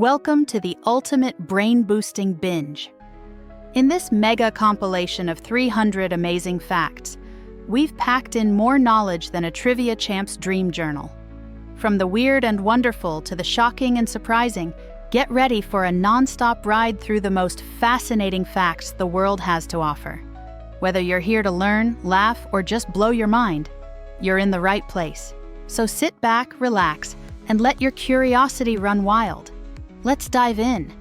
Welcome to the ultimate brain-boosting binge. In this mega compilation of 300 amazing facts, we've packed in more knowledge than a trivia champ's dream journal. From the weird and wonderful to the shocking and surprising, get ready for a non-stop ride through the most fascinating facts the world has to offer. Whether you're here to learn, laugh, or just blow your mind, you're in the right place. So sit back, relax, and let your curiosity run wild. Let's dive in.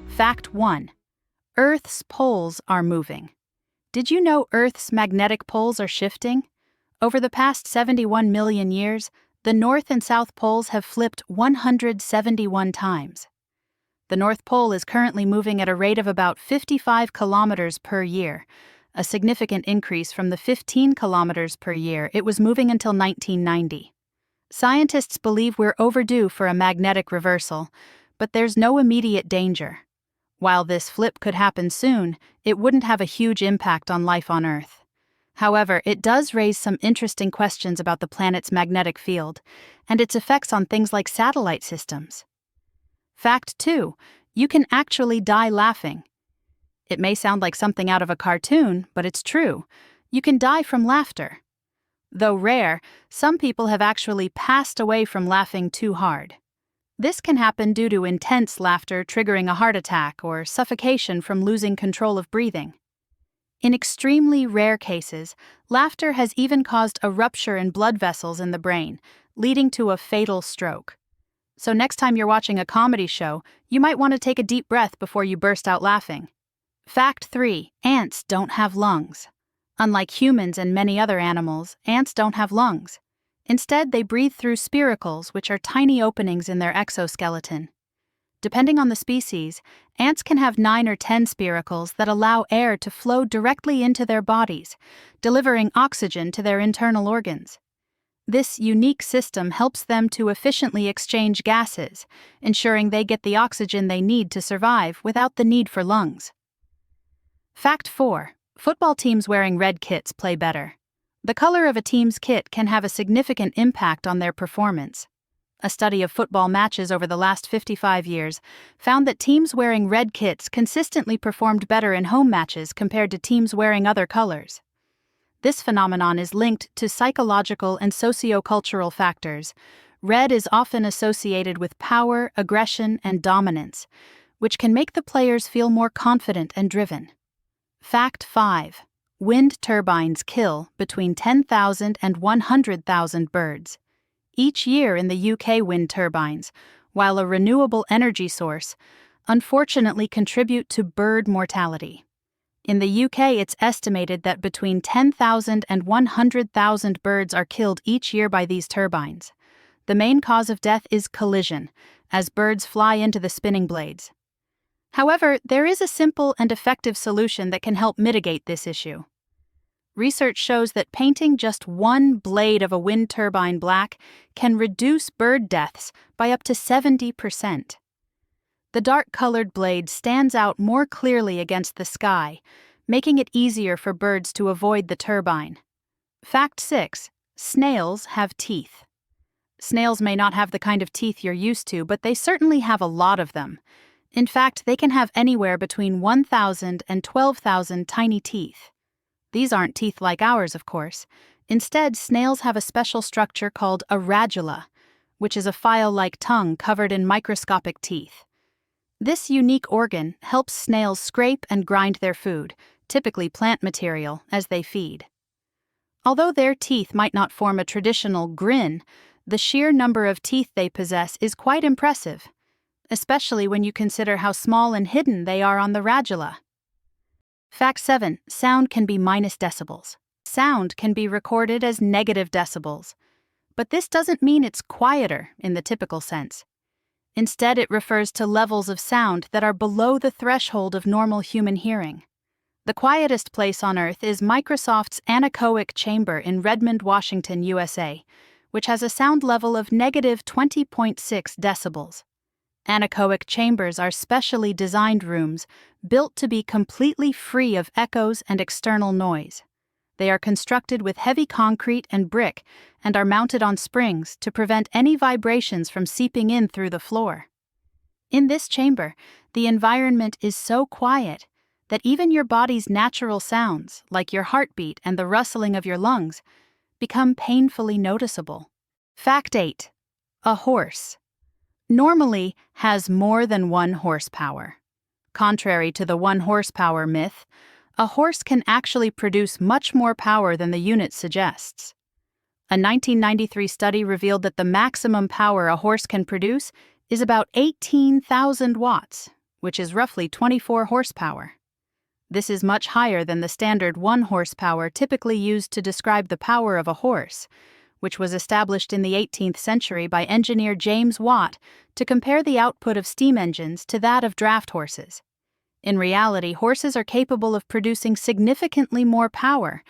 Fact 1. Earth's poles are moving. Did you know Earth's magnetic poles are shifting? Over the past 71 million years, the North and South poles have flipped 171 times. The North Pole is currently moving at a rate of about 55 kilometers per year, a significant increase from the 15 kilometers per year it was moving until 1990. Scientists believe we're overdue for a magnetic reversal, but there's no immediate danger. While this flip could happen soon, it wouldn't have a huge impact on life on Earth. However, it does raise some interesting questions about the planet's magnetic field and its effects on things like satellite systems. Fact 2. You can actually die laughing. It may sound like something out of a cartoon, but it's true. You can die from laughter. Though rare, some people have actually passed away from laughing too hard. This can happen due to intense laughter triggering a heart attack or suffocation from losing control of breathing. In extremely rare cases, laughter has even caused a rupture in blood vessels in the brain, leading to a fatal stroke. So next time you're watching a comedy show, you might want to take a deep breath before you burst out laughing. Fact 3. Ants don't have lungs. Unlike humans and many other animals, ants don't have lungs. Instead, they breathe through spiracles, which are tiny openings in their exoskeleton. Depending on the species, ants can have 9 or 10 spiracles that allow air to flow directly into their bodies, delivering oxygen to their internal organs. This unique system helps them to efficiently exchange gases, ensuring they get the oxygen they need to survive without the need for lungs. Fact 4. Football teams wearing red kits play better. The color of a team's kit can have a significant impact on their performance. A study of football matches over the last 55 years found that teams wearing red kits consistently performed better in home matches compared to teams wearing other colors. This phenomenon is linked to psychological and sociocultural factors. Red is often associated with power, aggression, and dominance, which can make the players feel more confident and driven. Fact 5. Wind turbines kill between 10,000 and 100,000 birds. Each year in the UK, wind turbines, while a renewable energy source, unfortunately contribute to bird mortality. In the UK, it's estimated that between 10,000 and 100,000 birds are killed each year by these turbines. The main cause of death is collision, as birds fly into the spinning blades. However, there is a simple and effective solution that can help mitigate this issue. Research shows that painting just one blade of a wind turbine black can reduce bird deaths by up to 70%. The dark-colored blade stands out more clearly against the sky, making it easier for birds to avoid the turbine. Fact 6. Snails have teeth. Snails may not have the kind of teeth you're used to, but they certainly have a lot of them. In fact, they can have anywhere between 1,000 and 12,000 tiny teeth. These aren't teeth like ours, of course. Instead, snails have a special structure called a radula, which is a file-like tongue covered in microscopic teeth. This unique organ helps snails scrape and grind their food, typically plant material, as they feed. Although their teeth might not form a traditional grin, the sheer number of teeth they possess is quite impressive, especially when you consider how small and hidden they are on the radula. Fact 7. Sound can be minus decibels. Sound can be recorded as negative decibels, but this doesn't mean it's quieter in the typical sense. Instead, it refers to levels of sound that are below the threshold of normal human hearing. The quietest place on Earth is Microsoft's anechoic chamber in Redmond, Washington, USA, which has a sound level of negative 20.6 decibels. Anechoic chambers are specially designed rooms built to be completely free of echoes and external noise. They are constructed with heavy concrete and brick and are mounted on springs to prevent any vibrations from seeping in through the floor. In this chamber, the environment is so quiet that even your body's natural sounds, like your heartbeat and the rustling of your lungs, become painfully noticeable. Fact 8. A horse normally has more than 1 horsepower. Contrary to the 1 horsepower myth, a horse can actually produce much more power than the unit suggests. A 1993 study revealed that the maximum power a horse can produce is about 18,000 watts, which is roughly 24 horsepower. This is much higher than the standard 1 horsepower typically used to describe the power of a horse, which was established in the 18th century by engineer James Watt to compare the output of steam engines to that of draft horses. In reality, horses are capable of producing significantly more power,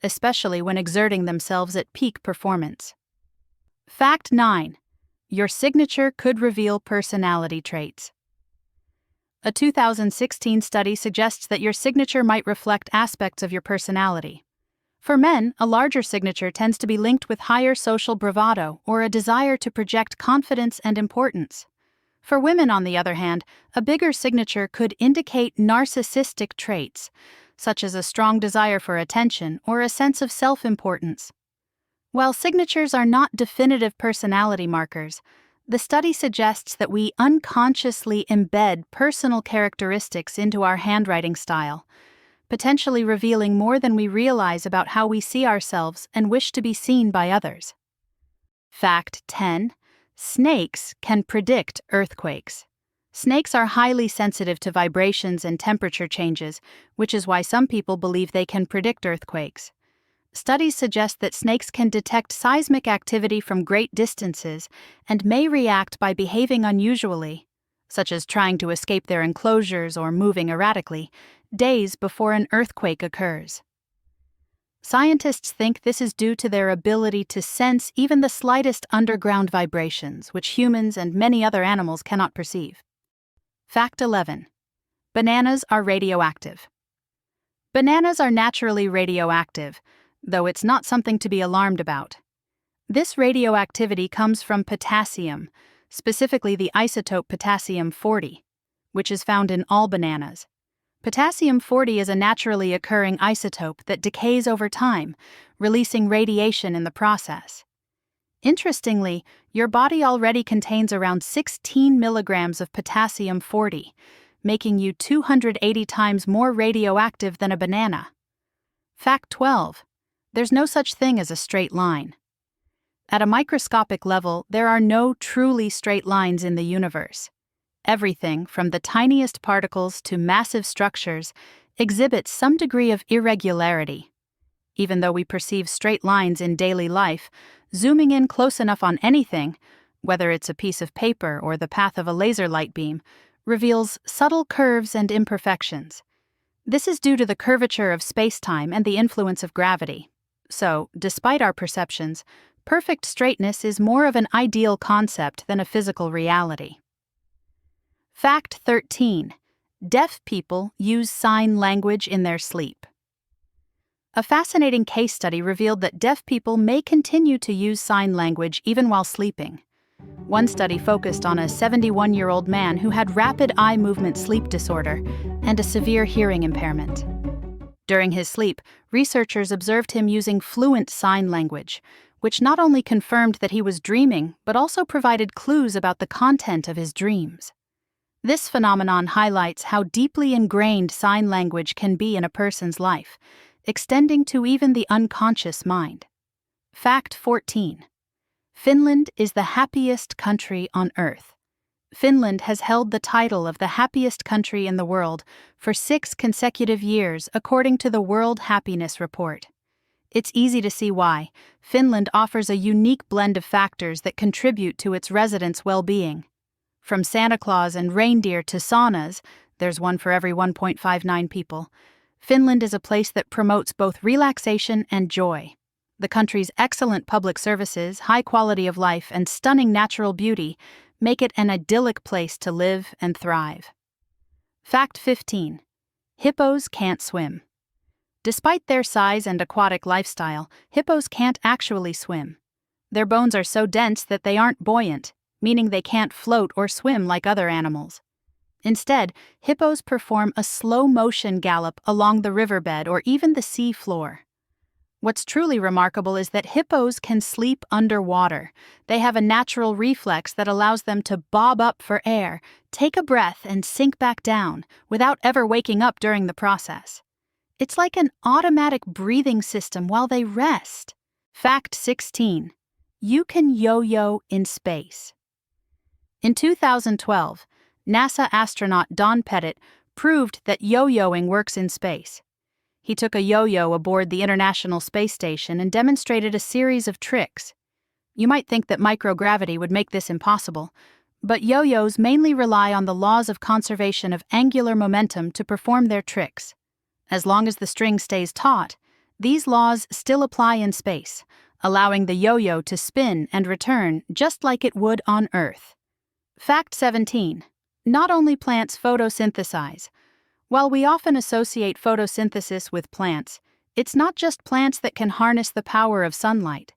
especially when exerting themselves at peak performance. Fact 9. Your signature could reveal personality traits. A 2016 study suggests that your signature might reflect aspects of your personality. For men, a larger signature tends to be linked with higher social bravado or a desire to project confidence and importance. For women, on the other hand, a bigger signature could indicate narcissistic traits, such as a strong desire for attention or a sense of self-importance. While signatures are not definitive personality markers, the study suggests that we unconsciously embed personal characteristics into our handwriting style, potentially revealing more than we realize about how we see ourselves and wish to be seen by others. Fact 10. Snakes can predict earthquakes. Snakes are highly sensitive to vibrations and temperature changes, which is why some people believe they can predict earthquakes. Studies suggest that snakes can detect seismic activity from great distances and may react by behaving unusually, such as trying to escape their enclosures or moving erratically, days before an earthquake occurs. Scientists think this is due to their ability to sense even the slightest underground vibrations, which humans and many other animals cannot perceive. Fact 11. Bananas are radioactive. Bananas are naturally radioactive, though it's not something to be alarmed about. This radioactivity comes from potassium, specifically the isotope potassium-40, which is found in all bananas. Potassium-40 is a naturally occurring isotope that decays over time, releasing radiation in the process. Interestingly, your body already contains around 16 milligrams of potassium-40, making you 280 times more radioactive than a banana. Fact 12. There's no such thing as a straight line. At a microscopic level, there are no truly straight lines in the universe. Everything, from the tiniest particles to massive structures, exhibits some degree of irregularity. Even though we perceive straight lines in daily life, zooming in close enough on anything, whether it's a piece of paper or the path of a laser light beam, reveals subtle curves and imperfections. This is due to the curvature of space-time and the influence of gravity. So, despite our perceptions, perfect straightness is more of an ideal concept than a physical reality. Fact 13. Deaf people use sign language in their sleep. A fascinating case study revealed that deaf people may continue to use sign language even while sleeping. One study focused on a 71-year-old man who had rapid eye movement sleep disorder and a severe hearing impairment. During his sleep, researchers observed him using fluent sign language, which not only confirmed that he was dreaming, but also provided clues about the content of his dreams. This phenomenon highlights how deeply ingrained sign language can be in a person's life, extending to even the unconscious mind. Fact 14. Finland is the happiest country on Earth. Finland has held the title of the happiest country in the world for 6 consecutive years, according to the World Happiness Report. It's easy to see why. Finland offers a unique blend of factors that contribute to its residents' well-being. From Santa Claus and reindeer to saunas, there's one for every 1.59 people. Finland is a place that promotes both relaxation and joy. The country's excellent public services, high quality of life, and stunning natural beauty make it an idyllic place to live and thrive. Fact 15. Hippos can't swim. Despite their size and aquatic lifestyle, hippos can't actually swim. Their bones are so dense that they aren't buoyant, meaning they can't float or swim like other animals. Instead, hippos perform a slow-motion gallop along the riverbed or even the sea floor. What's truly remarkable is that hippos can sleep underwater. They have a natural reflex that allows them to bob up for air, take a breath, and sink back down without ever waking up during the process. It's like an automatic breathing system while they rest. Fact 16. You can yo-yo in space. In 2012, NASA astronaut Don Pettit proved that yo-yoing works in space. He took a yo-yo aboard the International Space Station and demonstrated a series of tricks. You might think that microgravity would make this impossible, but yo-yos mainly rely on the laws of conservation of angular momentum to perform their tricks. As long as the string stays taut, these laws still apply in space, allowing the yo-yo to spin and return just like it would on Earth. Fact 17. Not only plants photosynthesize. While we often associate photosynthesis with plants, it's not just plants that can harness the power of sunlight.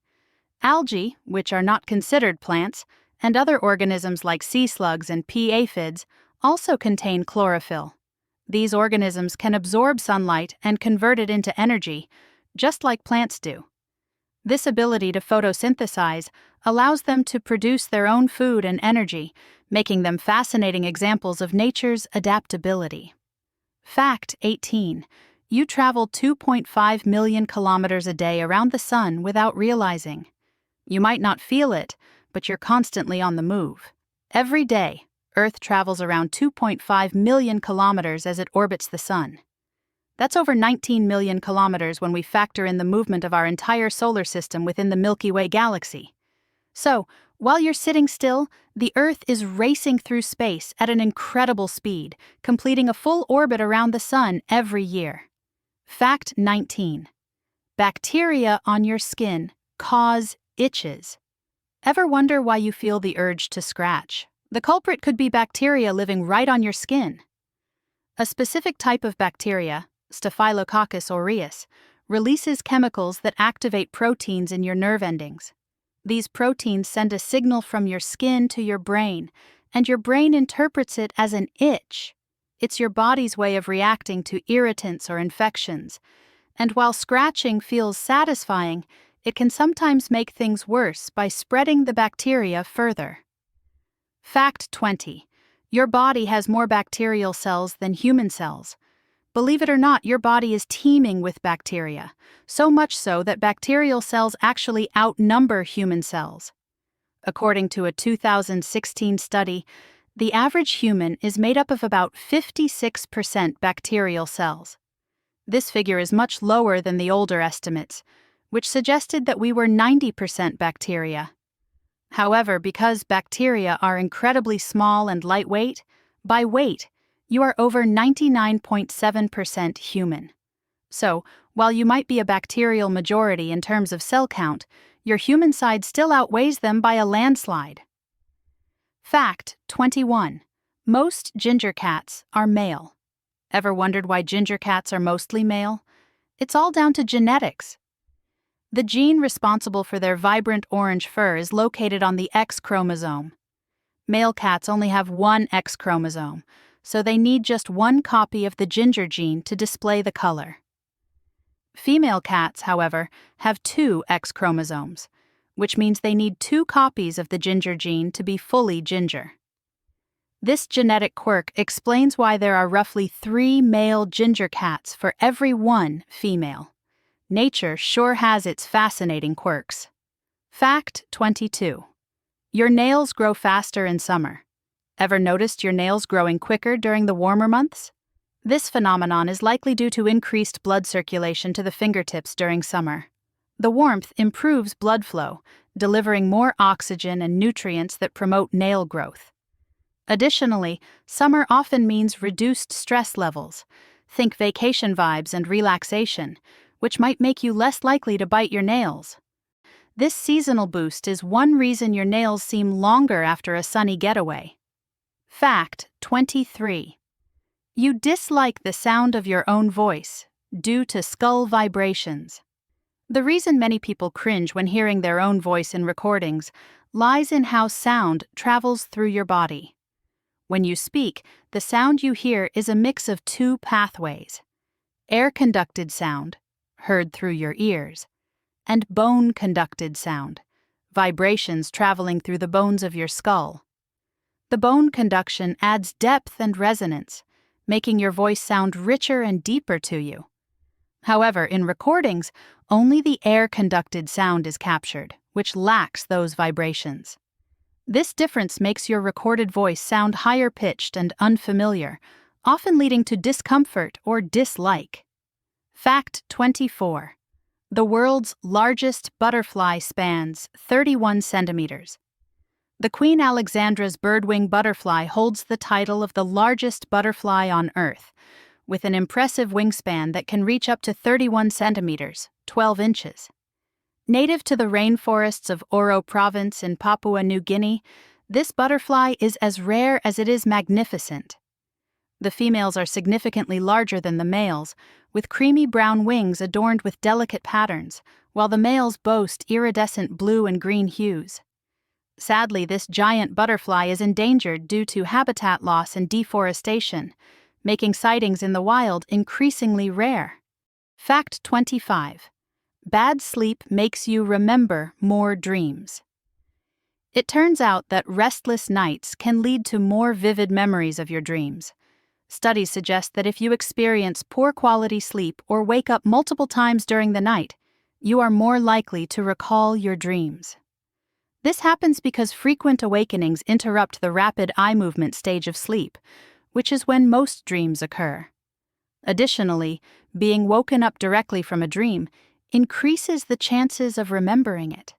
Algae, which are not considered plants, and other organisms like sea slugs and pea aphids also contain chlorophyll. These organisms can absorb sunlight and convert it into energy, just like plants do. This ability to photosynthesize allows them to produce their own food and energy, making them fascinating examples of nature's adaptability. Fact 18. You travel 2.5 million kilometers a day around the sun without realizing. You might not feel it, but you're constantly on the move. Every day, Earth travels around 2.5 million kilometers as it orbits the sun. That's over 19 million kilometers when we factor in the movement of our entire solar system within the Milky Way galaxy. So, while you're sitting still, the Earth is racing through space at an incredible speed, completing a full orbit around the sun every year. Fact 19. Bacteria on your skin cause itches. Ever wonder why you feel the urge to scratch? The culprit could be bacteria living right on your skin. A specific type of bacteria, Staphylococcus aureus, releases chemicals that activate proteins in your nerve endings. These proteins send a signal from your skin to your brain, and your brain interprets it as an itch. It's your body's way of reacting to irritants or infections. And while scratching feels satisfying, it can sometimes make things worse by spreading the bacteria further. Fact 20. Your body has more bacterial cells than human cells. Believe it or not, your body is teeming with bacteria, so much so that bacterial cells actually outnumber human cells. According to a 2016 study, the average human is made up of about 56% bacterial cells. This figure is much lower than the older estimates, which suggested that we were 90% bacteria. However, because bacteria are incredibly small and lightweight, by weight, you are over 99.7% human. So, while you might be a bacterial majority in terms of cell count, your human side still outweighs them by a landslide. Fact 21. Most ginger cats are male. Ever wondered why ginger cats are mostly male? It's all down to genetics. The gene responsible for their vibrant orange fur is located on the X chromosome. Male cats only have one X chromosome, so they need just one copy of the ginger gene to display the color. Female cats, however, have two X chromosomes, which means they need two copies of the ginger gene to be fully ginger. This genetic quirk explains why there are roughly 3 male ginger cats for every 1 female. Nature sure has its fascinating quirks. Fact 22. Your nails grow faster in summer. Ever noticed your nails growing quicker during the warmer months? This phenomenon is likely due to increased blood circulation to the fingertips during summer. The warmth improves blood flow, delivering more oxygen and nutrients that promote nail growth. Additionally, summer often means reduced stress levels. Think vacation vibes and relaxation, which might make you less likely to bite your nails. This seasonal boost is one reason your nails seem longer after a sunny getaway. Fact 23. You dislike the sound of your own voice due to skull vibrations. The reason many people cringe when hearing their own voice in recordings lies in how sound travels through your body. When you speak, the sound you hear is a mix of two pathways: air-conducted sound, heard through your ears, and bone-conducted sound, vibrations traveling through the bones of your skull. The bone conduction adds depth and resonance, making your voice sound richer and deeper to you. However, in recordings, only the air-conducted sound is captured, which lacks those vibrations. This difference makes your recorded voice sound higher-pitched and unfamiliar, often leading to discomfort or dislike. Fact 24. The world's largest butterfly spans 31 centimeters. The Queen Alexandra's birdwing butterfly holds the title of the largest butterfly on Earth, with an impressive wingspan that can reach up to 31 centimeters, 12 inches. Native to the rainforests of Oro Province in Papua New Guinea, this butterfly is as rare as it is magnificent. The females are significantly larger than the males, with creamy brown wings adorned with delicate patterns, while the males boast iridescent blue and green hues. Sadly, this giant butterfly is endangered due to habitat loss and deforestation, making sightings in the wild increasingly rare. Fact 25. Bad sleep makes you remember more dreams. It turns out that restless nights can lead to more vivid memories of your dreams. Studies suggest that if you experience poor quality sleep or wake up multiple times during the night, you are more likely to recall your dreams. This happens because frequent awakenings interrupt the rapid eye movement stage of sleep, which is when most dreams occur. Additionally, being woken up directly from a dream increases the chances of remembering it.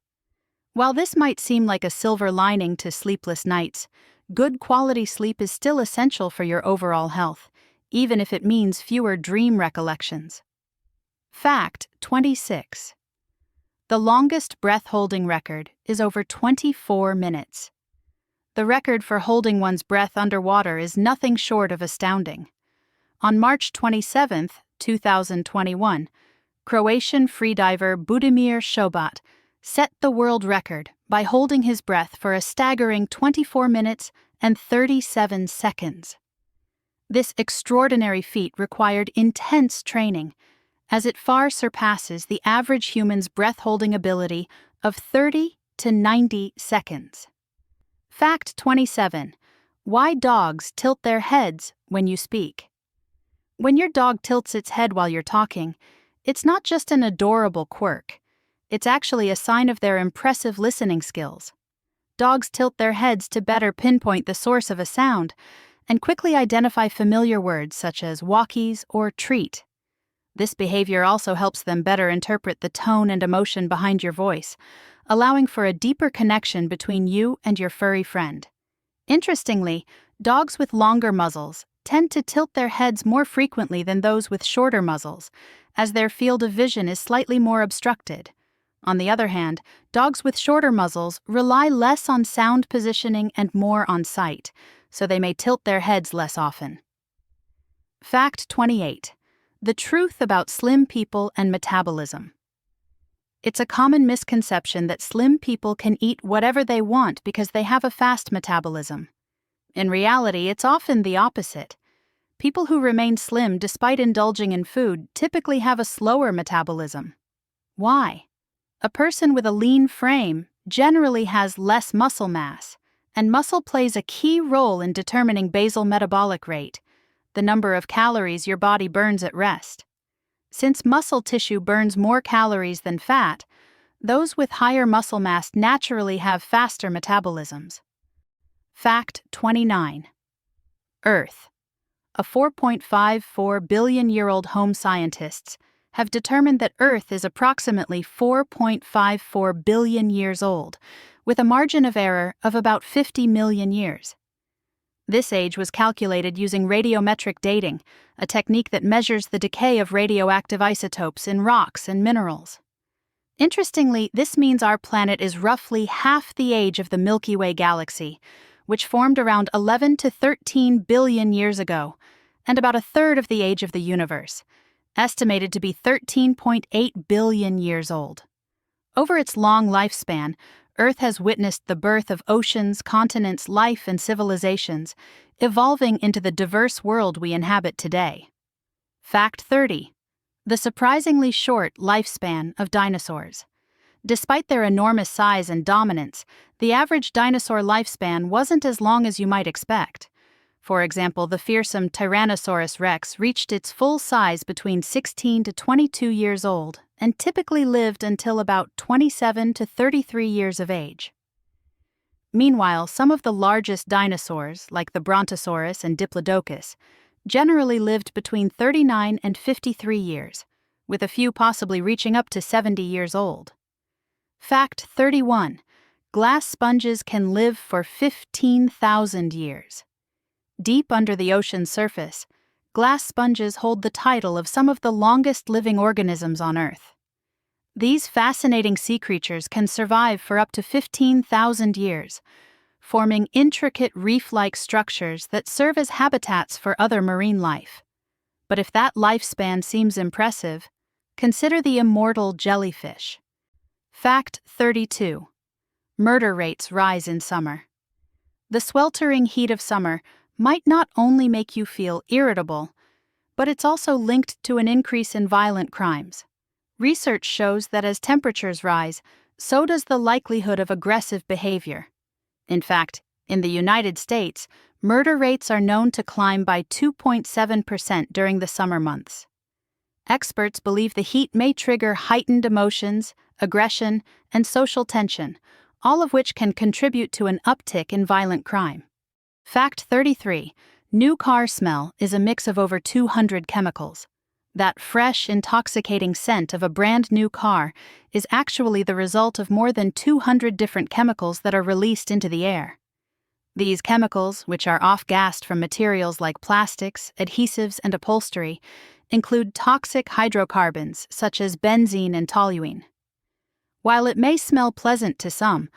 While this might seem like a silver lining to sleepless nights, good quality sleep is still essential for your overall health, even if it means fewer dream recollections. Fact 26. The longest breath-holding record is over 24 minutes. The record for holding one's breath underwater is nothing short of astounding. On March 27, 2021, Croatian freediver Budimir Šobat set the world record by holding his breath for a staggering 24 minutes and 37 seconds. This extraordinary feat required intense training, as it far surpasses the average human's breath-holding ability of 30 to 90 seconds. Fact 27. Why dogs tilt their heads when you speak. When your dog tilts its head while you're talking, it's not just an adorable quirk. It's actually a sign of their impressive listening skills. Dogs tilt their heads to better pinpoint the source of a sound and quickly identify familiar words such as walkies or treat. This behavior also helps them better interpret the tone and emotion behind your voice, allowing for a deeper connection between you and your furry friend. Interestingly, dogs with longer muzzles tend to tilt their heads more frequently than those with shorter muzzles, as their field of vision is slightly more obstructed. On the other hand, dogs with shorter muzzles rely less on sound positioning and more on sight, so they may tilt their heads less often. Fact 28. The truth about slim people and metabolism. It's a common misconception that slim people can eat whatever they want because they have a fast metabolism. In reality, it's often the opposite. People who remain slim despite indulging in food typically have a slower metabolism. Why? A person with a lean frame generally has less muscle mass, and muscle plays a key role in determining basal metabolic rate, the number of calories your body burns at rest. Since muscle tissue burns more calories than fat, those with higher muscle mass naturally have faster metabolisms. Fact 29. Earth. A 4.54 billion-year-old home scientists have determined that Earth is approximately 4.54 billion years old, with a margin of error of about 50 million years. This age was calculated using radiometric dating, a technique that measures the decay of radioactive isotopes in rocks and minerals. Interestingly, this means our planet is roughly half the age of the Milky Way galaxy, which formed around 11 to 13 billion years ago, and about a third of the age of the universe, estimated to be 13.8 billion years old. Over its long lifespan, Earth has witnessed the birth of oceans, continents, life, and civilizations, evolving into the diverse world we inhabit today. Fact 30. The surprisingly short lifespan of dinosaurs. Despite their enormous size and dominance, the average dinosaur lifespan wasn't as long as you might expect. For example, the fearsome Tyrannosaurus rex reached its full size between 16 to 22 years old and typically lived until about 27 to 33 years of age. Meanwhile, some of the largest dinosaurs, like the Brontosaurus and Diplodocus, generally lived between 39 and 53 years, with a few possibly reaching up to 70 years old. Fact 31. Glass sponges can live for 15,000 years. Deep under the ocean's surface, glass sponges hold the title of some of the longest living organisms on Earth. These fascinating sea creatures can survive for up to 15,000 years, forming intricate reef-like structures that serve as habitats for other marine life. But if that lifespan seems impressive, consider the immortal jellyfish. Fact 32. Murder rates rise in summer. The sweltering heat of summer might not only make you feel irritable, but it's also linked to an increase in violent crimes. Research shows that as temperatures rise, so does the likelihood of aggressive behavior. In fact, in the United States, murder rates are known to climb by 2.7% during the summer months. Experts believe the heat may trigger heightened emotions, aggression, and social tension, all of which can contribute to an uptick in violent crime. Fact 33. New car smell is a mix of over 200 chemicals. That fresh, intoxicating scent of a brand new car is actually the result of more than 200 different chemicals that are released into the air. These chemicals, which are off-gassed from materials like plastics, adhesives, and upholstery, include toxic hydrocarbons such as benzene and toluene. While it may smell pleasant to some,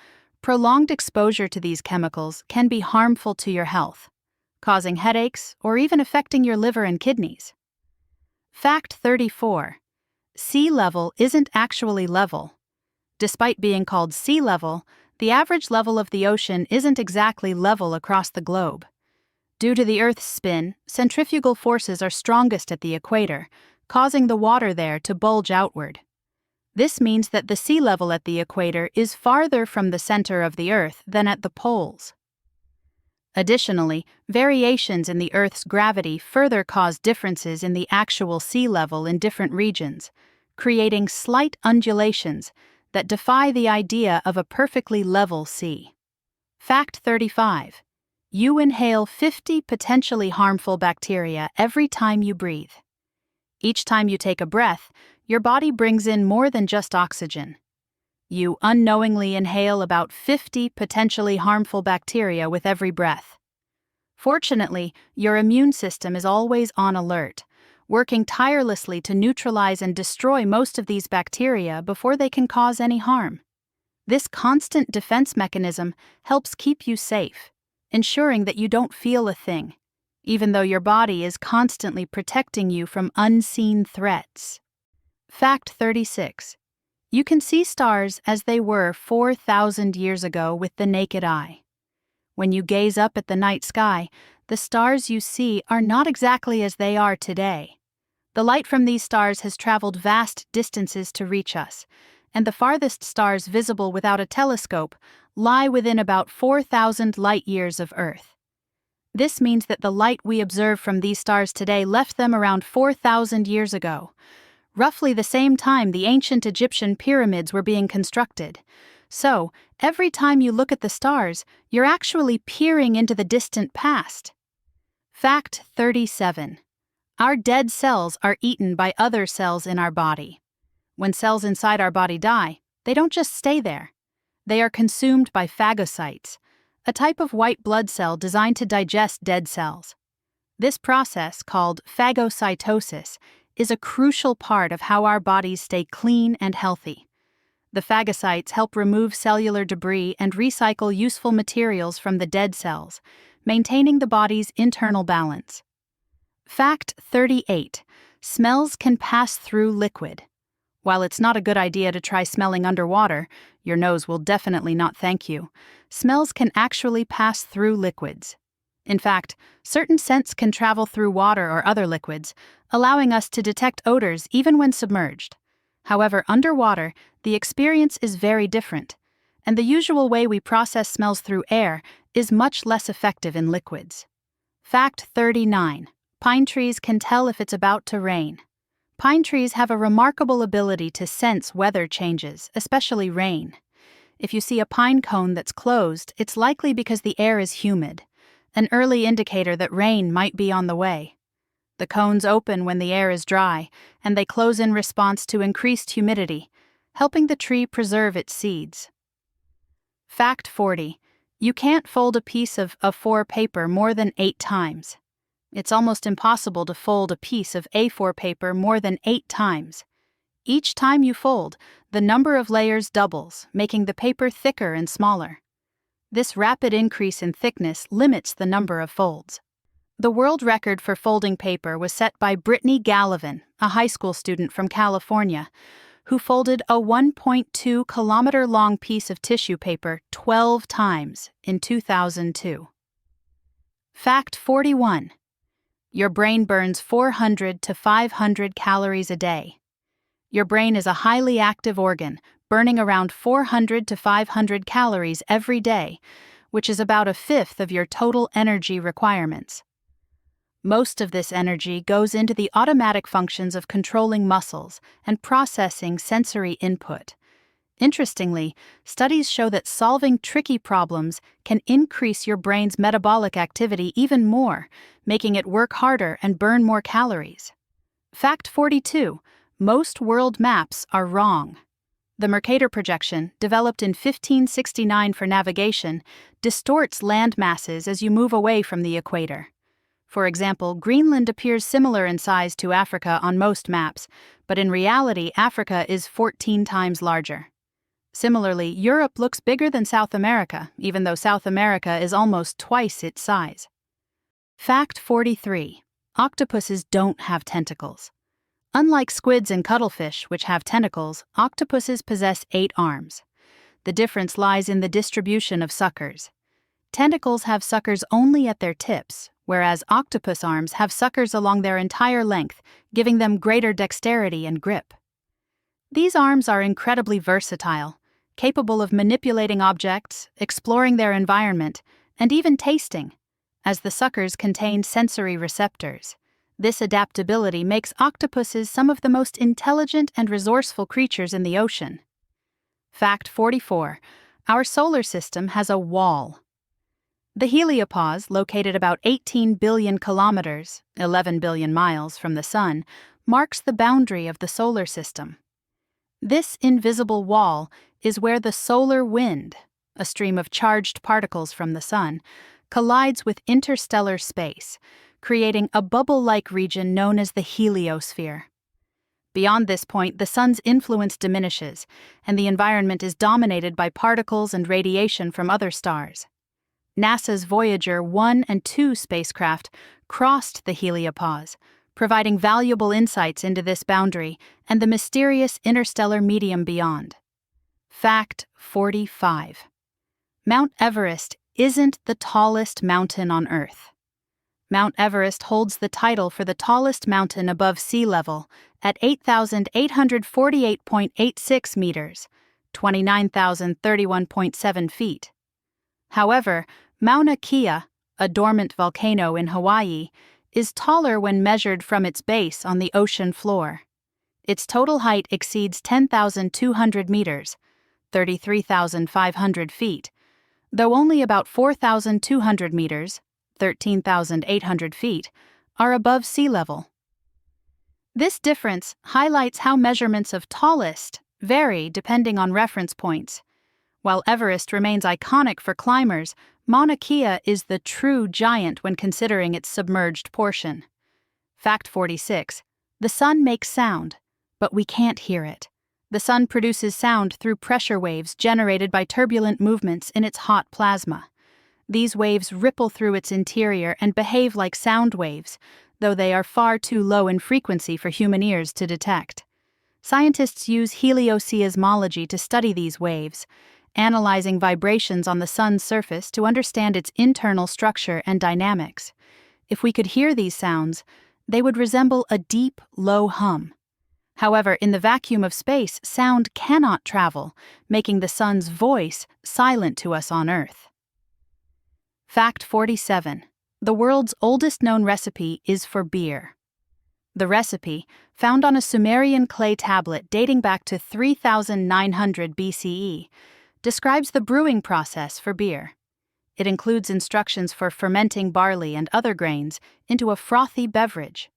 prolonged exposure to these chemicals can be harmful to your health, causing headaches or even affecting your liver and kidneys. Fact 34. Sea level isn't actually level. Despite being called sea level, the average level of the ocean isn't exactly level across the globe. Due to the Earth's spin, centrifugal forces are strongest at the equator, causing the water there to bulge outward. This means that the sea level at the equator is farther from the center of the Earth than at the poles. Additionally, variations in the Earth's gravity further cause differences in the actual sea level in different regions, creating slight undulations that defy the idea of a perfectly level sea. Fact 35. You inhale 50 potentially harmful bacteria every time you breathe. Each time you take a breath, your body brings in more than just oxygen. You unknowingly inhale about 50 potentially harmful bacteria with every breath. Fortunately, your immune system is always on alert, working tirelessly to neutralize and destroy most of these bacteria before they can cause any harm. This constant defense mechanism helps keep you safe, ensuring that you don't feel a thing, even though your body is constantly protecting you from unseen threats. Fact 36. You can see stars as they were 4,000 years ago with the naked eye. When you gaze up at the night sky, the stars you see are not exactly as they are today. The light from these stars has traveled vast distances to reach us, and the farthest stars visible without a telescope lie within about 4,000 light-years of Earth. This means that the light we observe from these stars today left them around 4,000 years ago, roughly the same time the ancient Egyptian pyramids were being constructed. So, every time you look at the stars, you're actually peering into the distant past. Fact 37. Our dead cells are eaten by other cells in our body. When cells inside our body die, they don't just stay there. They are consumed by phagocytes, a type of white blood cell designed to digest dead cells. This process, called phagocytosis, is a crucial part of how our bodies stay clean and healthy. The phagocytes help remove cellular debris and recycle useful materials from the dead cells, maintaining the body's internal balance. Fact 38. Smells can pass through liquid. While it's not a good idea to try smelling underwater, your nose will definitely not thank you. Smells can actually pass through liquids. In fact, certain scents can travel through water or other liquids, allowing us to detect odors even when submerged. However, underwater, the experience is very different, and the usual way we process smells through air is much less effective in liquids. Fact 39. Pine trees can tell if it's about to rain. Pine trees have a remarkable ability to sense weather changes, especially rain. If you see a pine cone that's closed, it's likely because the air is humid, an early indicator that rain might be on the way. The cones open when the air is dry, and they close in response to increased humidity, helping the tree preserve its seeds. Fact 40. You can't fold a piece of A4 paper more than 8 times. It's almost impossible to fold a piece of A4 paper more than 8 times. Each time you fold, the number of layers doubles, making the paper thicker and smaller. This rapid increase in thickness limits the number of folds. The world record for folding paper was set by Brittany Gallivan, a high school student from California, who folded a 1.2-kilometer-long piece of tissue paper 12 times in 2002. Fact 41. Your brain burns 400 to 500 calories a day. Your brain is a highly active organ, burning around 400 to 500 calories every day, which is about a fifth of your total energy requirements. Most of this energy goes into the automatic functions of controlling muscles and processing sensory input. Interestingly, studies show that solving tricky problems can increase your brain's metabolic activity even more, making it work harder and burn more calories. Fact 42. Most world maps are wrong. The Mercator projection, developed in 1569 for navigation, distorts land masses as you move away from the equator. For example, Greenland appears similar in size to Africa on most maps, but in reality, Africa is 14 times larger. Similarly, Europe looks bigger than South America, even though South America is almost twice its size. Fact 43. Octopuses don't have tentacles. Unlike squids and cuttlefish, which have tentacles, octopuses possess 8 arms. The difference lies in the distribution of suckers. Tentacles have suckers only at their tips, whereas octopus arms have suckers along their entire length, giving them greater dexterity and grip. These arms are incredibly versatile, capable of manipulating objects, exploring their environment, and even tasting, as the suckers contain sensory receptors. This adaptability makes octopuses some of the most intelligent and resourceful creatures in the ocean. Fact 44. Our solar system has a wall. The heliopause, located about 18 billion kilometers, 11 billion miles from the Sun, marks the boundary of the solar system. This invisible wall is where the solar wind, a stream of charged particles from the Sun, collides with interstellar space, creating a bubble-like region known as the heliosphere. Beyond this point, the Sun's influence diminishes, and the environment is dominated by particles and radiation from other stars. NASA's Voyager 1 and 2 spacecraft crossed the heliopause, providing valuable insights into this boundary and the mysterious interstellar medium beyond. Fact 45. Mount Everest isn't the tallest mountain on Earth. Mount Everest holds the title for the tallest mountain above sea level at 8,848.86 meters, 29,031.7 feet. However, Mauna Kea, a dormant volcano in Hawaii, is taller when measured from its base on the ocean floor. Its total height exceeds 10,200 meters, 33,500 feet, though only about 4,200 meters, 13,800 feet, are above sea level. This difference highlights how measurements of tallest vary depending on reference points. While Everest remains iconic for climbers, Mauna Kea is the true giant when considering its submerged portion. Fact 46. The sun makes sound, but we can't hear it. The sun produces sound through pressure waves generated by turbulent movements in its hot plasma. These waves ripple through its interior and behave like sound waves, though they are far too low in frequency for human ears to detect. Scientists use helioseismology to study these waves, analyzing vibrations on the sun's surface to understand its internal structure and dynamics. If we could hear these sounds, they would resemble a deep, low hum. However, in the vacuum of space, sound cannot travel, making the sun's voice silent to us on Earth. Fact 47. The world's oldest known recipe is for beer. The recipe, found on a Sumerian clay tablet dating back to 3900 BCE, describes the brewing process for beer. It includes instructions for fermenting barley and other grains into a frothy beverage.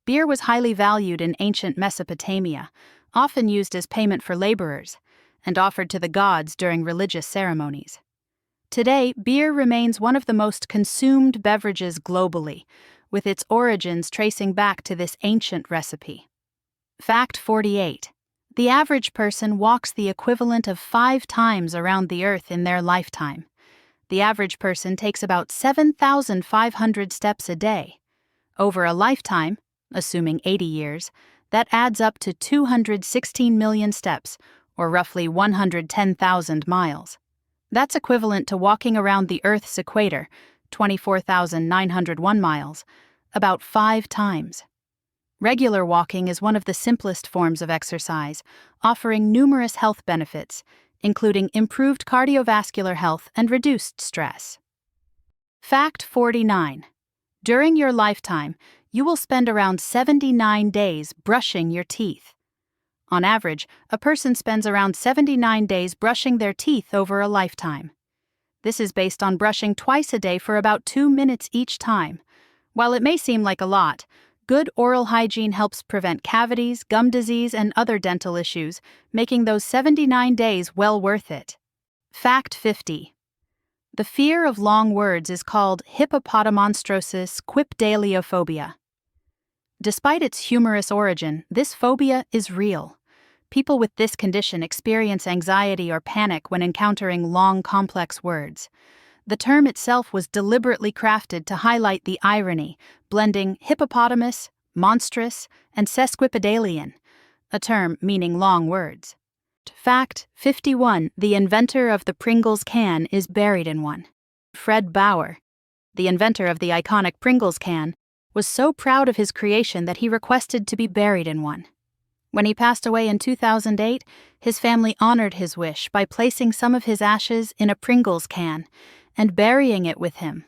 Beer was highly valued in ancient Mesopotamia, often used as payment for laborers, and offered to the gods during religious ceremonies. Today, beer remains one of the most consumed beverages globally, with its origins tracing back to this ancient recipe. Fact 48. The average person walks the equivalent of 5 times around the Earth in their lifetime. The average person takes about 7,500 steps a day. Over a lifetime, assuming 80 years, that adds up to 216 million steps, or roughly 110,000 miles. That's equivalent to walking around the Earth's equator, 24,901 miles, about 5 times. Regular walking is one of the simplest forms of exercise, offering numerous health benefits, including improved cardiovascular health and reduced stress. Fact 49. During your lifetime, you will spend around 79 days brushing your teeth. On average, a person spends around 79 days brushing their teeth over a lifetime. This is based on brushing twice a day for about 2 minutes each time. While it may seem like a lot, good oral hygiene helps prevent cavities, gum disease, and other dental issues, making those 79 days well worth it. Fact 50. The fear of long words is called hippopotamonstrosis quipdaliophobia. Despite its humorous origin, this phobia is real. People with this condition experience anxiety or panic when encountering long, complex words. The term itself was deliberately crafted to highlight the irony, blending hippopotamus, monstrous, and sesquipedalian, a term meaning long words. Fact 51. The inventor of the Pringles can is buried in one. Fred Bauer, the inventor of the iconic Pringles can, was so proud of his creation that he requested to be buried in one. When he passed away in 2008, his family honored his wish by placing some of his ashes in a Pringles can and burying it with him.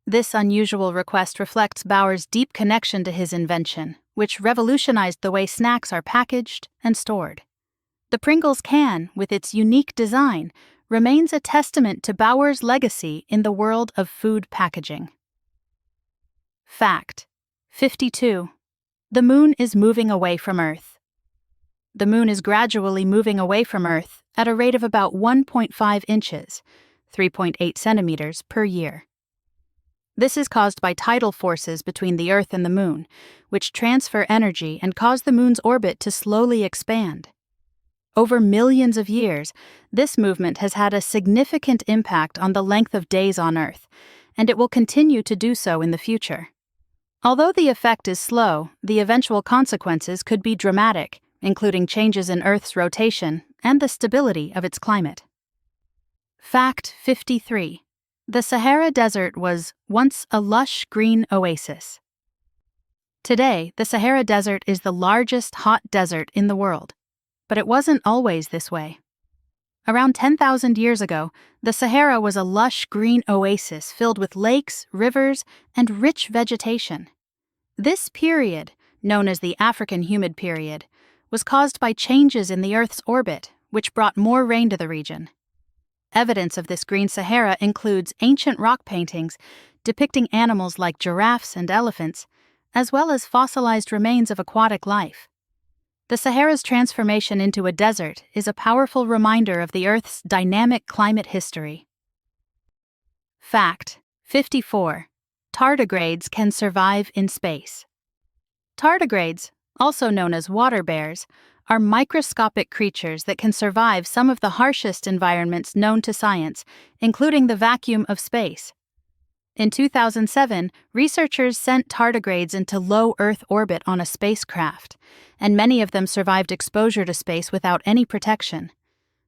This unusual request reflects Bauer's deep connection to his invention, which revolutionized the way snacks are packaged and stored. The Pringles can, with its unique design, remains a testament to Bauer's legacy in the world of food packaging. Fact 52. The moon is moving away from Earth. The moon is gradually moving away from Earth at a rate of about 1.5 inches, 3.8 centimeters per year. This is caused by tidal forces between the Earth and the moon, which transfer energy and cause the moon's orbit to slowly expand. Over millions of years, this movement has had a significant impact on the length of days on Earth, and it will continue to do so in the future. Although the effect is slow, the eventual consequences could be dramatic, including changes in Earth's rotation and the stability of its climate. Fact 53. The Sahara Desert was once a lush green oasis. Today, the Sahara Desert is the largest hot desert in the world, but it wasn't always this way. Around 10,000 years ago, the Sahara was a lush green oasis filled with lakes, rivers, and rich vegetation. This period, known as the African Humid Period, was caused by changes in the Earth's orbit, which brought more rain to the region. Evidence of this green Sahara includes ancient rock paintings depicting animals like giraffes and elephants, as well as fossilized remains of aquatic life. The Sahara's transformation into a desert is a powerful reminder of the Earth's dynamic climate history. Fact 54. Tardigrades can survive in space. Tardigrades, also known as water bears, are microscopic creatures that can survive some of the harshest environments known to science, including the vacuum of space. In 2007, researchers sent tardigrades into low Earth orbit on a spacecraft, and many of them survived exposure to space without any protection.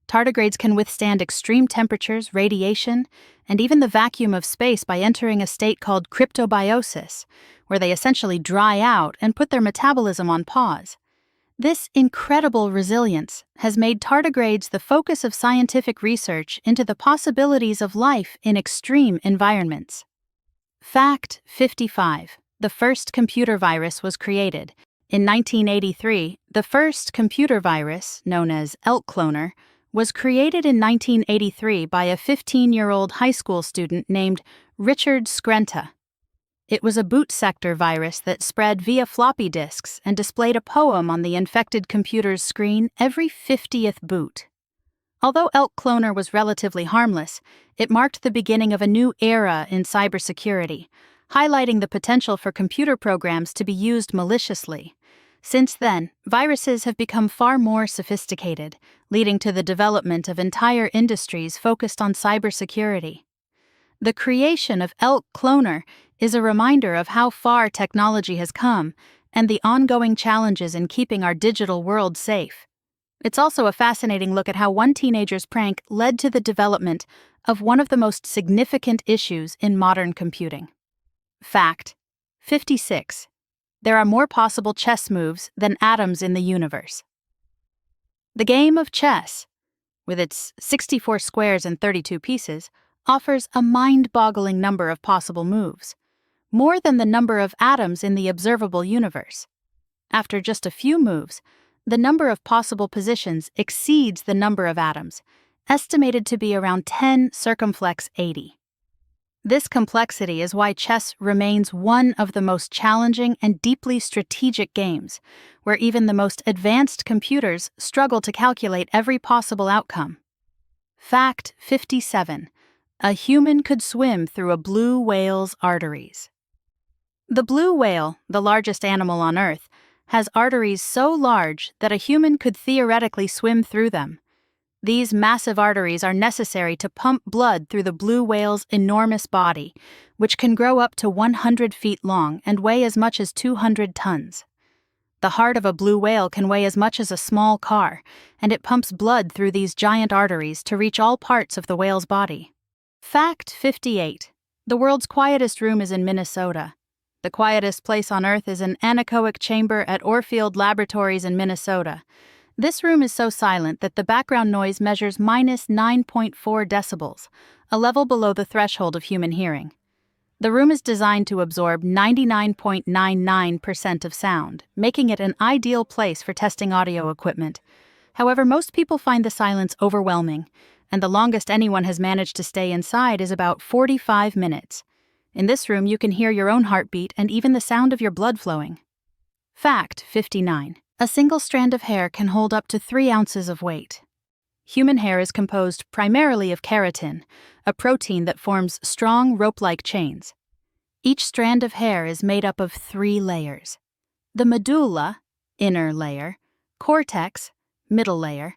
Tardigrades can withstand extreme temperatures, radiation, and even the vacuum of space by entering a state called cryptobiosis, where they essentially dry out and put their metabolism on pause. This incredible resilience has made tardigrades the focus of scientific research into the possibilities of life in extreme environments. Fact 55. The first computer virus was created. In 1983, the first computer virus, known as elk cloner, was created in 1983 by a 15-year-old high school student named Richard Skrenta. It was a boot sector virus that spread via floppy disks and displayed a poem on the infected computer's screen every 50th boot. Although elk cloner was relatively harmless, it marked the beginning of a new era in cybersecurity, highlighting the potential for computer programs to be used maliciously. Since then, viruses have become far more sophisticated, leading to the development of entire industries focused on cybersecurity. The creation of elk cloner is a reminder of how far technology has come and the ongoing challenges in keeping our digital world safe. It's also a fascinating look at how one teenager's prank led to the development of one of the most significant issues in modern computing. Fact 56. There are more possible chess moves than atoms in the universe. The game of chess, with its 64 squares and 32 pieces, offers a mind-boggling number of possible moves, more than the number of atoms in the observable universe. After just a few moves, the number of possible positions exceeds the number of atoms, estimated to be around 10 circumflex 80. This complexity is why chess remains one of the most challenging and deeply strategic games, where even the most advanced computers struggle to calculate every possible outcome. Fact 57. A human could swim through a blue whale's arteries. The blue whale, the largest animal on Earth, has arteries so large that a human could theoretically swim through them. These massive arteries are necessary to pump blood through the blue whale's enormous body, which can grow up to 100 feet long and weigh as much as 200 tons. The heart of a blue whale can weigh as much as a small car, and it pumps blood through these giant arteries to reach all parts of the whale's body. Fact 58. The world's quietest room is in Minnesota. The quietest place on Earth is an anechoic chamber at Orfield Laboratories in Minnesota. This room is so silent that the background noise measures minus 9.4 decibels, a level below the threshold of human hearing. The room is designed to absorb 99.99% of sound, making it an ideal place for testing audio equipment. However, most people find the silence overwhelming, and the longest anyone has managed to stay inside is about 45 minutes. In this room, you can hear your own heartbeat and even the sound of your blood flowing. Fact 59. A single strand of hair can hold up to 3 ounces of weight. Human hair is composed primarily of keratin, a protein that forms strong rope-like chains. Each strand of hair is made up of 3 layers: the medulla, inner layer, cortex, middle layer,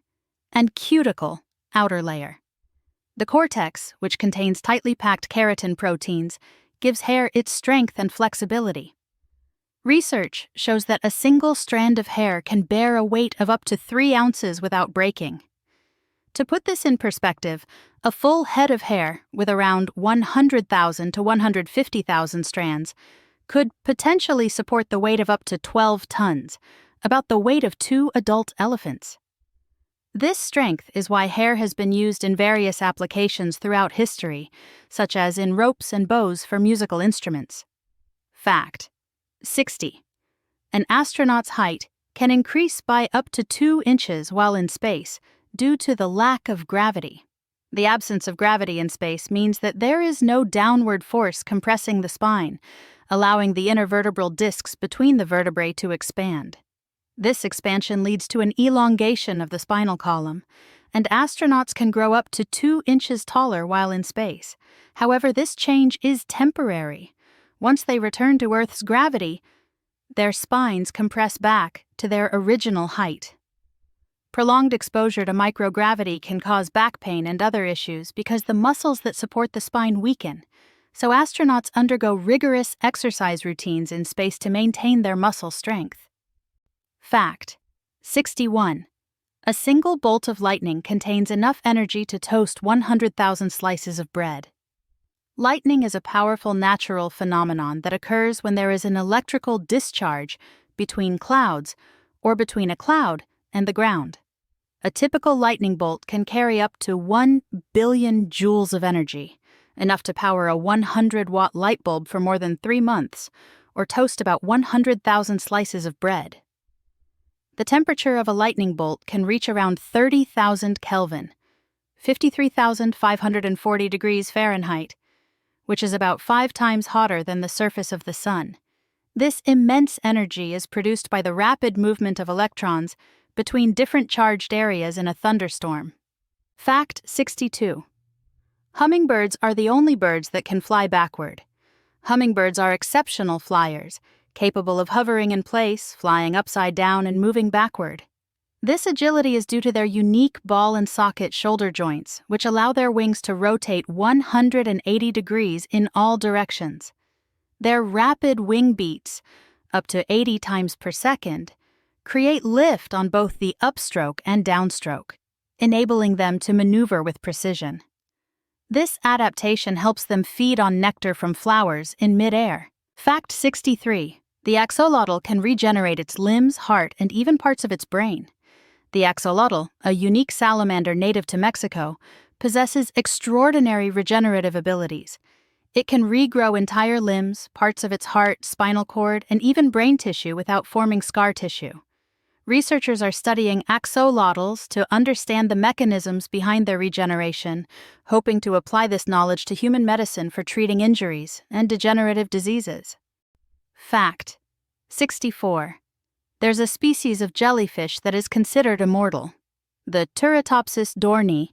and cuticle, outer layer. The cortex, which contains tightly packed keratin proteins, gives hair its strength and flexibility. Research shows that a single strand of hair can bear a weight of up to 3 ounces without breaking. To put this in perspective, a full head of hair with around 100,000 to 150,000 strands could potentially support the weight of up to 12 tons, about the weight of 2 adult elephants. This strength is why hair has been used in various applications throughout history, such as in ropes and bows for musical instruments. Fact 60. An astronaut's height can increase by up to 2 inches while in space due to the lack of gravity. The absence of gravity in space means that there is no downward force compressing the spine, allowing the intervertebral discs between the vertebrae to expand. This expansion leads to an elongation of the spinal column, and astronauts can grow up to 2 inches taller while in space. However, this change is temporary. Once they return to Earth's gravity, their spines compress back to their original height. Prolonged exposure to microgravity can cause back pain and other issues because the muscles that support the spine weaken. so astronauts undergo rigorous exercise routines in space to maintain their muscle strength. Fact 61. A single bolt of lightning contains enough energy to toast 100,000 slices of bread. Lightning is a powerful natural phenomenon that occurs when there is an electrical discharge between clouds or between a cloud and the ground. A typical lightning bolt can carry up to 1 billion joules of energy, enough to power a 100-watt light bulb for more than 3 months, or toast about 100,000 slices of bread. The temperature of a lightning bolt can reach around 30,000 Kelvin, 53,540 degrees Fahrenheit, which is about 5 times hotter than the surface of the sun. This immense energy is produced by the rapid movement of electrons between different charged areas in a thunderstorm. Fact 62. Hummingbirds are the only birds that can fly backward. Hummingbirds are exceptional flyers, capable of hovering in place, flying upside down, and moving backward. This agility is due to their unique ball and socket shoulder joints, which allow their wings to rotate 180 degrees in all directions. Their rapid wing beats, up to 80 times per second, create lift on both the upstroke and downstroke, enabling them to maneuver with precision. This adaptation helps them feed on nectar from flowers in midair. Fact 63. The axolotl can regenerate its limbs, heart, and even parts of its brain. The axolotl, a unique salamander native to Mexico, possesses extraordinary regenerative abilities. It can regrow entire limbs, parts of its heart, spinal cord, and even brain tissue without forming scar tissue. Researchers are studying axolotls to understand the mechanisms behind their regeneration, hoping to apply this knowledge to human medicine for treating injuries and degenerative diseases. Fact 64. There's a species of jellyfish that is considered immortal. The Turritopsis dohrnii,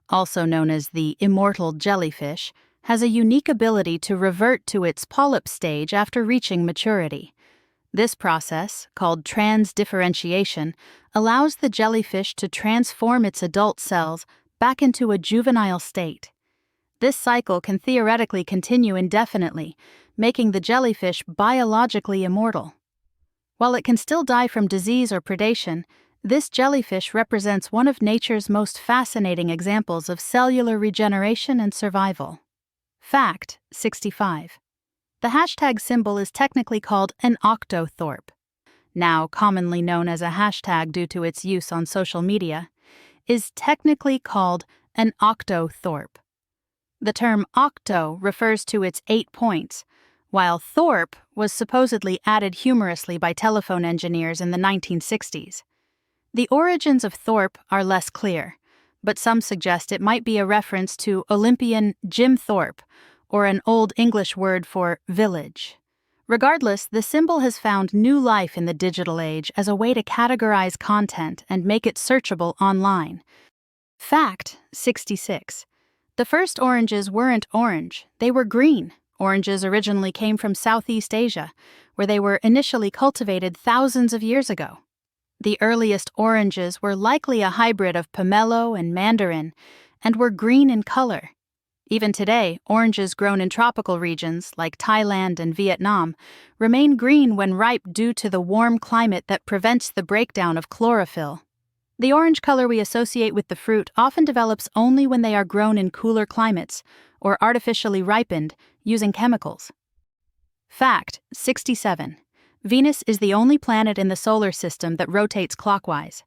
also known as the immortal jellyfish, has a unique ability to revert to its polyp stage after reaching maturity. This process, called transdifferentiation, allows the jellyfish to transform its adult cells back into a juvenile state. This cycle can theoretically continue indefinitely, making the jellyfish biologically immortal. While it can still die from disease or predation, this jellyfish represents one of nature's most fascinating examples of cellular regeneration and survival. Fact 65. The hashtag symbol is technically called an octothorpe. Now commonly known as a hashtag due to its use on social media, is technically called an octothorpe. The term octo refers to its 8 points, while thorpe was supposedly added humorously by telephone engineers in the 1960s. The origins of thorpe are less clear, but some suggest it might be a reference to Olympian Jim Thorpe, or an Old English word for village. Regardless, the symbol has found new life in the digital age as a way to categorize content and make it searchable online. Fact 66. The first oranges weren't orange, they were green. Oranges originally came from Southeast Asia, where they were initially cultivated thousands of years ago. The earliest oranges were likely a hybrid of pomelo and mandarin, and were green in color. Even today, oranges grown in tropical regions, like Thailand and Vietnam, remain green when ripe due to the warm climate that prevents the breakdown of chlorophyll. The orange color we associate with the fruit often develops only when they are grown in cooler climates, or artificially ripened, using chemicals. Fact 67. Venus is the only planet in the solar system that rotates clockwise.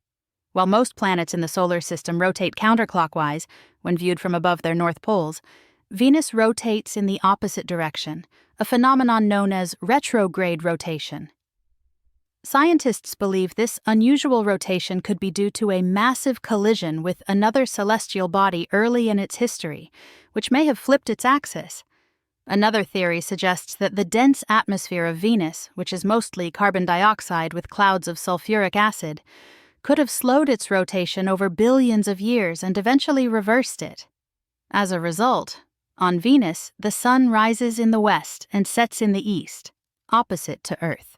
While most planets in the solar system rotate counterclockwise when viewed from above their north poles, Venus rotates in the opposite direction, a phenomenon known as retrograde rotation. Scientists believe this unusual rotation could be due to a massive collision with another celestial body early in its history, which may have flipped its axis. Another theory suggests that the dense atmosphere of Venus, which is mostly carbon dioxide with clouds of sulfuric acid, could have slowed its rotation over billions of years and eventually reversed it. As a result, on Venus, the sun rises in the west and sets in the east, opposite to Earth.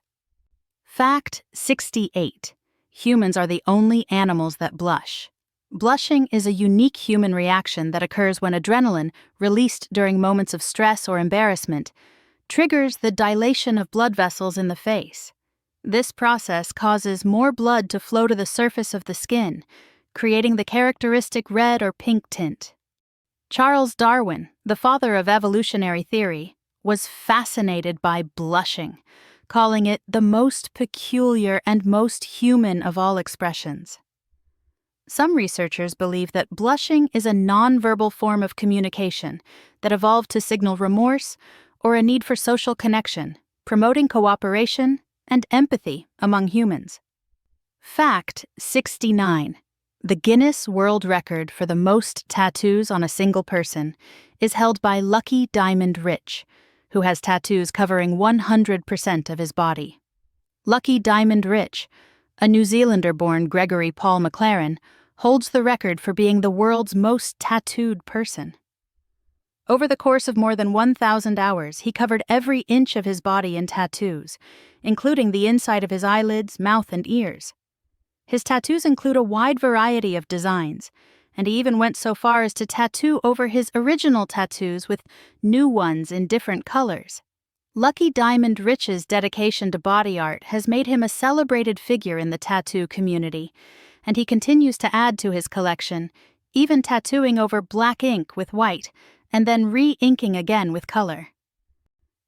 Fact 68. Humans are the only animals that blush. Blushing is a unique human reaction that occurs when adrenaline, released during moments of stress or embarrassment, triggers the dilation of blood vessels in the face. This process causes more blood to flow to the surface of the skin, creating the characteristic red or pink tint. Charles Darwin, the father of evolutionary theory, was fascinated by blushing, calling it the most peculiar and most human of all expressions. Some researchers believe that blushing is a nonverbal form of communication that evolved to signal remorse or a need for social connection, promoting cooperation and empathy among humans. Fact 69. The Guinness World Record for the most tattoos on a single person is held by Lucky Diamond Rich, who has tattoos covering 100% of his body. Lucky Diamond Rich, a New Zealander-born Gregory Paul McLaren, holds the record for being the world's most tattooed person. Over the course of more than 1,000 hours, he covered every inch of his body in tattoos, including the inside of his eyelids, mouth, and ears. His tattoos include a wide variety of designs, and he even went so far as to tattoo over his original tattoos with new ones in different colors. Lucky Diamond Rich's dedication to body art has made him a celebrated figure in the tattoo community, and he continues to add to his collection, even tattooing over black ink with white, and then re-inking again with color.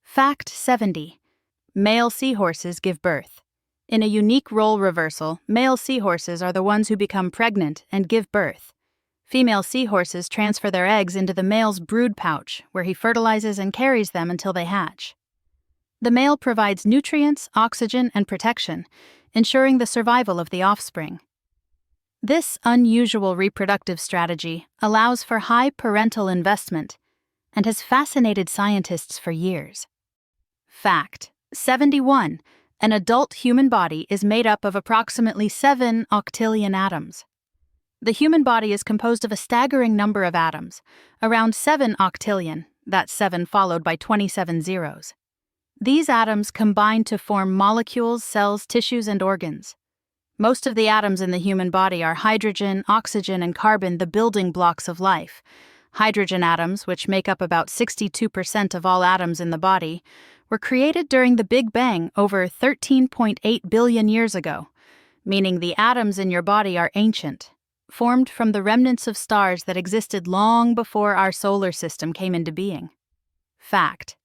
Fact 70. Male seahorses give birth. In a unique role reversal, male seahorses are the ones who become pregnant and give birth. Female seahorses transfer their eggs into the male's brood pouch, where he fertilizes and carries them until they hatch. The male provides nutrients, oxygen, and protection, ensuring the survival of the offspring. This unusual reproductive strategy allows for high parental investment and has fascinated scientists for years. Fact 71. An adult human body is made up of approximately 7 octillion atoms. The human body is composed of a staggering number of atoms, around 7 octillion, that's 7 followed by 27 zeros. These atoms combine to form molecules, cells, tissues, and organs. Most of the atoms in the human body are hydrogen, oxygen, and carbon, the building blocks of life. Hydrogen atoms, which make up about 62% of all atoms in the body, were created during the Big Bang over 13.8 billion years ago, meaning the atoms in your body are ancient, formed from the remnants of stars that existed long before our solar system came into being. Fact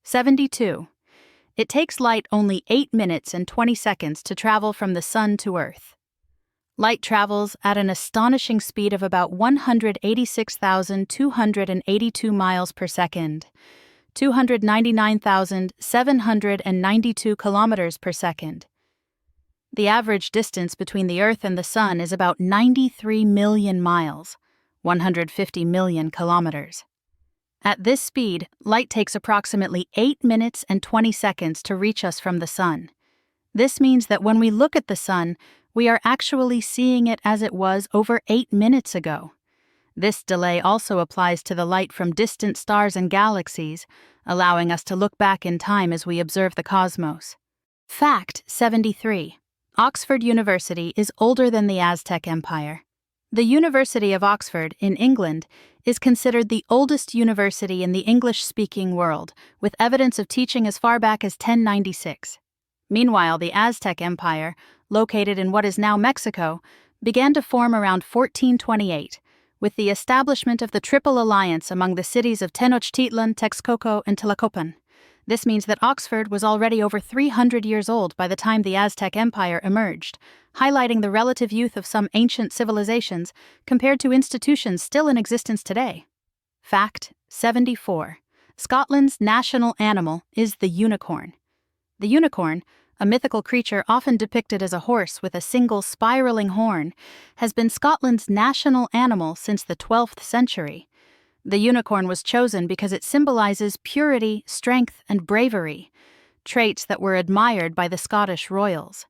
72. It takes light only 8 minutes and 20 seconds to travel from the Sun to Earth. Light travels at an astonishing speed of about 186,282 miles per second, 299,792 kilometers per second. The average distance between the Earth and the Sun is about 93 million miles, 150 million kilometers. At this speed, light takes approximately 8 minutes and 20 seconds to reach us from the Sun. This means that when we look at the Sun, we are actually seeing it as it was over 8 minutes ago. This delay also applies to the light from distant stars and galaxies, allowing us to look back in time as we observe the cosmos. Fact 73. Oxford University is older than the Aztec Empire. The University of Oxford, in England, is considered the oldest university in the English-speaking world, with evidence of teaching as far back as 1096. Meanwhile, the Aztec Empire, located in what is now Mexico, began to form around 1428, with the establishment of the Triple Alliance among the cities of Tenochtitlan, Texcoco, and Tlacopan. This means that Oxford was already over 300 years old by the time the Aztec Empire emerged, highlighting the relative youth of some ancient civilizations compared to institutions still in existence today. Fact 74. Scotland's national animal is the unicorn. The unicorn, a mythical creature often depicted as a horse with a single spiraling horn, has been Scotland's national animal since the 12th century. The unicorn was chosen because it symbolizes purity, strength, and bravery, traits that were admired by the Scottish royals.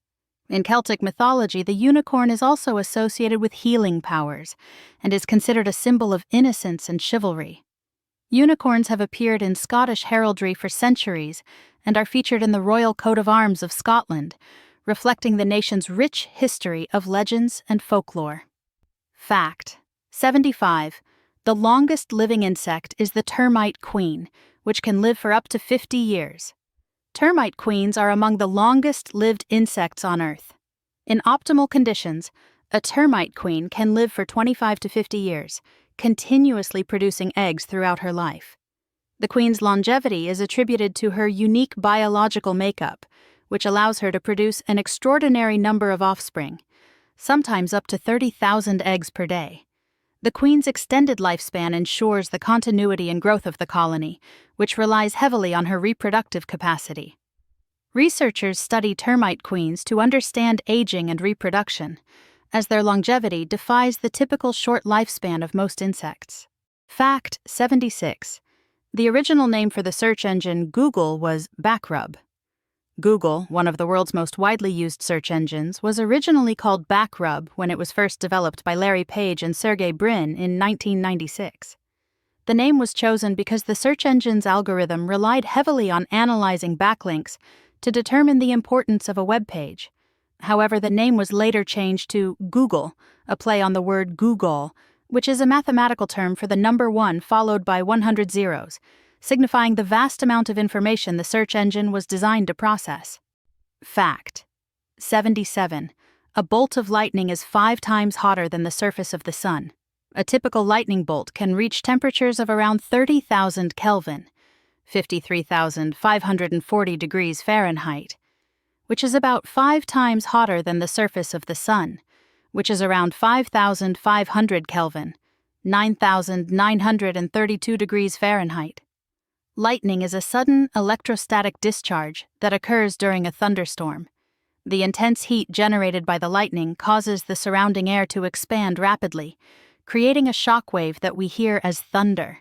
In Celtic mythology, the unicorn is also associated with healing powers and is considered a symbol of innocence and chivalry. Unicorns have appeared in Scottish heraldry for centuries and are featured in the Royal Coat of Arms of Scotland, reflecting the nation's rich history of legends and folklore. Fact 75. The longest living insect is the termite queen, which can live for up to 50 years. Termite queens are among the longest-lived insects on Earth. In optimal conditions, a termite queen can live for 25 to 50 years, continuously producing eggs throughout her life. The queen's longevity is attributed to her unique biological makeup, which allows her to produce an extraordinary number of offspring, sometimes up to 30,000 eggs per day. The queen's extended lifespan ensures the continuity and growth of the colony, which relies heavily on her reproductive capacity. Researchers study termite queens to understand aging and reproduction, as their longevity defies the typical short lifespan of most insects. Fact 76. The original name for the search engine Google was Backrub. Google, one of the world's most widely used search engines, was originally called Backrub when it was first developed by Larry Page and Sergey Brin in 1996. The name was chosen because the search engine's algorithm relied heavily on analyzing backlinks to determine the importance of a web page. However, the name was later changed to Google, a play on the word Google, which is a mathematical term for the number 1 followed by 100 zeros, signifying the vast amount of information the search engine was designed to process. Fact 77. A bolt of lightning is 5 times hotter than the surface of the sun. A typical lightning bolt can reach temperatures of around 30,000 Kelvin, 53,540 degrees Fahrenheit, which is about 5 times hotter than the surface of the sun, which is around 5,500 Kelvin, 9,932 degrees Fahrenheit. Lightning is a sudden electrostatic discharge that occurs during a thunderstorm. The intense heat generated by the lightning causes the surrounding air to expand rapidly, creating a shock wave that we hear as thunder.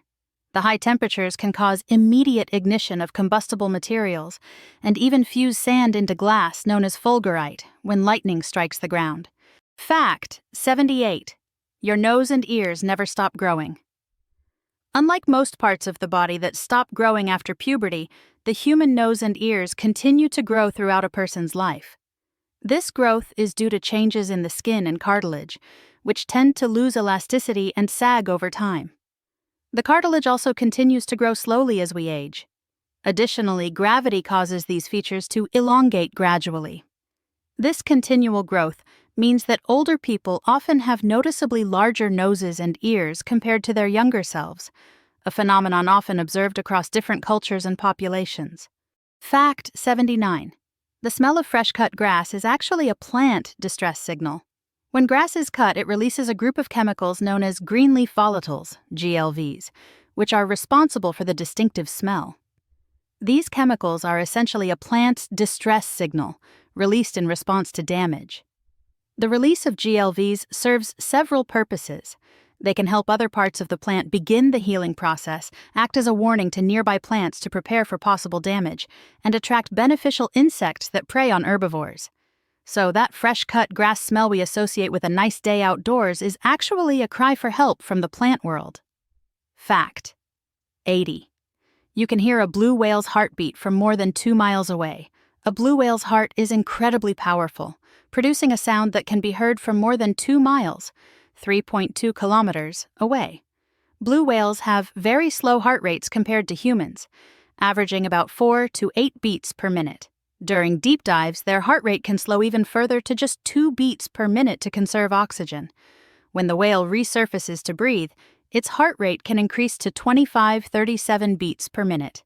The high temperatures can cause immediate ignition of combustible materials and even fuse sand into glass known as fulgurite when lightning strikes the ground. Fact 78. Your nose and ears never stop growing. Unlike most parts of the body that stop growing after puberty, the human nose and ears continue to grow throughout a person's life. This growth is due to changes in the skin and cartilage, which tend to lose elasticity and sag over time. The cartilage also continues to grow slowly as we age. Additionally, gravity causes these features to elongate gradually. This continual growth means that older people often have noticeably larger noses and ears compared to their younger selves, a phenomenon often observed across different cultures and populations. Fact 79. The smell of fresh-cut grass is actually a plant distress signal. When grass is cut, it releases a group of chemicals known as greenleaf volatiles, GLVs, which are responsible for the distinctive smell. These chemicals are essentially a plant's distress signal, released in response to damage. The release of GLVs serves several purposes. They can help other parts of the plant begin the healing process, act as a warning to nearby plants to prepare for possible damage, and attract beneficial insects that prey on herbivores. So that fresh-cut grass smell we associate with a nice day outdoors is actually a cry for help from the plant world. Fact 80. You can hear a blue whale's heartbeat from more than 2 miles away. A blue whale's heart is incredibly powerful, producing a sound that can be heard from more than 2 miles, 3.2 kilometers, away. Blue whales have very slow heart rates compared to humans, averaging about 4 to 8 beats per minute. During deep dives, their heart rate can slow even further to just 2 beats per minute to conserve oxygen. When the whale resurfaces to breathe, its heart rate can increase to 25-37 beats per minute.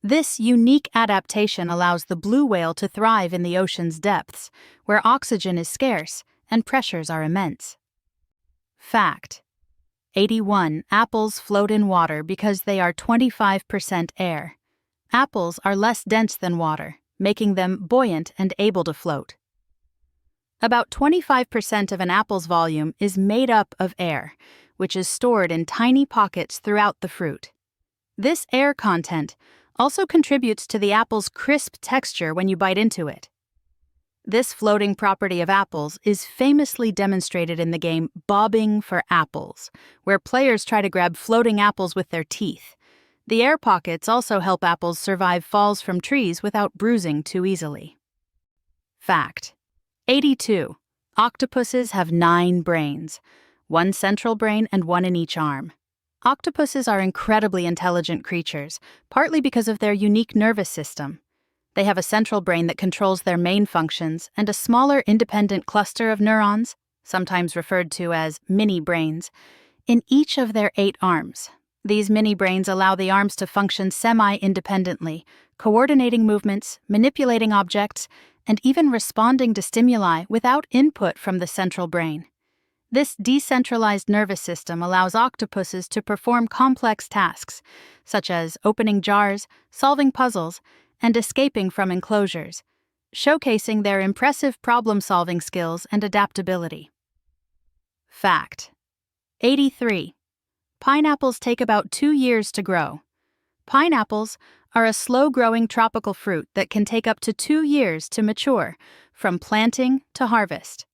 This unique adaptation allows the blue whale to thrive in the ocean's depths, where oxygen is scarce and pressures are immense. Fact 81. Apples float in water because they are 25% air. Apples are less dense than water, making them buoyant and able to float. About 25% of an apple's volume is made up of air, which is stored in tiny pockets throughout the fruit. This air content also contributes to the apple's crisp texture when you bite into it. This floating property of apples is famously demonstrated in the game Bobbing for Apples, where players try to grab floating apples with their teeth. The air pockets also help apples survive falls from trees without bruising too easily. Fact 82. Octopuses have 9 brains, one central brain and one in each arm. Octopuses are incredibly intelligent creatures, partly because of their unique nervous system. They have a central brain that controls their main functions and a smaller independent cluster of neurons, sometimes referred to as mini-brains, in each of their 8 arms. These mini-brains allow the arms to function semi-independently, coordinating movements, manipulating objects, and even responding to stimuli without input from the central brain. This decentralized nervous system allows octopuses to perform complex tasks, such as opening jars, solving puzzles, and escaping from enclosures, showcasing their impressive problem-solving skills and adaptability. Fact: 83. Pineapples take about 2 years to grow. Pineapples are a slow-growing tropical fruit that can take up to 2 years to mature, from planting to harvest.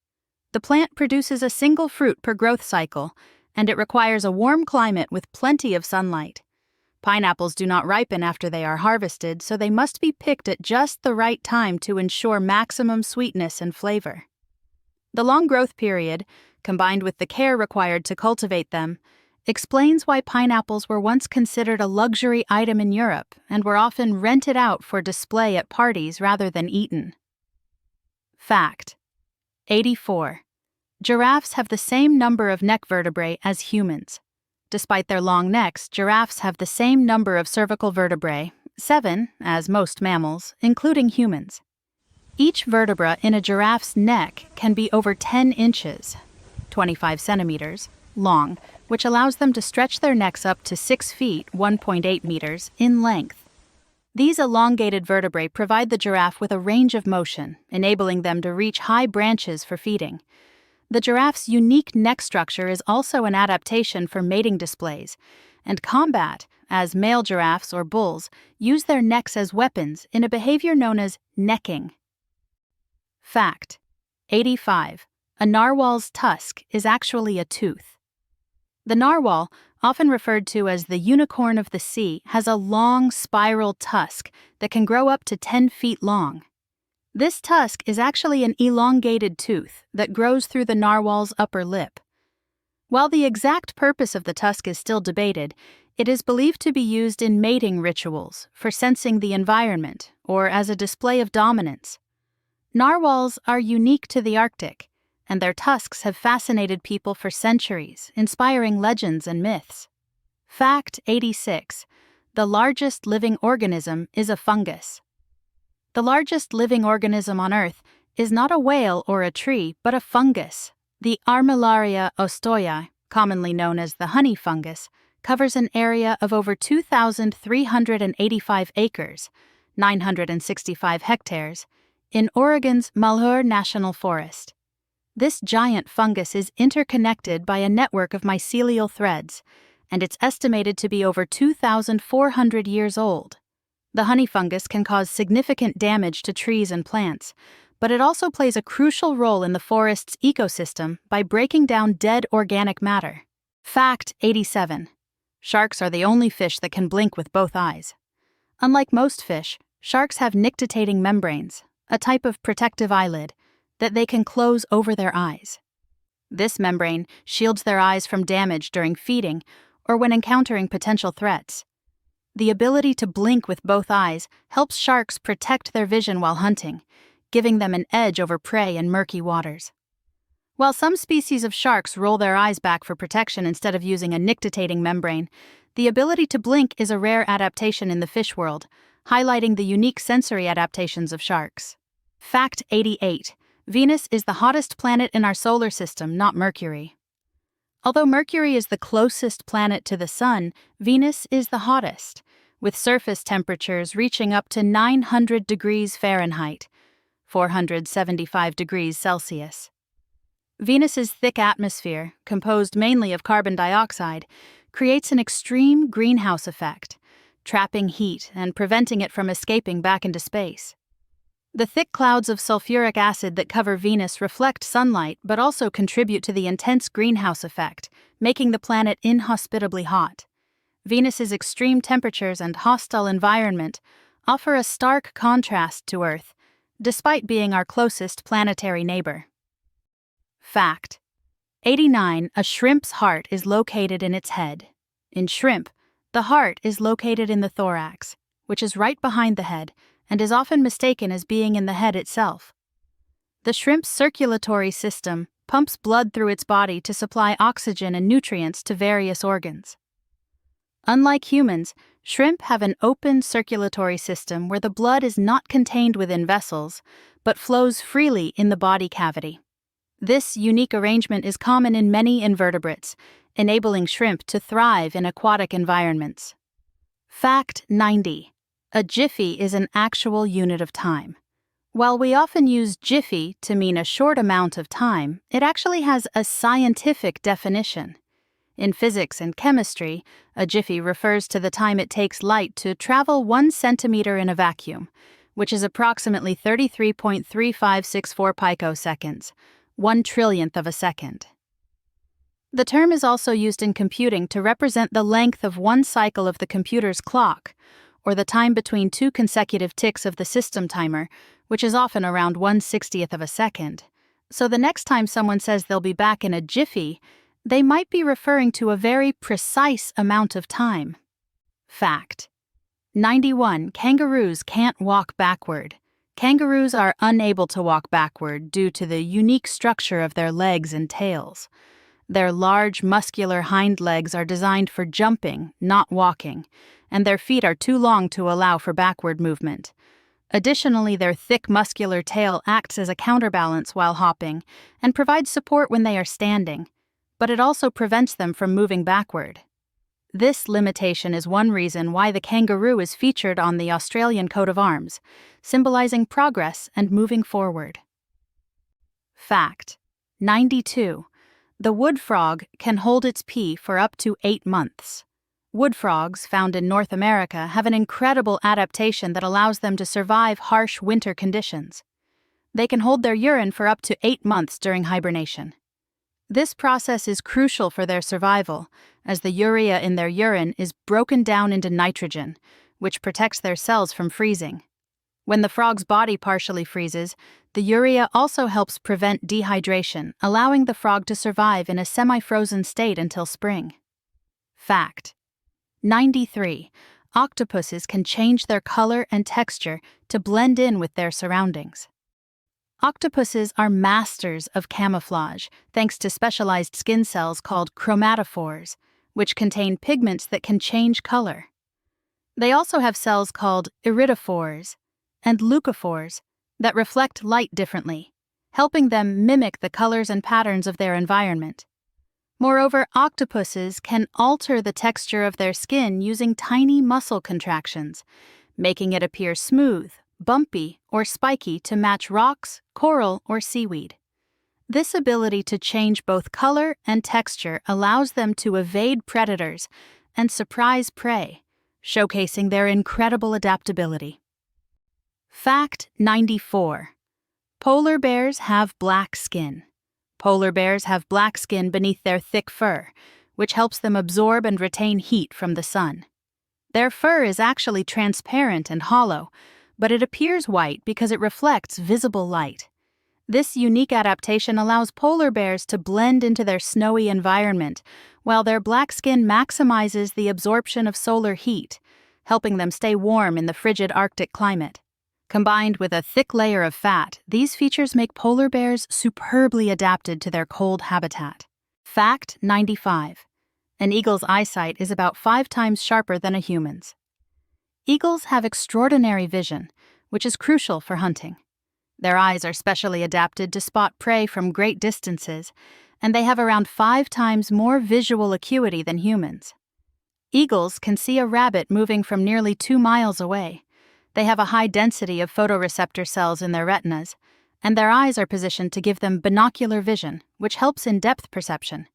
The plant produces a single fruit per growth cycle, and it requires a warm climate with plenty of sunlight. Pineapples do not ripen after they are harvested, so they must be picked at just the right time to ensure maximum sweetness and flavor. The long growth period, combined with the care required to cultivate them, explains why pineapples were once considered a luxury item in Europe and were often rented out for display at parties rather than eaten. Fact: 84. Giraffes have the same number of neck vertebrae as humans. Despite their long necks, giraffes have the same number of cervical vertebrae, 7, as most mammals, including humans. Each vertebra in a giraffe's neck can be over 10 inches, 25 centimeters, long, which allows them to stretch their necks up to 6 feet, 1.8 meters, in length. These elongated vertebrae provide the giraffe with a range of motion, enabling them to reach high branches for feeding. The giraffe's unique neck structure is also an adaptation for mating displays and combat, as male giraffes or bulls use their necks as weapons in a behavior known as necking. Fact: 85. A narwhal's tusk is actually a tooth. The narwhal, often referred to as the unicorn of the sea, has a long spiral tusk that can grow up to 10 feet long. This tusk is actually an elongated tooth that grows through the narwhal's upper lip. While the exact purpose of the tusk is still debated, it is believed to be used in mating rituals, for sensing the environment, or as a display of dominance. Narwhals are unique to the Arctic, and their tusks have fascinated people for centuries, inspiring legends and myths. Fact: 86. The largest living organism is a fungus. The largest living organism on Earth is not a whale or a tree, but a fungus. The Armillaria ostoya, commonly known as the honey fungus, covers an area of over 2,385 acres, 965 hectares, in Oregon's Malheur National Forest. This giant fungus is interconnected by a network of mycelial threads, and it's estimated to be over 2,400 years old. The honey fungus can cause significant damage to trees and plants, but it also plays a crucial role in the forest's ecosystem by breaking down dead organic matter. Fact: 87. Sharks are the only fish that can blink with both eyes. Unlike most fish, sharks have nictitating membranes, a type of protective eyelid, that they can close over their eyes. This membrane shields their eyes from damage during feeding or when encountering potential threats. The ability to blink with both eyes helps sharks protect their vision while hunting, giving them an edge over prey in murky waters. While some species of sharks roll their eyes back for protection instead of using a nictitating membrane, the ability to blink is a rare adaptation in the fish world, highlighting the unique sensory adaptations of sharks. Fact: 88. Venus is the hottest planet in our solar system, not Mercury. Although Mercury is the closest planet to the Sun, Venus is the hottest, with surface temperatures reaching up to 900 degrees Fahrenheit, 475 degrees Celsius. Venus's thick atmosphere, composed mainly of carbon dioxide, creates an extreme greenhouse effect, trapping heat and preventing it from escaping back into space. The thick clouds of sulfuric acid that cover Venus reflect sunlight but also contribute to the intense greenhouse effect, making the planet inhospitably hot. Venus's extreme temperatures and hostile environment offer a stark contrast to Earth, despite being our closest planetary neighbor. Fact. 89. A shrimp's heart is located in its head. In shrimp, the heart is located in the thorax, which is right behind the head and is often mistaken as being in the head itself. The shrimp's circulatory system pumps blood through its body to supply oxygen and nutrients to various organs. Unlike humans, shrimp have an open circulatory system where the blood is not contained within vessels, but flows freely in the body cavity. This unique arrangement is common in many invertebrates, enabling shrimp to thrive in aquatic environments. Fact 90. A jiffy is an actual unit of time. While we often use jiffy to mean a short amount of time, it actually has a scientific definition. In physics and chemistry, a jiffy refers to the time it takes light to travel 1 centimeter in a vacuum, which is approximately 33.3564 picoseconds, 1 trillionth of a second. The term is also used in computing to represent the length of one cycle of the computer's clock, or the time between 2 consecutive ticks of the system timer, which is often around 1/60th of a second. So the next time someone says they'll be back in a jiffy, they might be referring to a very precise amount of time. Fact. 91. Kangaroos can't walk backward. Kangaroos are unable to walk backward due to the unique structure of their legs and tails. Their large, muscular hind legs are designed for jumping, not walking, and their feet are too long to allow for backward movement. Additionally, their thick, muscular tail acts as a counterbalance while hopping and provides support when they are standing, but it also prevents them from moving backward. This limitation is one reason why the kangaroo is featured on the Australian coat of arms, symbolizing progress and moving forward. Fact. 92. The wood frog can hold its pee for up to 8 months. Wood frogs, found in North America, have an incredible adaptation that allows them to survive harsh winter conditions. They can hold their urine for up to 8 months during hibernation. This process is crucial for their survival, as the urea in their urine is broken down into nitrogen, which protects their cells from freezing. When the frog's body partially freezes, the urea also helps prevent dehydration, allowing the frog to survive in a semi-frozen state until spring. Fact. 93. Octopuses can change their color and texture to blend in with their surroundings. Octopuses are masters of camouflage thanks to specialized skin cells called chromatophores, which contain pigments that can change color. They also have cells called iridophores and leucophores that reflect light differently, helping them mimic the colors and patterns of their environment. Moreover, octopuses can alter the texture of their skin using tiny muscle contractions, making it appear smooth, bumpy, or spiky to match rocks, coral, or seaweed. This ability to change both color and texture allows them to evade predators and surprise prey, showcasing their incredible adaptability. Fact 94. Polar bears have black skin. Polar bears have black skin beneath their thick fur, which helps them absorb and retain heat from the sun. Their fur is actually transparent and hollow, but it appears white because it reflects visible light. This unique adaptation allows polar bears to blend into their snowy environment, while their black skin maximizes the absorption of solar heat, helping them stay warm in the frigid Arctic climate. Combined with a thick layer of fat, these features make polar bears superbly adapted to their cold habitat. Fact 95. An eagle's eyesight is about 5 times sharper than a human's. Eagles have extraordinary vision, which is crucial for hunting. Their eyes are specially adapted to spot prey from great distances, and they have around 5 times more visual acuity than humans. Eagles can see a rabbit moving from nearly 2 miles away. They have a high density of photoreceptor cells in their retinas, and their eyes are positioned to give them binocular vision, which helps in depth perception.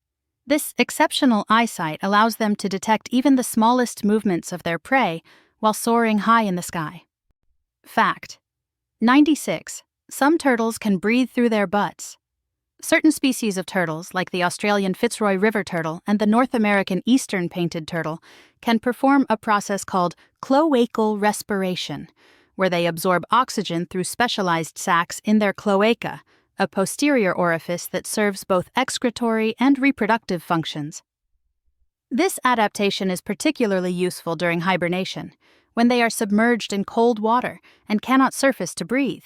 This exceptional eyesight allows them to detect even the smallest movements of their prey while soaring high in the sky. Fact 96. Some turtles can breathe through their butts. Certain species of turtles, like the Australian Fitzroy River turtle and the North American eastern painted turtle, can perform a process called cloacal respiration, where they absorb oxygen through specialized sacs in their cloaca, a posterior orifice that serves both excretory and reproductive functions. This adaptation is particularly useful during hibernation, when they are submerged in cold water and cannot surface to breathe.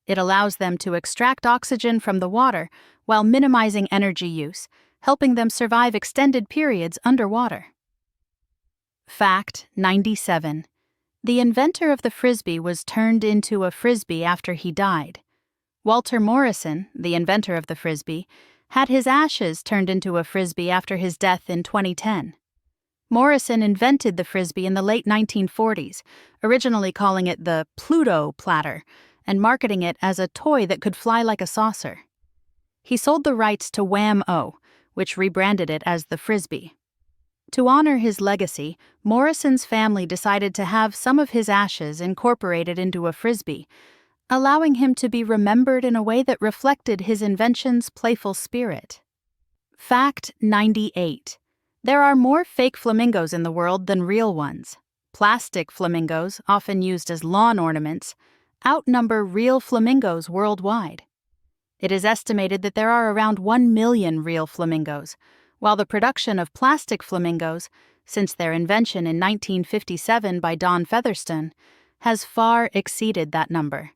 It allows them to extract oxygen from the water while minimizing energy use, helping them survive extended periods underwater. Fact 97. The inventor of the frisbee was turned into a frisbee after he died. Walter Morrison, the inventor of the frisbee, had his ashes turned into a frisbee after his death in 2010. Morrison invented the frisbee in the late 1940s, originally calling it the Pluto platter and marketing it as a toy that could fly like a saucer. He sold the rights to Wham-O, which rebranded it as the frisbee. To honor his legacy, Morrison's family decided to have some of his ashes incorporated into a frisbee, allowing him to be remembered in a way that reflected his invention's playful spirit. Fact 98. There are more fake flamingos in the world than real ones. Plastic flamingos, often used as lawn ornaments, outnumber real flamingos worldwide. It is estimated that there are around 1 million real flamingos, while the production of plastic flamingos, since their invention in 1957 by Don Featherstone, has far exceeded that number.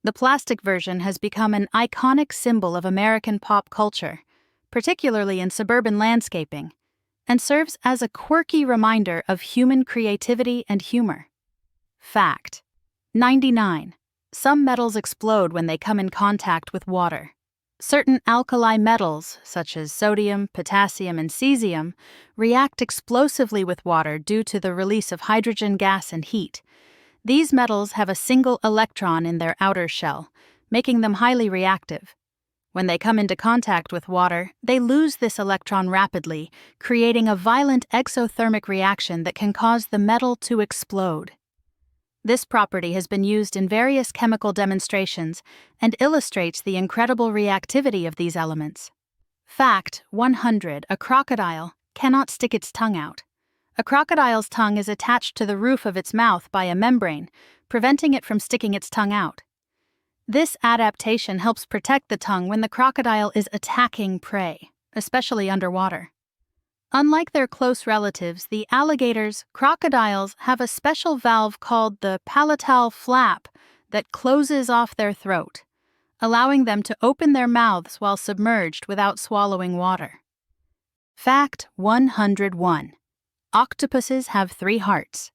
The plastic version has become an iconic symbol of American pop culture, particularly in suburban landscaping, and serves as a quirky reminder of human creativity and humor. Fact 99. Some metals explode when they come in contact with water. Certain alkali metals, such as sodium, potassium, and cesium, react explosively with water due to the release of hydrogen gas and heat. These metals have a single electron in their outer shell, making them highly reactive. When they come into contact with water, they lose this electron rapidly, creating a violent exothermic reaction that can cause the metal to explode. This property has been used in various chemical demonstrations and illustrates the incredible reactivity of these elements. Fact 100. A crocodile cannot stick its tongue out. A crocodile's tongue is attached to the roof of its mouth by a membrane, preventing it from sticking its tongue out. This adaptation helps protect the tongue when the crocodile is attacking prey, especially underwater. Unlike their close relatives, the alligators, crocodiles have a special valve called the palatal flap that closes off their throat, allowing them to open their mouths while submerged without swallowing water. Fact 101. Octopuses have 3 hearts.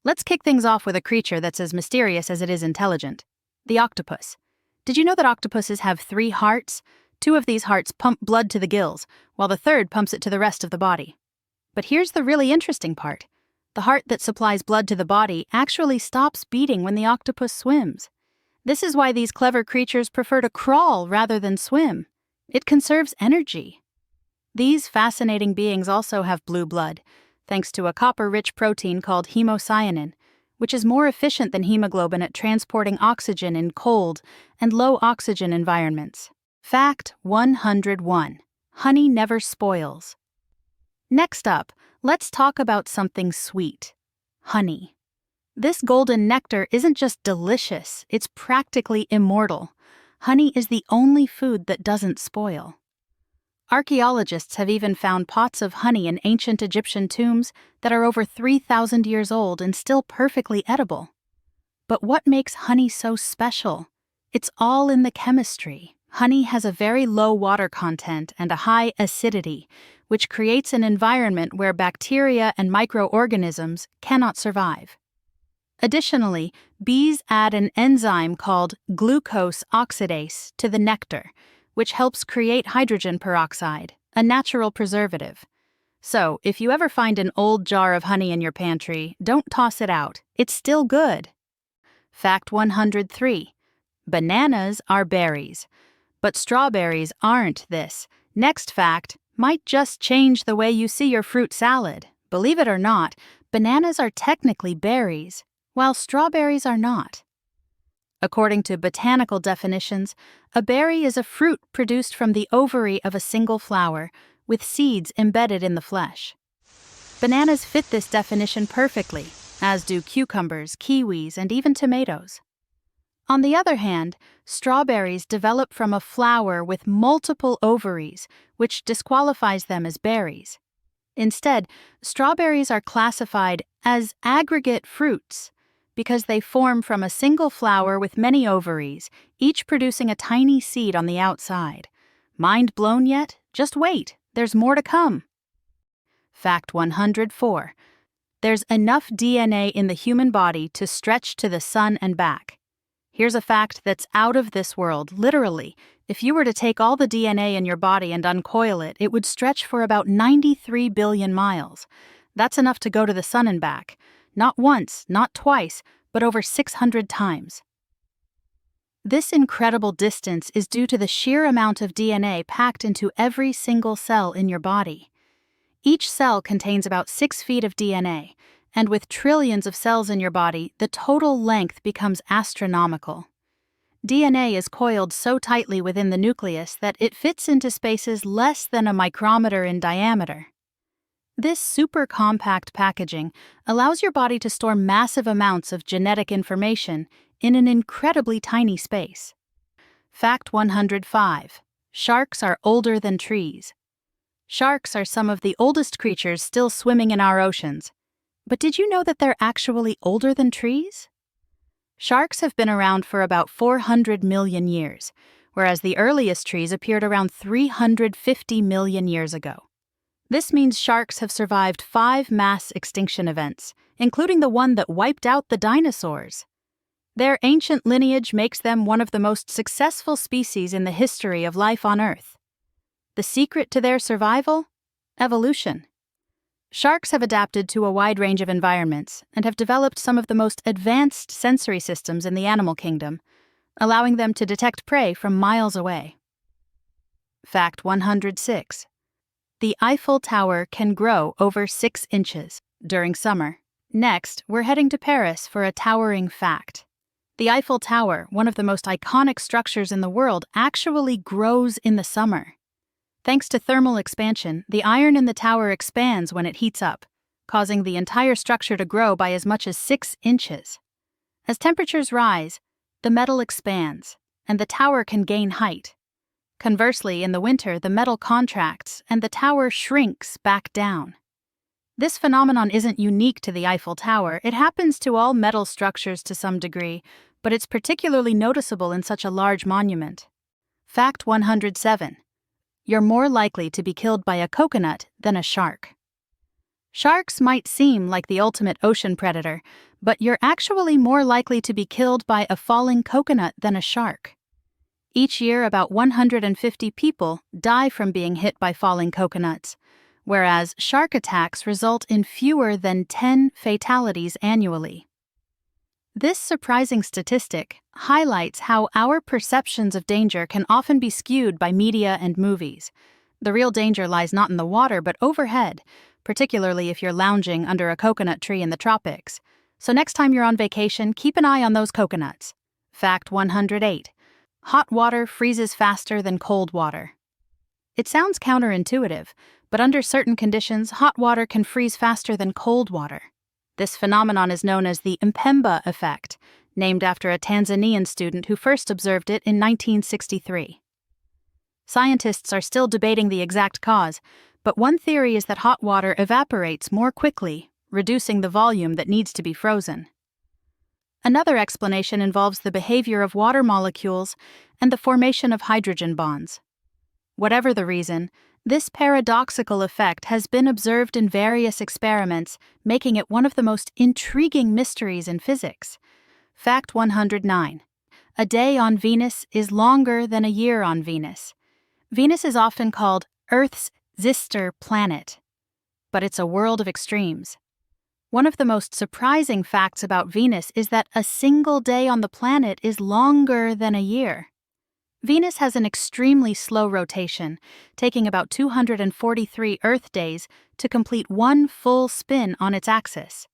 Let's kick things off with a creature that's as mysterious as it is intelligent. The octopus. Did you know that octopuses have 3 hearts? 2 of these hearts pump blood to the gills, while the third pumps it to the rest of the body. But here's the really interesting part. The heart that supplies blood to the body actually stops beating when the octopus swims. This is why these clever creatures prefer to crawl rather than swim. It conserves energy. These fascinating beings also have blue blood, thanks to a copper-rich protein called hemocyanin, which is more efficient than hemoglobin at transporting oxygen in cold and low-oxygen environments. Fact 101. Honey never spoils. Next up, let's talk about something sweet. Honey. This golden nectar isn't just delicious, it's practically immortal. Honey is the only food that doesn't spoil. Archaeologists have even found pots of honey in ancient Egyptian tombs that are over 3,000 years old and still perfectly edible. But what makes honey so special? It's all in the chemistry. Honey has a very low water content and a high acidity, which creates an environment where bacteria and microorganisms cannot survive. Additionally, bees add an enzyme called glucose oxidase to the nectar, which helps create hydrogen peroxide, a natural preservative. So, if you ever find an old jar of honey in your pantry, don't toss it out. It's still good. Fact 103. Bananas are berries. But strawberries aren't this. Next fact might just change the way you see your fruit salad. Believe it or not, bananas are technically berries, while strawberries are not. According to botanical definitions, a berry is a fruit produced from the ovary of a single flower, with seeds embedded in the flesh. Bananas fit this definition perfectly, as do cucumbers, kiwis, and even tomatoes. On the other hand, strawberries develop from a flower with multiple ovaries, which disqualifies them as berries. Instead, strawberries are classified as aggregate fruits because they form from a single flower with many ovaries, each producing a tiny seed on the outside. Mind blown yet? Just wait, there's more to come. Fact 104. There's enough DNA in the human body to stretch to the sun and back. Here's a fact that's out of this world, literally. If you were to take all the DNA in your body and uncoil it, it would stretch for about 93 billion miles. That's enough to go to the sun and back. Not once, not twice, but over 600 times. This incredible distance is due to the sheer amount of DNA packed into every single cell in your body. Each cell contains about 6 feet of DNA, and with trillions of cells in your body, the total length becomes astronomical. DNA is coiled so tightly within the nucleus that it fits into spaces less than a micrometer in diameter. This super compact packaging allows your body to store massive amounts of genetic information in an incredibly tiny space. Fact 105. Sharks are older than trees. Sharks are some of the oldest creatures still swimming in our oceans. But did you know that they're actually older than trees? Sharks have been around for about 400 million years, whereas the earliest trees appeared around 350 million years ago. This means sharks have survived 5 mass extinction events, including the one that wiped out the dinosaurs. Their ancient lineage makes them one of the most successful species in the history of life on Earth. The secret to their survival? Evolution. Sharks have adapted to a wide range of environments and have developed some of the most advanced sensory systems in the animal kingdom, allowing them to detect prey from miles away. Fact 106. The Eiffel Tower can grow over 6 inches during summer. Next, we're heading to Paris for a towering fact. The Eiffel Tower, one of the most iconic structures in the world, actually grows in the summer. Thanks to thermal expansion, the iron in the tower expands when it heats up, causing the entire structure to grow by as much as 6 inches. As temperatures rise, the metal expands, and the tower can gain height. Conversely, in the winter, the metal contracts, and the tower shrinks back down. This phenomenon isn't unique to the Eiffel Tower. It happens to all metal structures to some degree, but it's particularly noticeable in such a large monument. Fact 107. You're more likely to be killed by a coconut than a shark. Sharks might seem like the ultimate ocean predator, but you're actually more likely to be killed by a falling coconut than a shark. Each year, about 150 people die from being hit by falling coconuts, whereas shark attacks result in fewer than 10 fatalities annually. This surprising statistic highlights how our perceptions of danger can often be skewed by media and movies. The real danger lies not in the water but overhead, particularly if you're lounging under a coconut tree in the tropics. So next time you're on vacation, keep an eye on those coconuts. Fact 108. Hot water freezes faster than cold water. It sounds counterintuitive, but under certain conditions, hot water can freeze faster than cold water. This phenomenon is known as the Mpemba effect, named after a Tanzanian student who first observed it in 1963. Scientists are still debating the exact cause, but one theory is that hot water evaporates more quickly, reducing the volume that needs to be frozen. Another explanation involves the behavior of water molecules and the formation of hydrogen bonds. Whatever the reason, this paradoxical effect has been observed in various experiments, making it one of the most intriguing mysteries in physics. Fact 109. A day on Venus is longer than a year on Venus. Venus is often called Earth's sister planet, but it's a world of extremes. One of the most surprising facts about Venus is that a single day on the planet is longer than a year. Venus has an extremely slow rotation, taking about 243 Earth days to complete one full spin on its axis.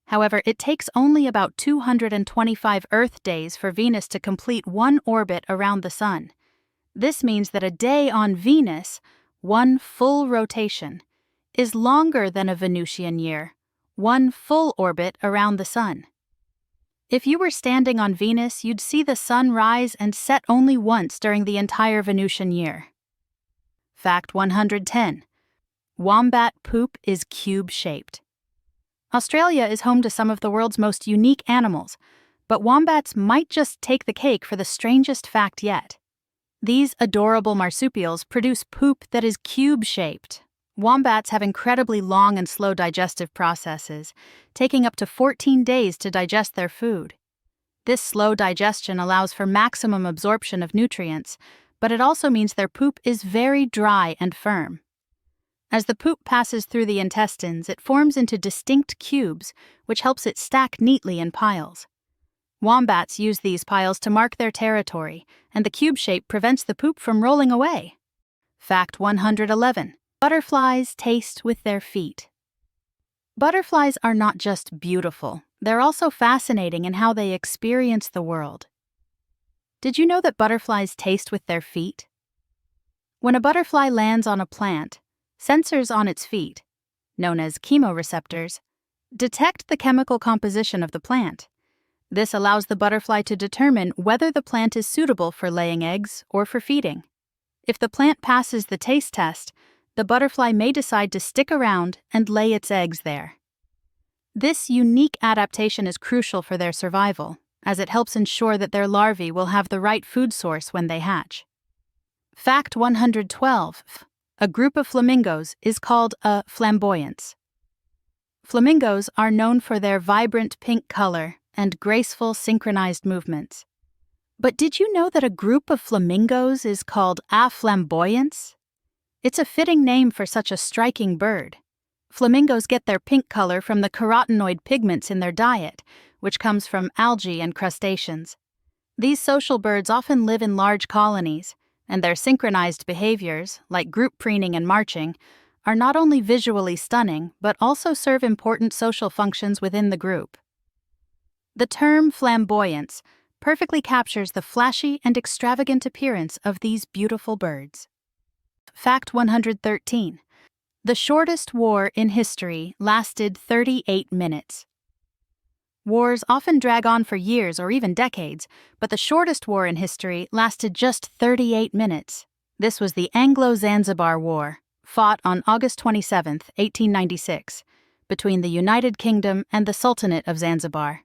However, it takes only about 225 Earth days for Venus to complete one orbit around the Sun. This means that a day on Venus, one full rotation, is longer than a Venusian year, one full orbit around the Sun. If you were standing on Venus, you'd see the sun rise and set only once during the entire Venusian year. Fact 110. Wombat poop is cube-shaped. Australia is home to some of the world's most unique animals, but wombats might just take the cake for the strangest fact yet. These adorable marsupials produce poop that is cube-shaped. Wombats have incredibly long and slow digestive processes, taking up to 14 days to digest their food. This slow digestion allows for maximum absorption of nutrients, but it also means their poop is very dry and firm. As the poop passes through the intestines, it forms into distinct cubes, which helps it stack neatly in piles. Wombats use these piles to mark their territory, and the cube shape prevents the poop from rolling away. Fact 111. Butterflies taste with their feet. Butterflies are not just beautiful, they're also fascinating in how they experience the world. Did you know that butterflies taste with their feet? When a butterfly lands on a plant, sensors on its feet, known as chemoreceptors, detect the chemical composition of the plant. This allows the butterfly to determine whether the plant is suitable for laying eggs or for feeding. If the plant passes the taste test, the butterfly may decide to stick around and lay its eggs there. This unique adaptation is crucial for their survival, as it helps ensure that their larvae will have the right food source when they hatch. Fact 112. A group of flamingos is called a flamboyance. Flamingos are known for their vibrant pink color and graceful synchronized movements. But did you know that a group of flamingos is called a flamboyance? It's a fitting name for such a striking bird. Flamingos get their pink color from the carotenoid pigments in their diet, which comes from algae and crustaceans. These social birds often live in large colonies, and their synchronized behaviors, like group preening and marching, are not only visually stunning, but also serve important social functions within the group. The term flamboyance perfectly captures the flashy and extravagant appearance of these beautiful birds. Fact 113. The shortest war in history lasted 38 minutes. Wars often drag on for years or even decades, but the shortest war in history lasted just 38 minutes. This was the Anglo-Zanzibar War, fought on August 27, 1896, between the United Kingdom and the Sultanate of Zanzibar.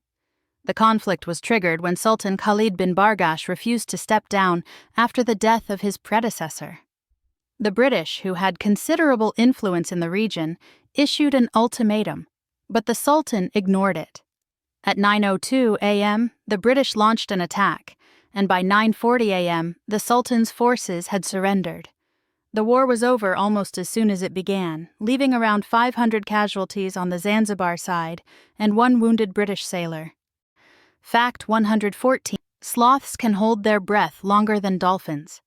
The conflict was triggered when Sultan Khalid bin Bargash refused to step down after the death of his predecessor. The British, who had considerable influence in the region, issued an ultimatum, but the Sultan ignored it. At 9:02 a.m., the British launched an attack, and by 9:40 a.m., the Sultan's forces had surrendered. The war was over almost as soon as it began, leaving around 500 casualties on the Zanzibar side and one wounded British sailor. Fact 114. Sloths can hold their breath longer than dolphins.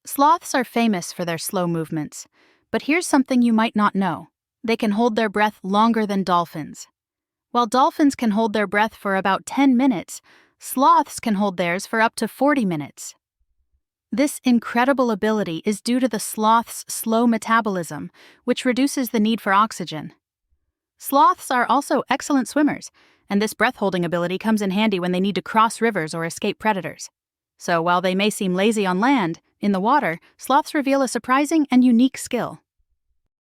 Sloths are famous for their slow movements, but here's something you might not know. They can hold their breath longer than dolphins. While dolphins can hold their breath for about 10 minutes, sloths can hold theirs for up to 40 minutes. This incredible ability is due to the sloth's slow metabolism, which reduces the need for oxygen. Sloths are also excellent swimmers, and this breath-holding ability comes in handy when they need to cross rivers or escape predators. So while they may seem lazy on land, in the water, sloths reveal a surprising and unique skill.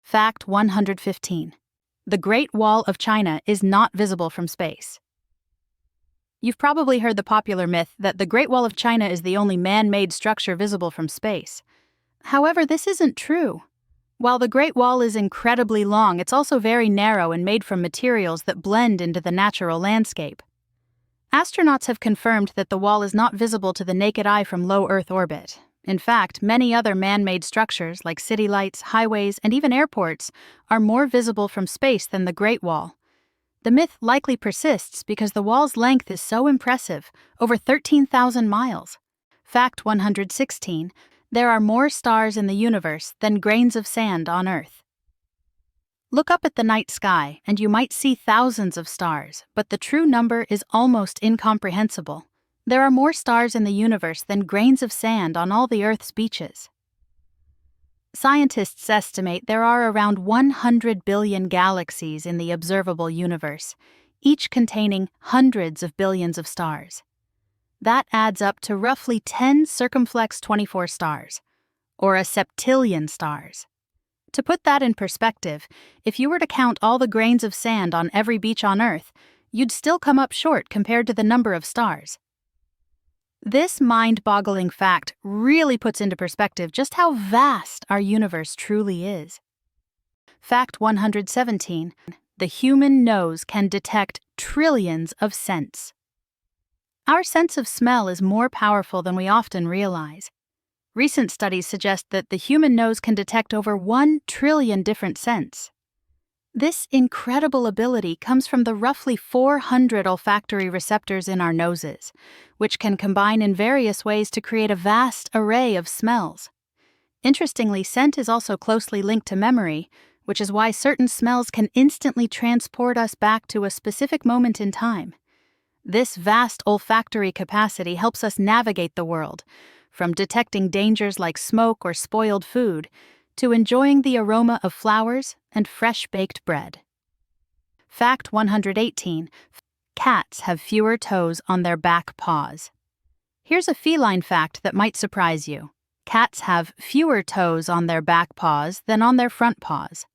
Fact 115. The Great Wall of China is not visible from space. You've probably heard the popular myth that the Great Wall of China is the only man-made structure visible from space. However, this isn't true. While the Great Wall is incredibly long, it's also very narrow and made from materials that blend into the natural landscape. Astronauts have confirmed that the wall is not visible to the naked eye from low Earth orbit. In fact, many other man-made structures like city lights, highways, and even airports are more visible from space than the Great Wall. The myth likely persists because the wall's length is so impressive, over 13,000 miles. Fact 116. There are more stars in the universe than grains of sand on Earth. Look up at the night sky and you might see thousands of stars, but the true number is almost incomprehensible. There are more stars in the universe than grains of sand on all the Earth's beaches. Scientists estimate there are around 100 billion galaxies in the observable universe, each containing hundreds of billions of stars. That adds up to roughly 10 circumflex 24 stars, or a septillion stars. To put that in perspective, if you were to count all the grains of sand on every beach on Earth, you'd still come up short compared to the number of stars. This mind-boggling fact really puts into perspective just how vast our universe truly is. Fact 117. The human nose can detect trillions of scents. Our sense of smell is more powerful than we often realize. Recent studies suggest that the human nose can detect over 1 trillion different scents. This incredible ability comes from the roughly 400 olfactory receptors in our noses, which can combine in various ways to create a vast array of smells. Interestingly, scent is also closely linked to memory, which is why certain smells can instantly transport us back to a specific moment in time. This vast olfactory capacity helps us navigate the world, from detecting dangers like smoke or spoiled food, to enjoying the aroma of flowers and fresh-baked bread. Fact 118. Cats have fewer toes on their back paws. Here's a feline fact that might surprise you. Cats have fewer toes on their back paws than on their front paws.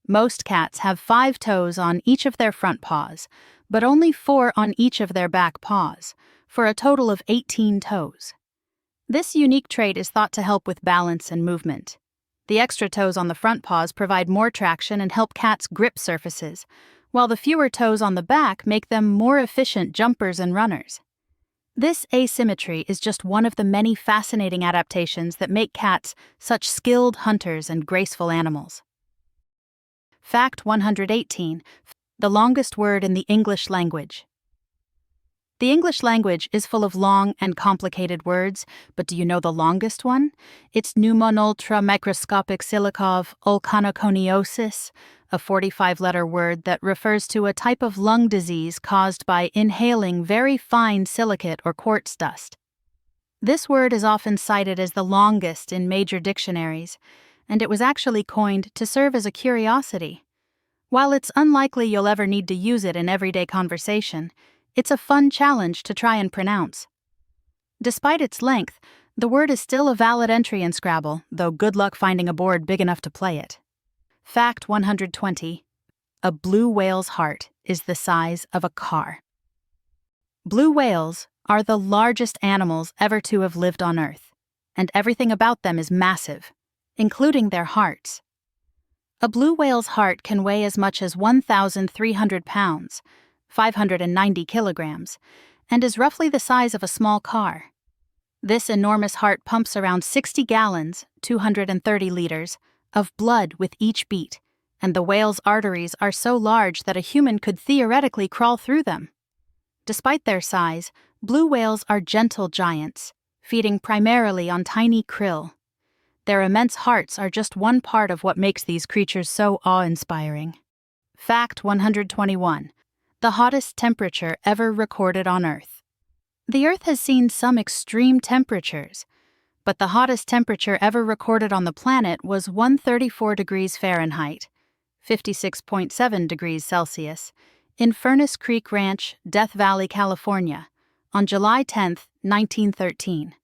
Most cats have 5 toes on each of their front paws, but only 4 on each of their back paws, for a total of 18 toes. This unique trait is thought to help with balance and movement. The extra toes on the front paws provide more traction and help cats grip surfaces, while the fewer toes on the back make them more efficient jumpers and runners. This asymmetry is just one of the many fascinating adaptations that make cats such skilled hunters and graceful animals. Fact 118. The longest word in the English language. The English language is full of long and complicated words, but do you know the longest one? It's pneumon ultra microscopic silicov ulcanoconiosis, a 45-letter word that refers to a type of lung disease caused by inhaling very fine silicate or quartz dust. This word is often cited as the longest in major dictionaries, and it was actually coined to serve as a curiosity. While it's unlikely you'll ever need to use it in everyday conversation, it's a fun challenge to try and pronounce. Despite its length, the word is still a valid entry in Scrabble, though good luck finding a board big enough to play it. Fact 120. A blue whale's heart is the size of a car. Blue whales are the largest animals ever to have lived on Earth, and everything about them is massive, including their hearts. A blue whale's heart can weigh as much as 1,300 pounds, 590 kilograms, and is roughly the size of a small car. This enormous heart pumps around 60 gallons, 230 liters, of blood with each beat, and the whale's arteries are so large that a human could theoretically crawl through them. Despite their size, blue whales are gentle giants, feeding primarily on tiny krill. Their immense hearts are just one part of what makes these creatures so awe-inspiring. Fact 121. The hottest temperature ever recorded on Earth. The Earth has seen some extreme temperatures, but the hottest temperature ever recorded on the planet was 134 degrees Fahrenheit, 56.7 degrees Celsius, in Furnace Creek Ranch, Death Valley, California, on July 10, 1913.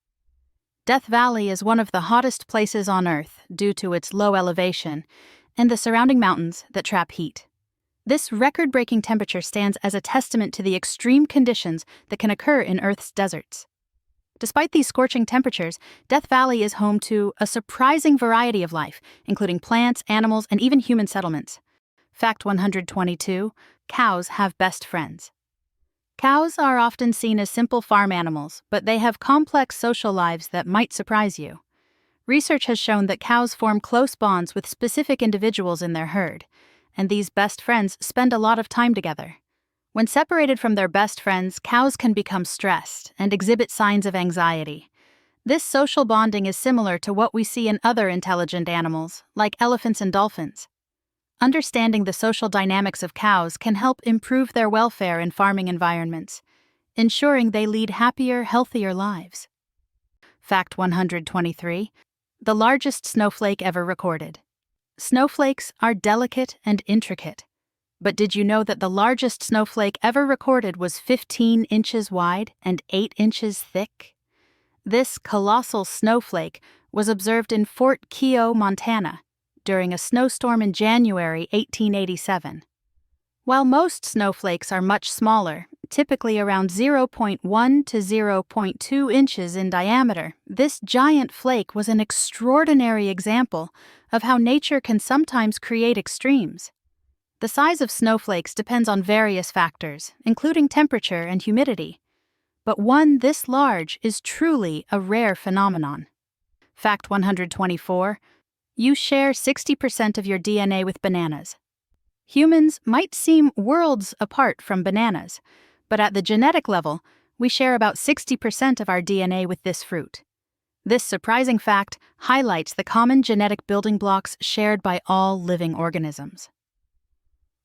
Death Valley is one of the hottest places on Earth due to its low elevation and the surrounding mountains that trap heat. This record-breaking temperature stands as a testament to the extreme conditions that can occur in Earth's deserts. Despite these scorching temperatures, Death Valley is home to a surprising variety of life, including plants, animals, and even human settlements. Fact 122. Cows have best friends. Cows are often seen as simple farm animals, but they have complex social lives that might surprise you. Research has shown that cows form close bonds with specific individuals in their herd, and these best friends spend a lot of time together. When separated from their best friends, cows can become stressed and exhibit signs of anxiety. This social bonding is similar to what we see in other intelligent animals, like elephants and dolphins. Understanding the social dynamics of cows can help improve their welfare in farming environments, ensuring they lead happier, healthier lives. Fact 123. The largest snowflake ever recorded. Snowflakes are delicate and intricate. But did you know that the largest snowflake ever recorded was 15 inches wide and 8 inches thick? This colossal snowflake was observed in Fort Keogh, Montana, during a snowstorm in January 1887. While most snowflakes are much smaller, typically around 0.1 to 0.2 inches in diameter, this giant flake was an extraordinary example of how nature can sometimes create extremes. The size of snowflakes depends on various factors, including temperature and humidity. But one this large is truly a rare phenomenon. Fact 124. You share 60% of your DNA with bananas. Humans might seem worlds apart from bananas, but at the genetic level, we share about 60% of our DNA with this fruit. This surprising fact highlights the common genetic building blocks shared by all living organisms.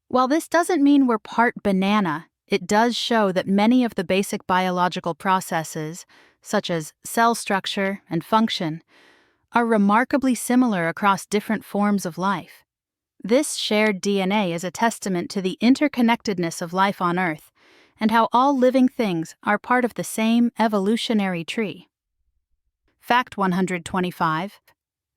While this doesn't mean we're part banana, it does show that many of the basic biological processes, such as cell structure and function, are remarkably similar across different forms of life. This shared DNA is a testament to the interconnectedness of life on Earth and how all living things are part of the same evolutionary tree. Fact 125.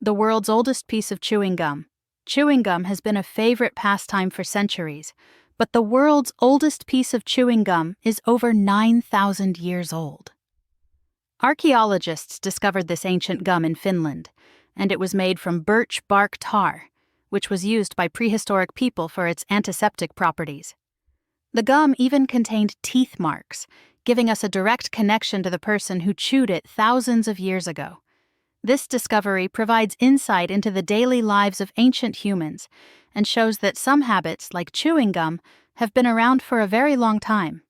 The world's oldest piece of chewing gum. Chewing gum has been a favorite pastime for centuries, but the world's oldest piece of chewing gum is over 9,000 years old. Archaeologists discovered this ancient gum in Finland, and it was made from birch bark tar, which was used by prehistoric people for its antiseptic properties. The gum even contained teeth marks, giving us a direct connection to the person who chewed it thousands of years ago. This discovery provides insight into the daily lives of ancient humans and shows that some habits, like chewing gum, have been around for a very long time.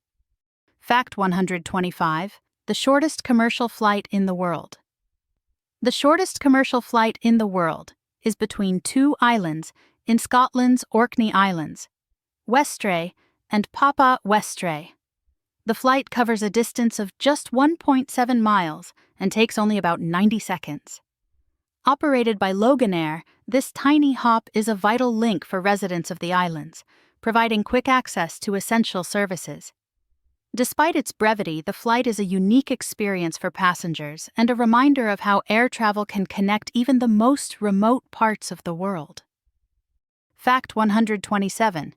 Fact 125. The shortest commercial flight in the world. The shortest commercial flight in the world is between two islands in Scotland's Orkney Islands, Westray and Papa Westray. The flight covers a distance of just 1.7 miles and takes only about 90 seconds. Operated by Loganair, this tiny hop is a vital link for residents of the islands, providing quick access to essential services. Despite its brevity, the flight is a unique experience for passengers and a reminder of how air travel can connect even the most remote parts of the world. Fact 127.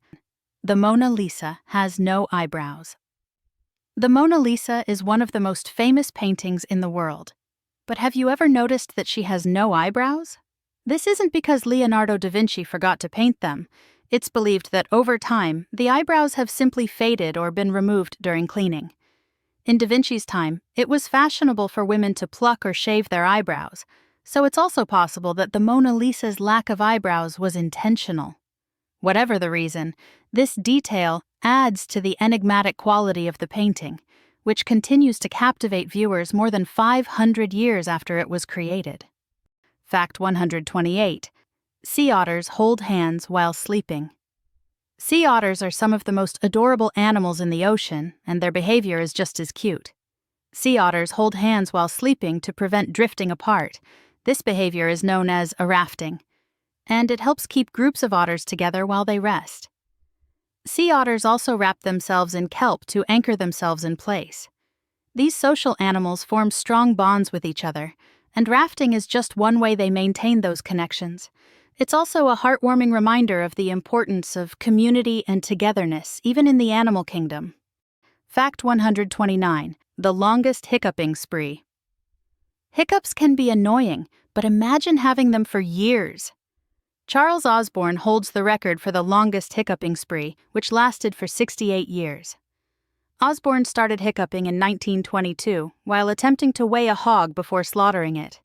The Mona Lisa has no eyebrows. The Mona Lisa is one of the most famous paintings in the world. But have you ever noticed that she has no eyebrows? This isn't because Leonardo da Vinci forgot to paint them. It's believed that over time, the eyebrows have simply faded or been removed during cleaning. In Da Vinci's time, it was fashionable for women to pluck or shave their eyebrows, so it's also possible that the Mona Lisa's lack of eyebrows was intentional. Whatever the reason, this detail adds to the enigmatic quality of the painting, which continues to captivate viewers more than 500 years after it was created. Fact 128. Sea otters hold hands while sleeping. Sea otters are some of the most adorable animals in the ocean, and their behavior is just as cute. Sea otters hold hands while sleeping to prevent drifting apart. This behavior is known as a rafting, and it helps keep groups of otters together while they rest. Sea otters also wrap themselves in kelp to anchor themselves in place. These social animals form strong bonds with each other, and rafting is just one way they maintain those connections. It's also a heartwarming reminder of the importance of community and togetherness, even in the animal kingdom. Fact 129. The longest hiccuping spree. Hiccups can be annoying, but imagine having them for years. Charles Osborne holds the record for the longest hiccuping spree, which lasted for 68 years. Osborne started hiccuping in 1922 while attempting to weigh a hog before slaughtering it.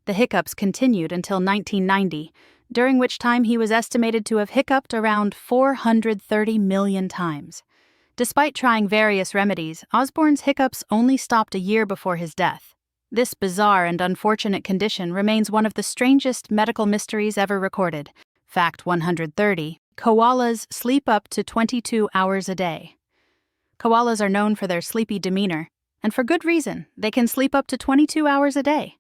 The hiccups continued until 1990, during which time he was estimated to have hiccuped around 430 million times. Despite trying various remedies, Osborne's hiccups only stopped a year before his death. This bizarre and unfortunate condition remains one of the strangest medical mysteries ever recorded. Fact 130. Koalas sleep up to 22 hours a day. Koalas are known for their sleepy demeanor, and for good reason. They can sleep up to 22 hours a day.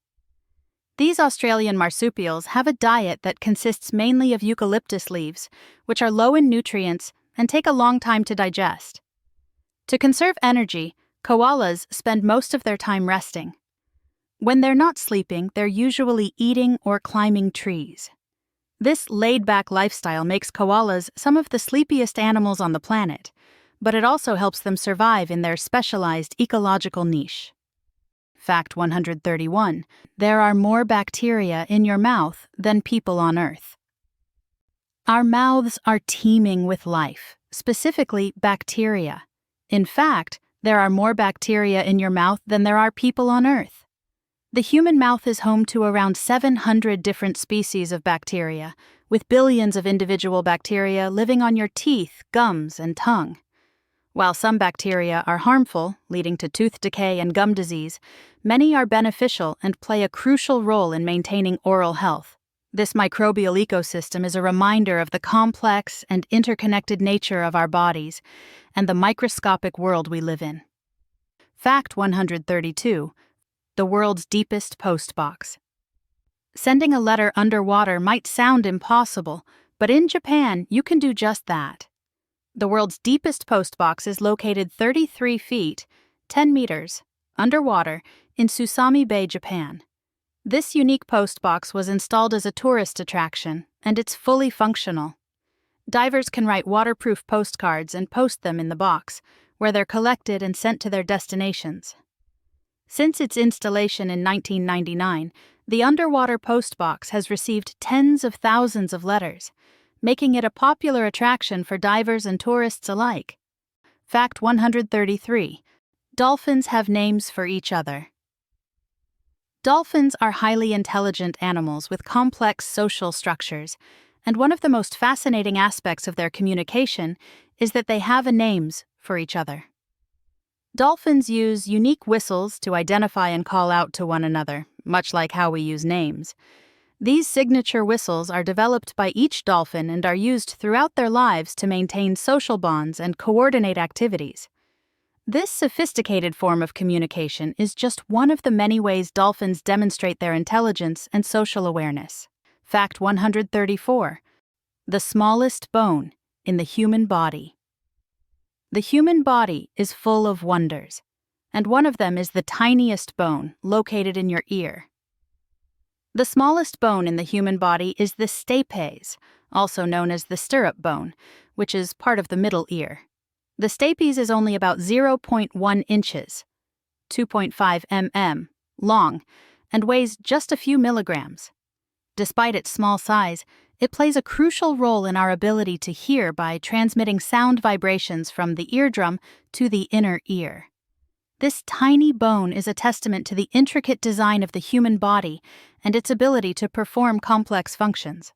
These Australian marsupials have a diet that consists mainly of eucalyptus leaves, which are low in nutrients and take a long time to digest. To conserve energy, koalas spend most of their time resting. When they're not sleeping, they're usually eating or climbing trees. This laid-back lifestyle makes koalas some of the sleepiest animals on the planet, but it also helps them survive in their specialized ecological niche. Fact 131. There are more bacteria in your mouth than people on Earth. Our mouths are teeming with life, specifically bacteria. In fact, there are more bacteria in your mouth than there are people on Earth. The human mouth is home to around 700 different species of bacteria, with billions of individual bacteria living on your teeth, gums, and tongue. While some bacteria are harmful, leading to tooth decay and gum disease, many are beneficial and play a crucial role in maintaining oral health. This microbial ecosystem is a reminder of the complex and interconnected nature of our bodies and the microscopic world we live in. Fact 132. The world's deepest postbox. Sending a letter underwater might sound impossible, but in Japan, you can do just that. The world's deepest postbox is located 33 feet, 10 meters, underwater in Susami Bay, Japan. This unique postbox was installed as a tourist attraction, and it's fully functional. Divers can write waterproof postcards and post them in the box, where they're collected and sent to their destinations. Since its installation in 1999, the underwater postbox has received tens of thousands of letters, making it a popular attraction for divers and tourists alike. Fact 133. Dolphins have names for each other. Dolphins are highly intelligent animals with complex social structures, and one of the most fascinating aspects of their communication is that they have names for each other. Dolphins use unique whistles to identify and call out to one another, much like how we use names. These signature whistles are developed by each dolphin and are used throughout their lives to maintain social bonds and coordinate activities. This sophisticated form of communication is just one of the many ways dolphins demonstrate their intelligence and social awareness. Fact 134. The smallest bone in the human body. The human body is full of wonders, and one of them is the tiniest bone located in your ear. The smallest bone in the human body is the stapes, also known as the stirrup bone, which is part of the middle ear. The stapes is only about 0.1 inches, 2.5 mm, long, and weighs just a few milligrams. Despite its small size, it plays a crucial role in our ability to hear by transmitting sound vibrations from the eardrum to the inner ear. This tiny bone is a testament to the intricate design of the human body and its ability to perform complex functions.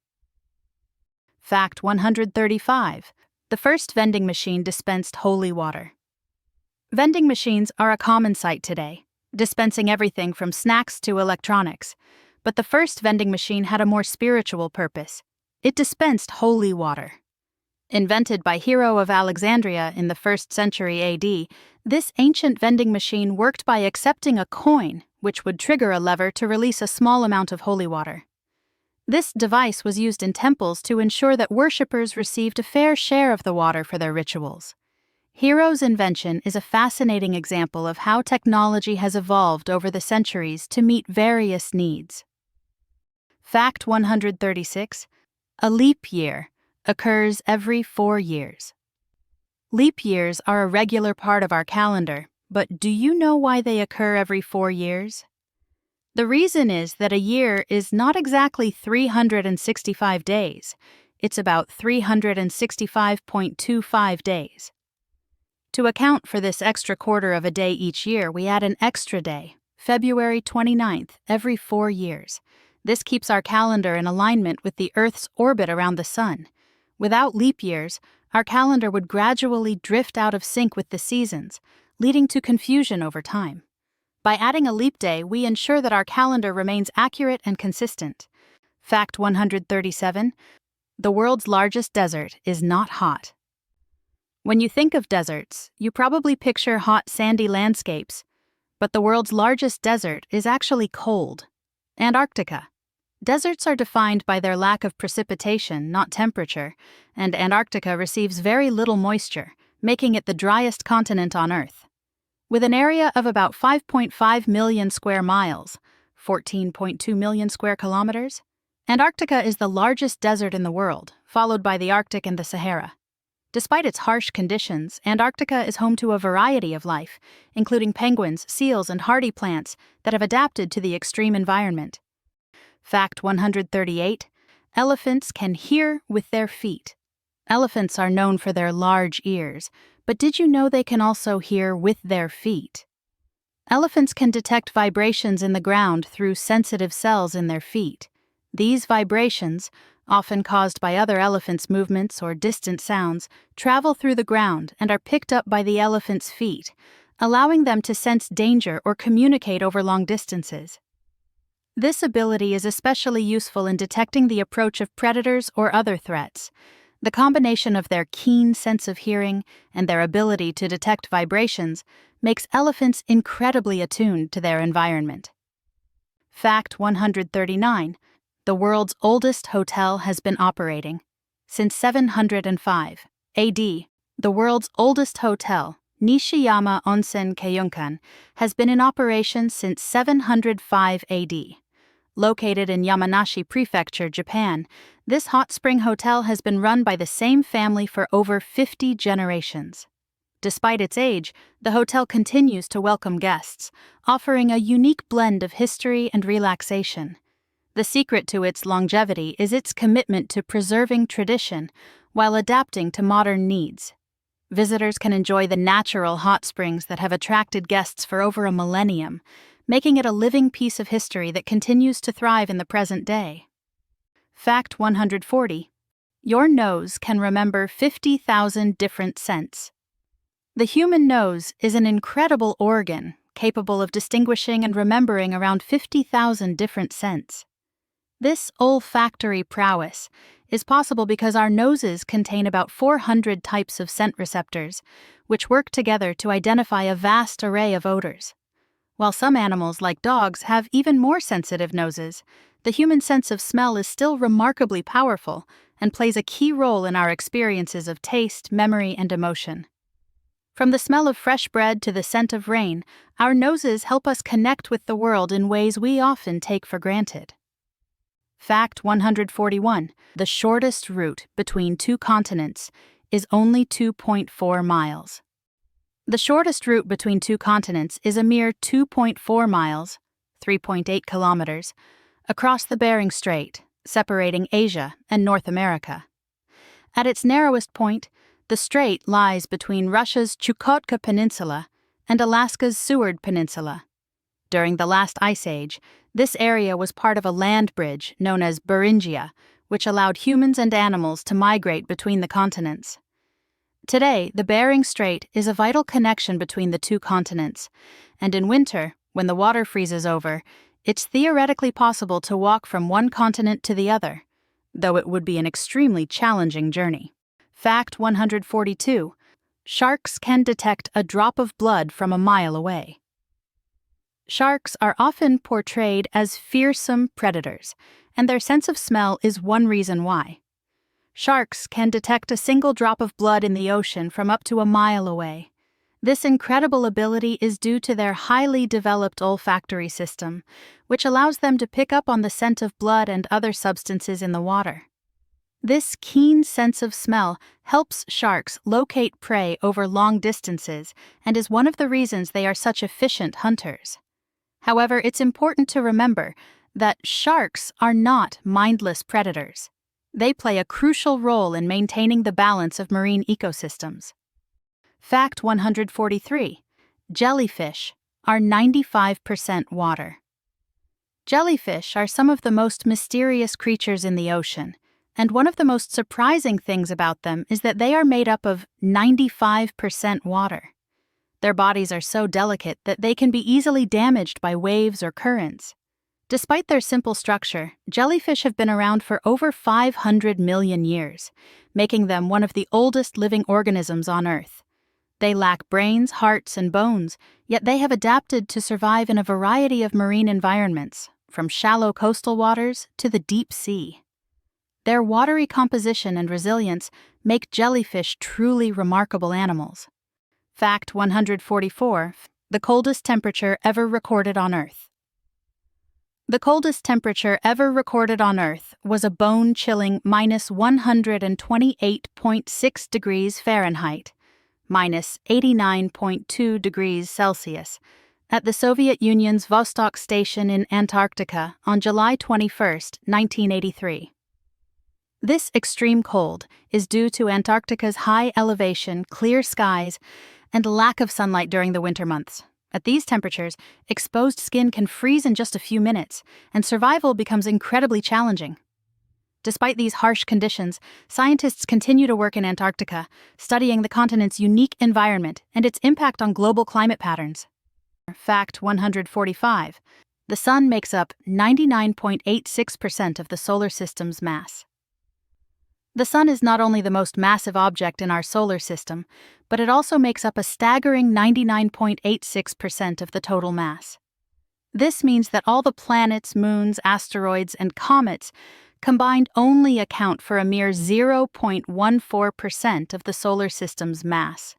Fact 135. The first vending machine dispensed holy water. Vending machines are a common sight today, dispensing everything from snacks to electronics. But the first vending machine had a more spiritual purpose. It dispensed holy water. Invented by Hero of Alexandria in the 1st century AD, this ancient vending machine worked by accepting a coin, which would trigger a lever to release a small amount of holy water. This device was used in temples to ensure that worshippers received a fair share of the water for their rituals. Hero's invention is a fascinating example of how technology has evolved over the centuries to meet various needs. Fact 136. A leap year occurs every 4 years. Leap years are a regular part of our calendar, but do you know why they occur every 4 years? The reason is that a year is not exactly 365 days. It's about 365.25 days. To account for this extra quarter of a day each year, we add an extra day, February 29th, every 4 years. This keeps our calendar in alignment with the Earth's orbit around the Sun. Without leap years, our calendar would gradually drift out of sync with the seasons, leading to confusion over time. By adding a leap day, we ensure that our calendar remains accurate and consistent. Fact 137. The world's largest desert is not hot. When you think of deserts, you probably picture hot, sandy landscapes, but the world's largest desert is actually cold. Antarctica. Deserts are defined by their lack of precipitation, not temperature, and Antarctica receives very little moisture, making it the driest continent on Earth. With an area of about 5.5 million square miles, 14.2 million square kilometers, Antarctica is the largest desert in the world, followed by the Arctic and the Sahara. Despite its harsh conditions, Antarctica is home to a variety of life, including penguins, seals, and hardy plants that have adapted to the extreme environment. Fact 138. Elephants can hear with their feet. Elephants are known for their large ears, but did you know they can also hear with their feet? Elephants can detect vibrations in the ground through sensitive cells in their feet. These vibrations, often caused by other elephants' movements or distant sounds, travel through the ground and are picked up by the elephant's feet, allowing them to sense danger or communicate over long distances. This ability is especially useful in detecting the approach of predators or other threats. The combination of their keen sense of hearing and their ability to detect vibrations makes elephants incredibly attuned to their environment. Fact 139. The world's oldest hotel has been operating since 705 AD. The world's oldest hotel, Nishiyama Onsen Keiyunkan, has been in operation since 705 AD. Located in Yamanashi Prefecture, Japan, this hot spring hotel has been run by the same family for over 50 generations. Despite its age, the hotel continues to welcome guests, offering a unique blend of history and relaxation. The secret to its longevity is its commitment to preserving tradition while adapting to modern needs. Visitors can enjoy the natural hot springs that have attracted guests for over a millennium, making it a living piece of history that continues to thrive in the present day. Fact 140. Your nose can remember 50,000 different scents. The human nose is an incredible organ capable of distinguishing and remembering around 50,000 different scents. This olfactory prowess is possible because our noses contain about 400 types of scent receptors, which work together to identify a vast array of odors. While some animals, like dogs, have even more sensitive noses, the human sense of smell is still remarkably powerful and plays a key role in our experiences of taste, memory, and emotion. From the smell of fresh bread to the scent of rain, our noses help us connect with the world in ways we often take for granted. Fact 141. The shortest route between two continents is only 2.4 miles. The shortest route between two continents is a mere 2.4 miles, 3.8 kilometers, across the Bering Strait, separating Asia and North America. At its narrowest point, the strait lies between Russia's Chukotka Peninsula and Alaska's Seward Peninsula. During the last ice age, this area was part of a land bridge known as Beringia, which allowed humans and animals to migrate between the continents. Today, the Bering Strait is a vital connection between the two continents, and in winter, when the water freezes over, it's theoretically possible to walk from one continent to the other, though it would be an extremely challenging journey. Fact 142. Sharks can detect a drop of blood from a mile away. Sharks are often portrayed as fearsome predators, and their sense of smell is one reason why. Sharks can detect a single drop of blood in the ocean from up to a mile away. This incredible ability is due to their highly developed olfactory system, which allows them to pick up on the scent of blood and other substances in the water. This keen sense of smell helps sharks locate prey over long distances and is one of the reasons they are such efficient hunters. However, it's important to remember that sharks are not mindless predators. They play a crucial role in maintaining the balance of marine ecosystems. Fact 143. Jellyfish are 95% water. Jellyfish are some of the most mysterious creatures in the ocean, and one of the most surprising things about them is that they are made up of 95% water. Their bodies are so delicate that they can be easily damaged by waves or currents. Despite their simple structure, jellyfish have been around for over 500 million years, making them one of the oldest living organisms on Earth. They lack brains, hearts, and bones, yet they have adapted to survive in a variety of marine environments, from shallow coastal waters to the deep sea. Their watery composition and resilience make jellyfish truly remarkable animals. Fact 144. The coldest temperature ever recorded on Earth. The coldest temperature ever recorded on Earth was a bone-chilling -128.6 degrees Fahrenheit, -89.2 degrees Celsius, at the Soviet Union's Vostok Station in Antarctica on July 21, 1983. This extreme cold is due to Antarctica's high elevation, clear skies, and lack of sunlight during the winter months. At these temperatures, exposed skin can freeze in just a few minutes, and survival becomes incredibly challenging. Despite these harsh conditions, scientists continue to work in Antarctica, studying the continent's unique environment and its impact on global climate patterns. Fact 145. The Sun makes up 99.86% of the solar system's mass. The Sun is not only the most massive object in our solar system, but it also makes up a staggering 99.86% of the total mass. This means that all the planets, moons, asteroids, and comets combined only account for a mere 0.14% of the solar system's mass.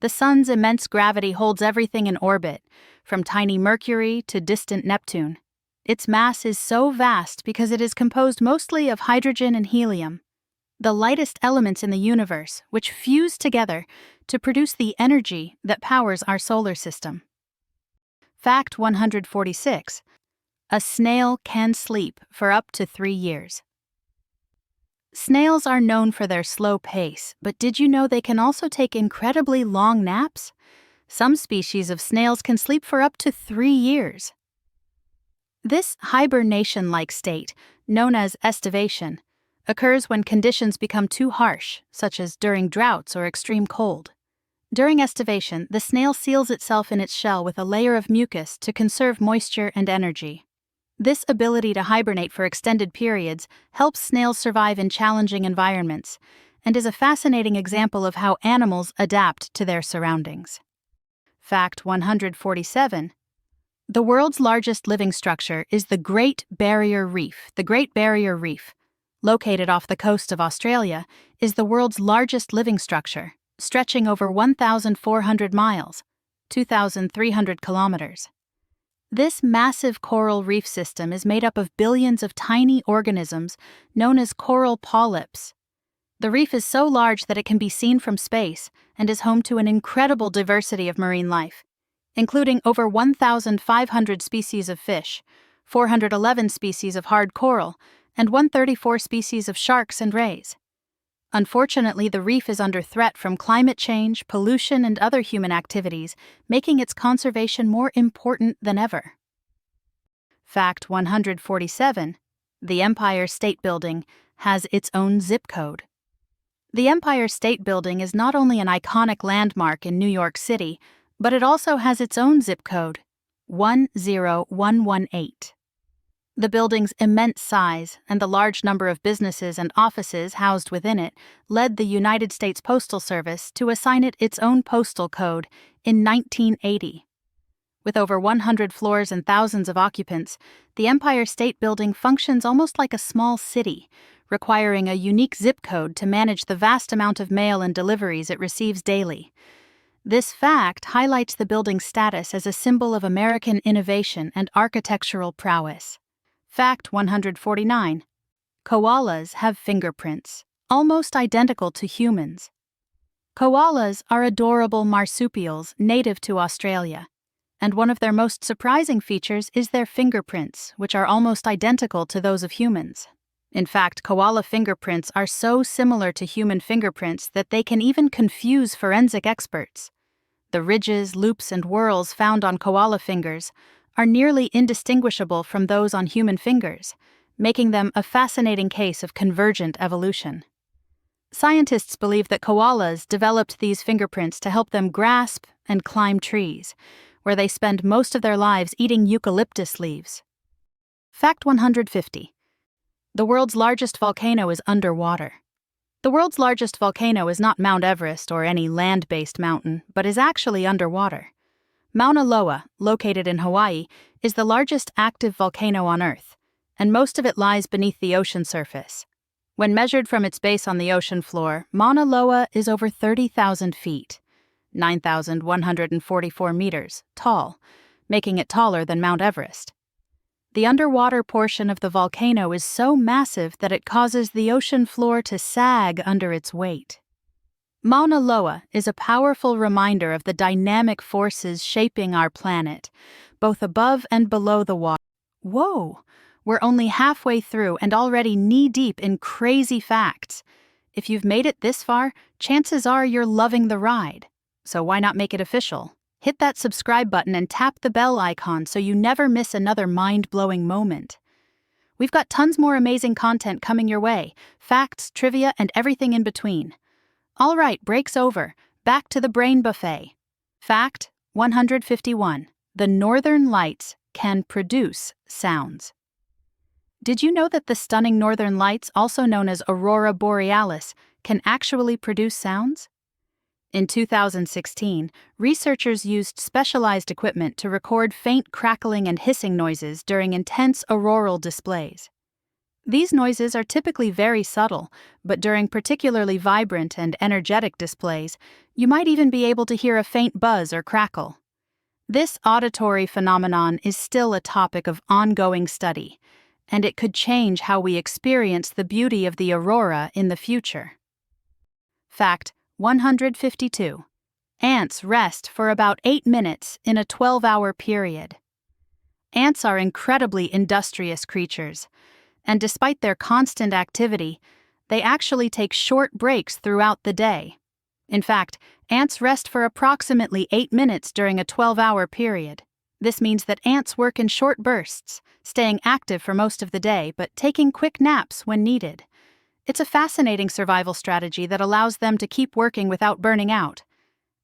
The Sun's immense gravity holds everything in orbit, from tiny Mercury to distant Neptune. Its mass is so vast because it is composed mostly of hydrogen and helium, the lightest elements in the universe, which fuse together to produce the energy that powers our solar system. Fact 146. A snail can sleep for up to 3 years. Snails are known for their slow pace, but did you know they can also take incredibly long naps? Some species of snails can sleep for up to 3 years. This hibernation-like state, known as estivation, occurs when conditions become too harsh, such as during droughts or extreme cold. During estivation, the snail seals itself in its shell with a layer of mucus to conserve moisture and energy. This ability to hibernate for extended periods helps snails survive in challenging environments and is a fascinating example of how animals adapt to their surroundings. Fact 147. The world's largest living structure is the Great Barrier Reef. The Great Barrier Reef, located off the coast of Australia, is the world's largest living structure, stretching over 1,400 miles, 2,300 kilometers. This massive coral reef system is made up of billions of tiny organisms known as coral polyps. The reef is so large that it can be seen from space and is home to an incredible diversity of marine life, including over 1,500 species of fish, 411 species of hard coral, and 134 species of sharks and rays. Unfortunately, the reef is under threat from climate change, pollution, and other human activities, making its conservation more important than ever. Fact 147. The Empire State Building has its own zip code. The Empire State Building is not only an iconic landmark in New York City, but it also has its own zip code, 10118. The building's immense size and the large number of businesses and offices housed within it led the United States Postal Service to assign it its own postal code in 1980. With over 100 floors and thousands of occupants, the Empire State Building functions almost like a small city, requiring a unique zip code to manage the vast amount of mail and deliveries it receives daily. This fact highlights the building's status as a symbol of American innovation and architectural prowess. Fact 149. Koalas have fingerprints, almost identical to humans. Koalas are adorable marsupials native to Australia, and one of their most surprising features is their fingerprints, which are almost identical to those of humans. In fact, koala fingerprints are so similar to human fingerprints that they can even confuse forensic experts. The ridges, loops, and whorls found on koala fingers are nearly indistinguishable from those on human fingers, making them a fascinating case of convergent evolution. Scientists believe that koalas developed these fingerprints to help them grasp and climb trees, where they spend most of their lives eating eucalyptus leaves. Fact 150. The world's largest volcano is underwater. The world's largest volcano is not Mount Everest or any land-based mountain, but is actually underwater. Mauna Loa, located in Hawaii, is the largest active volcano on Earth, and most of it lies beneath the ocean surface. When measured from its base on the ocean floor, Mauna Loa is over 30,000 feet, 9,144 meters, tall, making it taller than Mount Everest. The underwater portion of the volcano is so massive that it causes the ocean floor to sag under its weight. Mauna Loa is a powerful reminder of the dynamic forces shaping our planet, both above and below the water. Whoa! We're only halfway through and already knee-deep in crazy facts. If you've made it this far, chances are you're loving the ride. So why not make it official? Hit that subscribe button and tap the bell icon so you never miss another mind-blowing moment. We've got tons more amazing content coming your way, facts, trivia, and everything in between. All right, break's over. Back to the brain buffet. Fact 151. The northern lights can produce sounds. Did you know that the stunning northern lights, also known as aurora borealis, can actually produce sounds? In 2016, researchers used specialized equipment to record faint crackling and hissing noises during intense auroral displays. These noises are typically very subtle, but during particularly vibrant and energetic displays, you might even be able to hear a faint buzz or crackle. This auditory phenomenon is still a topic of ongoing study, and it could change how we experience the beauty of the aurora in the future. Fact 152. Ants rest for about 8 minutes in a 12-hour period. Ants are incredibly industrious creatures, and despite their constant activity, they actually take short breaks throughout the day. In fact, ants rest for approximately 8 minutes during a 12-hour period. This means that ants work in short bursts, staying active for most of the day but taking quick naps when needed. It's a fascinating survival strategy that allows them to keep working without burning out.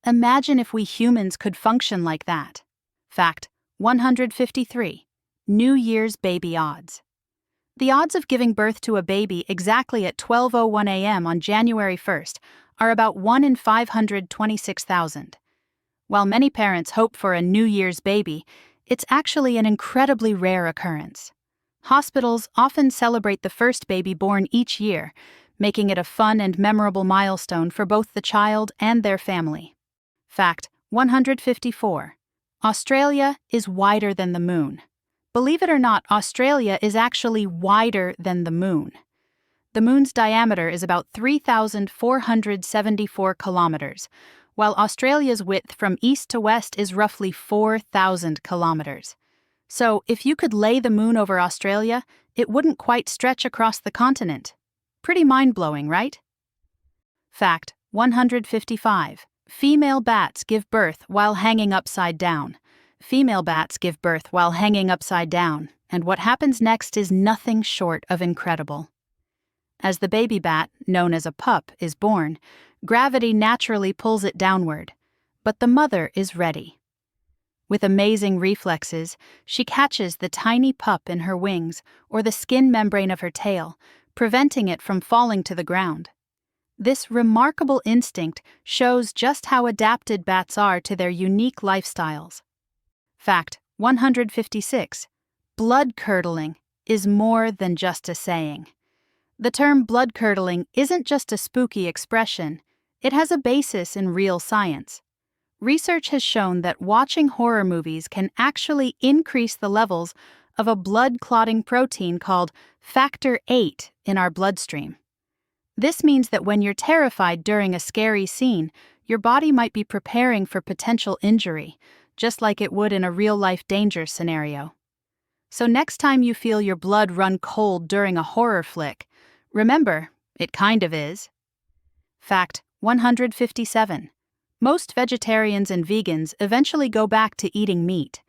Imagine if we humans could function like that. Fact 153. New Year's baby odds. The odds of giving birth to a baby exactly at 12:01 a.m. on January 1st are about 1 in 526,000. While many parents hope for a New Year's baby, it's actually an incredibly rare occurrence. Hospitals often celebrate the first baby born each year, making it a fun and memorable milestone for both the child and their family. Fact 154. Australia is wider than the moon. Believe it or not, Australia is actually wider than the moon. The moon's diameter is about 3,474 kilometers, while Australia's width from east to west is roughly 4,000 kilometers. So, if you could lay the moon over Australia, it wouldn't quite stretch across the continent. Pretty mind-blowing, right? Fact 155. Female bats give birth while hanging upside down. Female bats give birth while hanging upside down, and what happens next is nothing short of incredible. As the baby bat, known as a pup, is born, gravity naturally pulls it downward, but the mother is ready. With amazing reflexes, she catches the tiny pup in her wings or the skin membrane of her tail, preventing it from falling to the ground. This remarkable instinct shows just how adapted bats are to their unique lifestyles. Fact 156. Blood-curdling is more than just a saying. The term blood-curdling isn't just a spooky expression, it has a basis in real science. Research has shown that watching horror movies can actually increase the levels of a blood-clotting protein called Factor VIII in our bloodstream. This means that when you're terrified during a scary scene, your body might be preparing for potential injury, just like it would in a real-life danger scenario. So next time you feel your blood run cold during a horror flick, remember, it kind of is. Fact 157. Most vegetarians and vegans eventually go back to eating meat.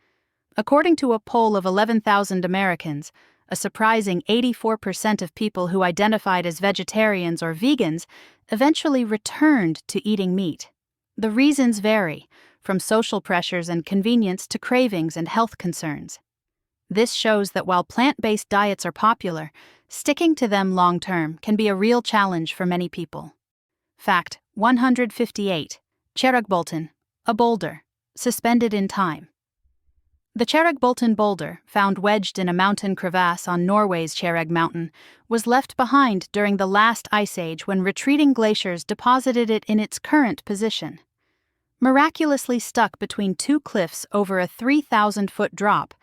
According to a poll of 11,000 Americans, a surprising 84% of people who identified as vegetarians or vegans eventually returned to eating meat. The reasons vary, from social pressures and convenience to cravings and health concerns. This shows that while plant-based diets are popular, sticking to them long-term can be a real challenge for many people. Fact 158. Cherug Bolton, a boulder, suspended in time. The Bolton boulder, found wedged in a mountain crevasse on Norway's Cherreg Mountain, was left behind during the last ice age when retreating glaciers deposited it in its current position. Miraculously stuck between two cliffs over a 3,000-foot drop,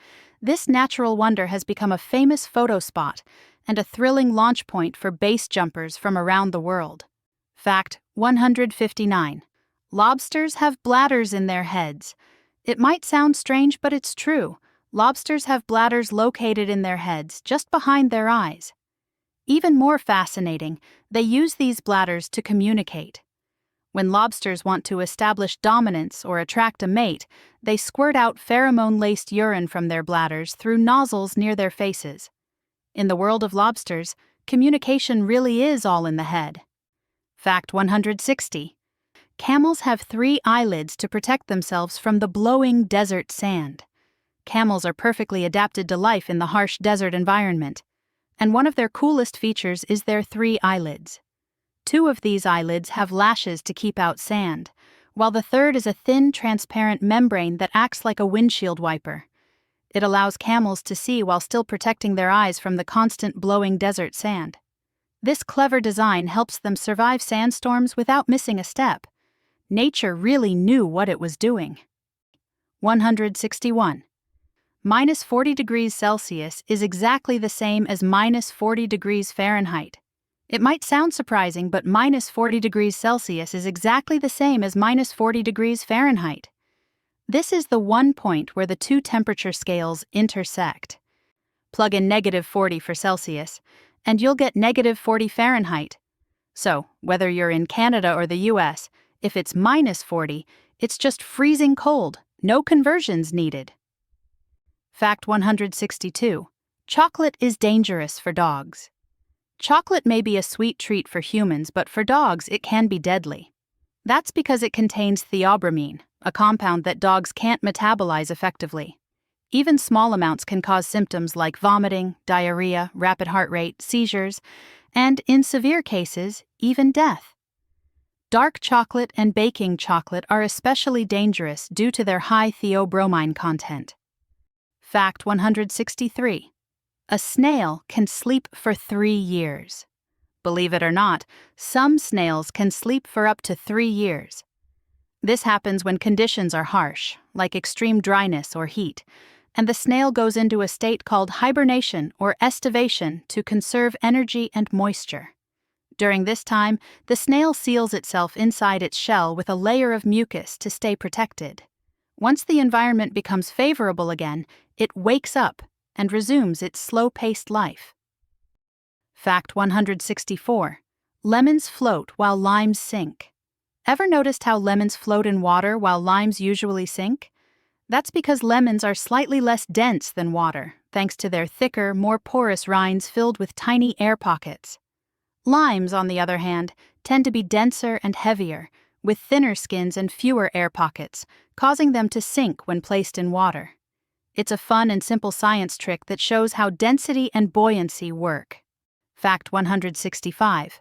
this natural wonder has become a famous photo spot and a thrilling launch point for base jumpers from around the world. Fact 159. Lobsters have bladders in their heads. It might sound strange, but it's true. Lobsters have bladders located in their heads, just behind their eyes. Even more fascinating, they use these bladders to communicate. When lobsters want to establish dominance or attract a mate, they squirt out pheromone-laced urine from their bladders through nozzles near their faces. In the world of lobsters, communication really is all in the head. Fact 160. Camels have 3 eyelids to protect themselves from the blowing desert sand. Camels are perfectly adapted to life in the harsh desert environment, and one of their coolest features is their 3 eyelids. 2 of these eyelids have lashes to keep out sand, while the third is a thin, transparent membrane that acts like a windshield wiper. It allows camels to see while still protecting their eyes from the constant blowing desert sand. This clever design helps them survive sandstorms without missing a step. Nature really knew what it was doing. 161. Minus 40 degrees Celsius is exactly the same as minus 40 degrees Fahrenheit. It might sound surprising, but minus 40 degrees Celsius is exactly the same as minus 40 degrees Fahrenheit. This is the one point where the two temperature scales intersect. Plug in negative 40 for Celsius, and you'll get negative 40 Fahrenheit. So, whether you're in Canada or the US, if it's minus 40, it's just freezing cold, no conversions needed. Fact 162. Chocolate is dangerous for dogs. Chocolate may be a sweet treat for humans, but for dogs it can be deadly. That's because it contains theobromine, a compound that dogs can't metabolize effectively. Even small amounts can cause symptoms like vomiting, diarrhea, rapid heart rate, seizures, and, in severe cases, even death. Dark chocolate and baking chocolate are especially dangerous due to their high theobromine content. Fact 163. A snail can sleep for 3 years. Believe it or not, some snails can sleep for up to 3 years. This happens when conditions are harsh, like extreme dryness or heat, and the snail goes into a state called hibernation or estivation to conserve energy and moisture. During this time, the snail seals itself inside its shell with a layer of mucus to stay protected. Once the environment becomes favorable again, it wakes up and resumes its slow-paced life. Fact 164. Lemons float while limes sink. Ever noticed how lemons float in water while limes usually sink? That's because lemons are slightly less dense than water, thanks to their thicker, more porous rinds filled with tiny air pockets. Limes, on the other hand, tend to be denser and heavier, with thinner skins and fewer air pockets, causing them to sink when placed in water. It's a fun and simple science trick that shows how density and buoyancy work. Fact 165.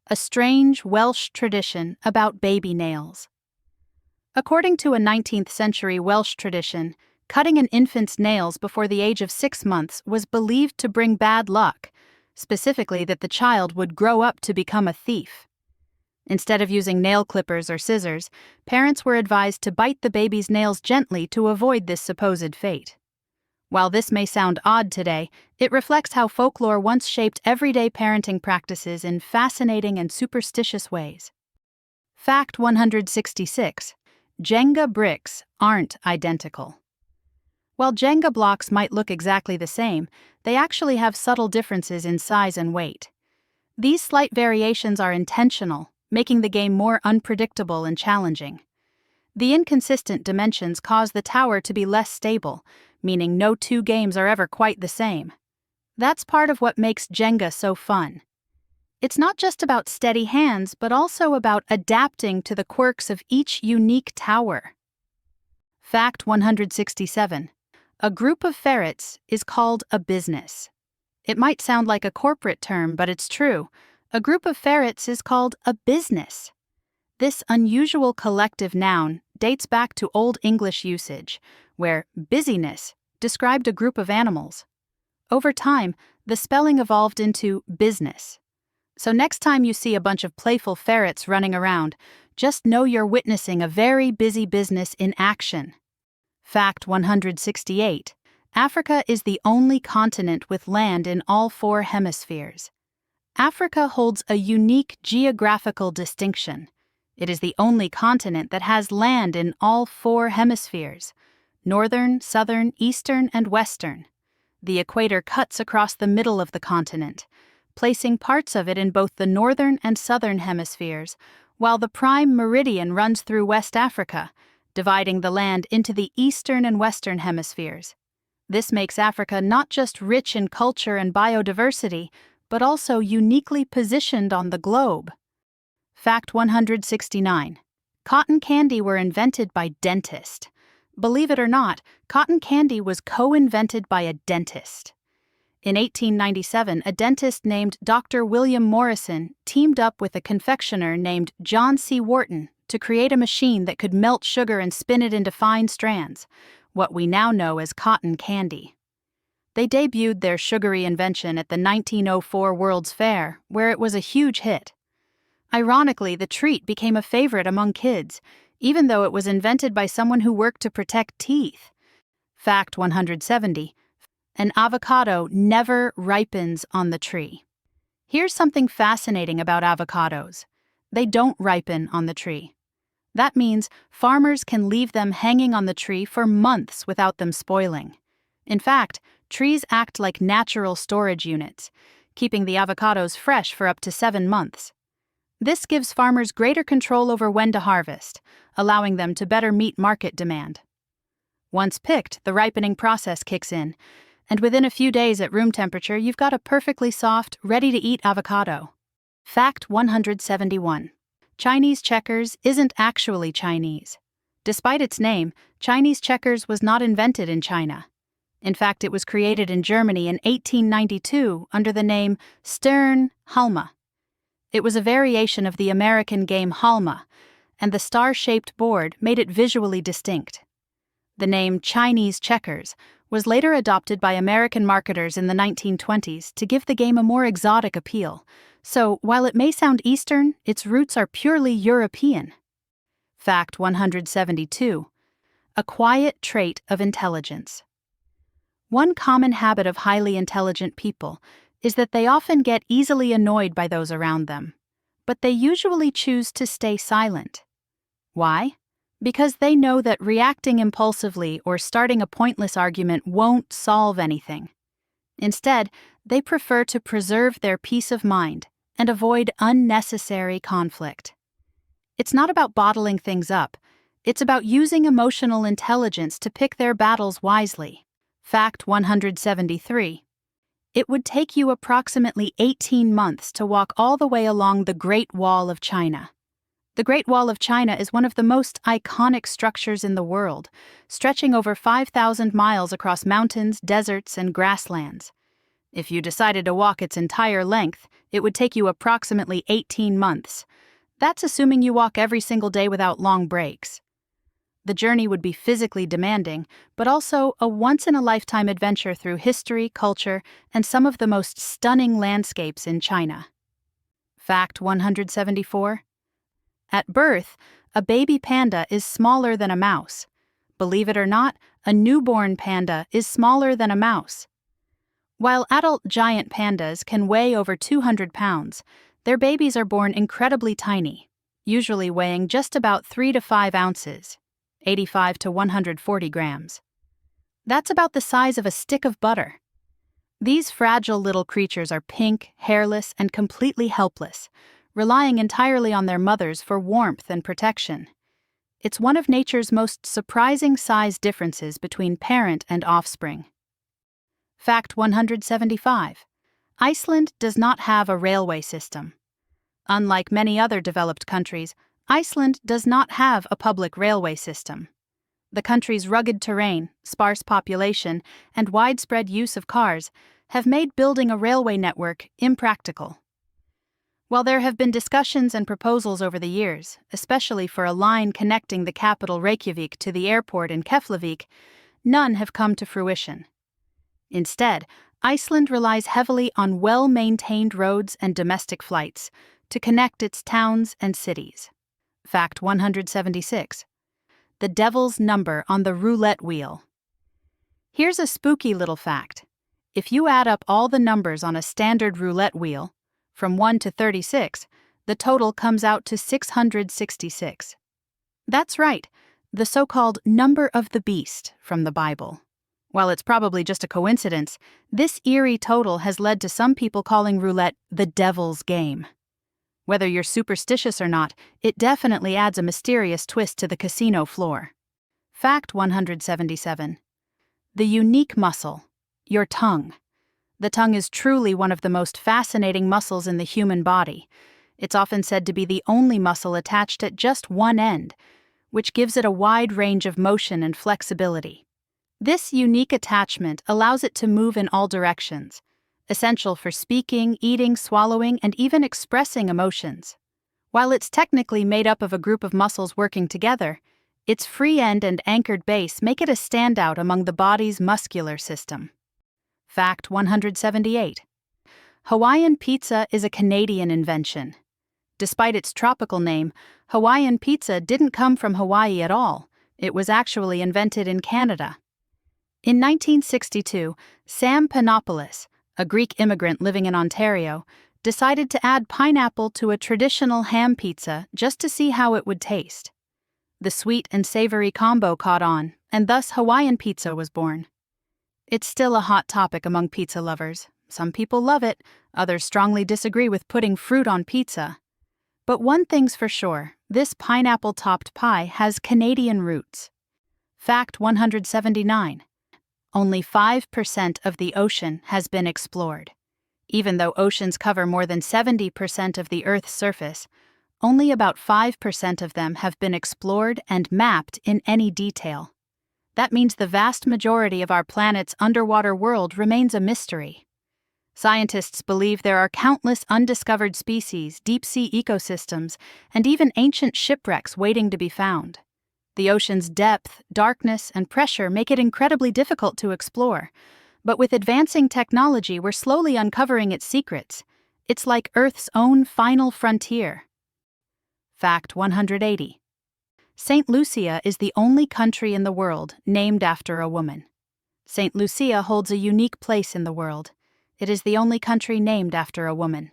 A strange Welsh tradition about baby nails. According to a 19th-century Welsh tradition, cutting an infant's nails before the age of 6 months was believed to bring bad luck, specifically that the child would grow up to become a thief. Instead of using nail clippers or scissors, parents were advised to bite the baby's nails gently to avoid this supposed fate. While this may sound odd today, it reflects how folklore once shaped everyday parenting practices in fascinating and superstitious ways. Fact 166. Jenga bricks aren't identical. While Jenga blocks might look exactly the same, they actually have subtle differences in size and weight. These slight variations are intentional, making the game more unpredictable and challenging. The inconsistent dimensions cause the tower to be less stable, meaning no 2 games are ever quite the same. That's part of what makes Jenga so fun. It's not just about steady hands, but also about adapting to the quirks of each unique tower. Fact 167. A group of ferrets is called a business. It might sound like a corporate term, but it's true. A group of ferrets is called a business. This unusual collective noun dates back to Old English usage, where busyness described a group of animals. Over time, the spelling evolved into business. So next time you see a bunch of playful ferrets running around, just know you're witnessing a very busy business in action. Fact 168. Africa is the only continent with land in all 4 hemispheres. Africa holds a unique geographical distinction. It is the only continent that has land in all 4 hemispheres: northern, southern, eastern, and western. The equator cuts across the middle of the continent, placing parts of it in both the northern and southern hemispheres, while the prime meridian runs through West Africa, dividing the land into the eastern and western hemispheres. This makes Africa not just rich in culture and biodiversity, but also uniquely positioned on the globe. Fact 169. Cotton candy were invented by dentists. Believe it or not, cotton candy was co-invented by a dentist. In 1897, a dentist named Dr. William Morrison teamed up with a confectioner named John C. Wharton to create a machine that could melt sugar and spin it into fine strands, what we now know as cotton candy. They debuted their sugary invention at the 1904 World's Fair, where it was a huge hit. Ironically, the treat became a favorite among kids, even though it was invented by someone who worked to protect teeth. Fact 170. An avocado never ripens on the tree. Here's something fascinating about avocados. They don't ripen on the tree. That means farmers can leave them hanging on the tree for months without them spoiling. In fact, trees act like natural storage units, keeping the avocados fresh for up to 7 months. This gives farmers greater control over when to harvest, allowing them to better meet market demand. Once picked, the ripening process kicks in, and within a few days at room temperature, you've got a perfectly soft, ready-to-eat avocado. Fact 171. Chinese checkers isn't actually Chinese. Despite its name, Chinese checkers was not invented in China. In fact, it was created in Germany in 1892 under the name Stern Halma. It was a variation of the American game Halma, and the star-shaped board made it visually distinct. The name Chinese checkers was later adopted by American marketers in the 1920s to give the game a more exotic appeal, so while it may sound Eastern, its roots are purely European. Fact 172. A quiet trait of intelligence. One common habit of highly intelligent people is that they often get easily annoyed by those around them, but they usually choose to stay silent. Why? Because they know that reacting impulsively or starting a pointless argument won't solve anything. Instead, they prefer to preserve their peace of mind and avoid unnecessary conflict. It's not about bottling things up. It's about using emotional intelligence to pick their battles wisely. Fact 173. It would take you approximately 18 months to walk all the way along the Great Wall of China. The Great Wall of China is one of the most iconic structures in the world, stretching over 5,000 miles across mountains, deserts, and grasslands. If you decided to walk its entire length, it would take you approximately 18 months. That's assuming you walk every single day without long breaks. The journey would be physically demanding, but also a once-in-a-lifetime adventure through history, culture, and some of the most stunning landscapes in China. Fact 174. At birth, a baby panda is smaller than a mouse. Believe it or not, a newborn panda is smaller than a mouse. While adult giant pandas can weigh over 200 pounds, their babies are born incredibly tiny, usually weighing just about 3 to 5 ounces, 85 to 140 grams. That's about the size of a stick of butter. These fragile little creatures are pink, hairless, and completely helpless, relying entirely on their mothers for warmth and protection. It's one of nature's most surprising size differences between parent and offspring. Fact 175. Iceland does not have a railway system. Unlike many other developed countries, Iceland does not have a public railway system. The country's rugged terrain, sparse population, and widespread use of cars have made building a railway network impractical. While there have been discussions and proposals over the years, especially for a line connecting the capital Reykjavik to the airport in Keflavik, none have come to fruition. Instead, Iceland relies heavily on well-maintained roads and domestic flights to connect its towns and cities. Fact 176. The devil's number on the roulette wheel. Here's a spooky little fact. If you add up all the numbers on a standard roulette wheel, from 1 to 36, the total comes out to 666. That's right, the so-called number of the beast from the Bible. While it's probably just a coincidence, this eerie total has led to some people calling roulette the devil's game. Whether you're superstitious or not, it definitely adds a mysterious twist to the casino floor. Fact 177. The unique muscle, your tongue. The tongue is truly one of the most fascinating muscles in the human body. It's often said to be the only muscle attached at just one end, which gives it a wide range of motion and flexibility. This unique attachment allows it to move in all directions, essential for speaking, eating, swallowing, and even expressing emotions. While it's technically made up of a group of muscles working together, its free end and anchored base make it a standout among the body's muscular system. Fact 178. Hawaiian pizza is a Canadian invention. Despite its tropical name, Hawaiian pizza didn't come from Hawaii at all. It was actually invented in Canada. In 1962, Sam Panopoulos, a Greek immigrant living in Ontario, decided to add pineapple to a traditional ham pizza just to see how it would taste. The sweet and savory combo caught on, and thus Hawaiian pizza was born. It's still a hot topic among pizza lovers. Some people love it, others strongly disagree with putting fruit on pizza. But one thing's for sure, this pineapple-topped pie has Canadian roots. Fact 179. Only 5% of the ocean has been explored. Even though oceans cover more than 70% of the Earth's surface, only about 5% of them have been explored and mapped in any detail. That means the vast majority of our planet's underwater world remains a mystery. Scientists believe there are countless undiscovered species, deep-sea ecosystems, and even ancient shipwrecks waiting to be found. The ocean's depth, darkness, and pressure make it incredibly difficult to explore. But with advancing technology, we're slowly uncovering its secrets. It's like Earth's own final frontier. Fact 180. St. Lucia is the only country in the world named after a woman. St. Lucia holds a unique place in the world. It is the only country named after a woman.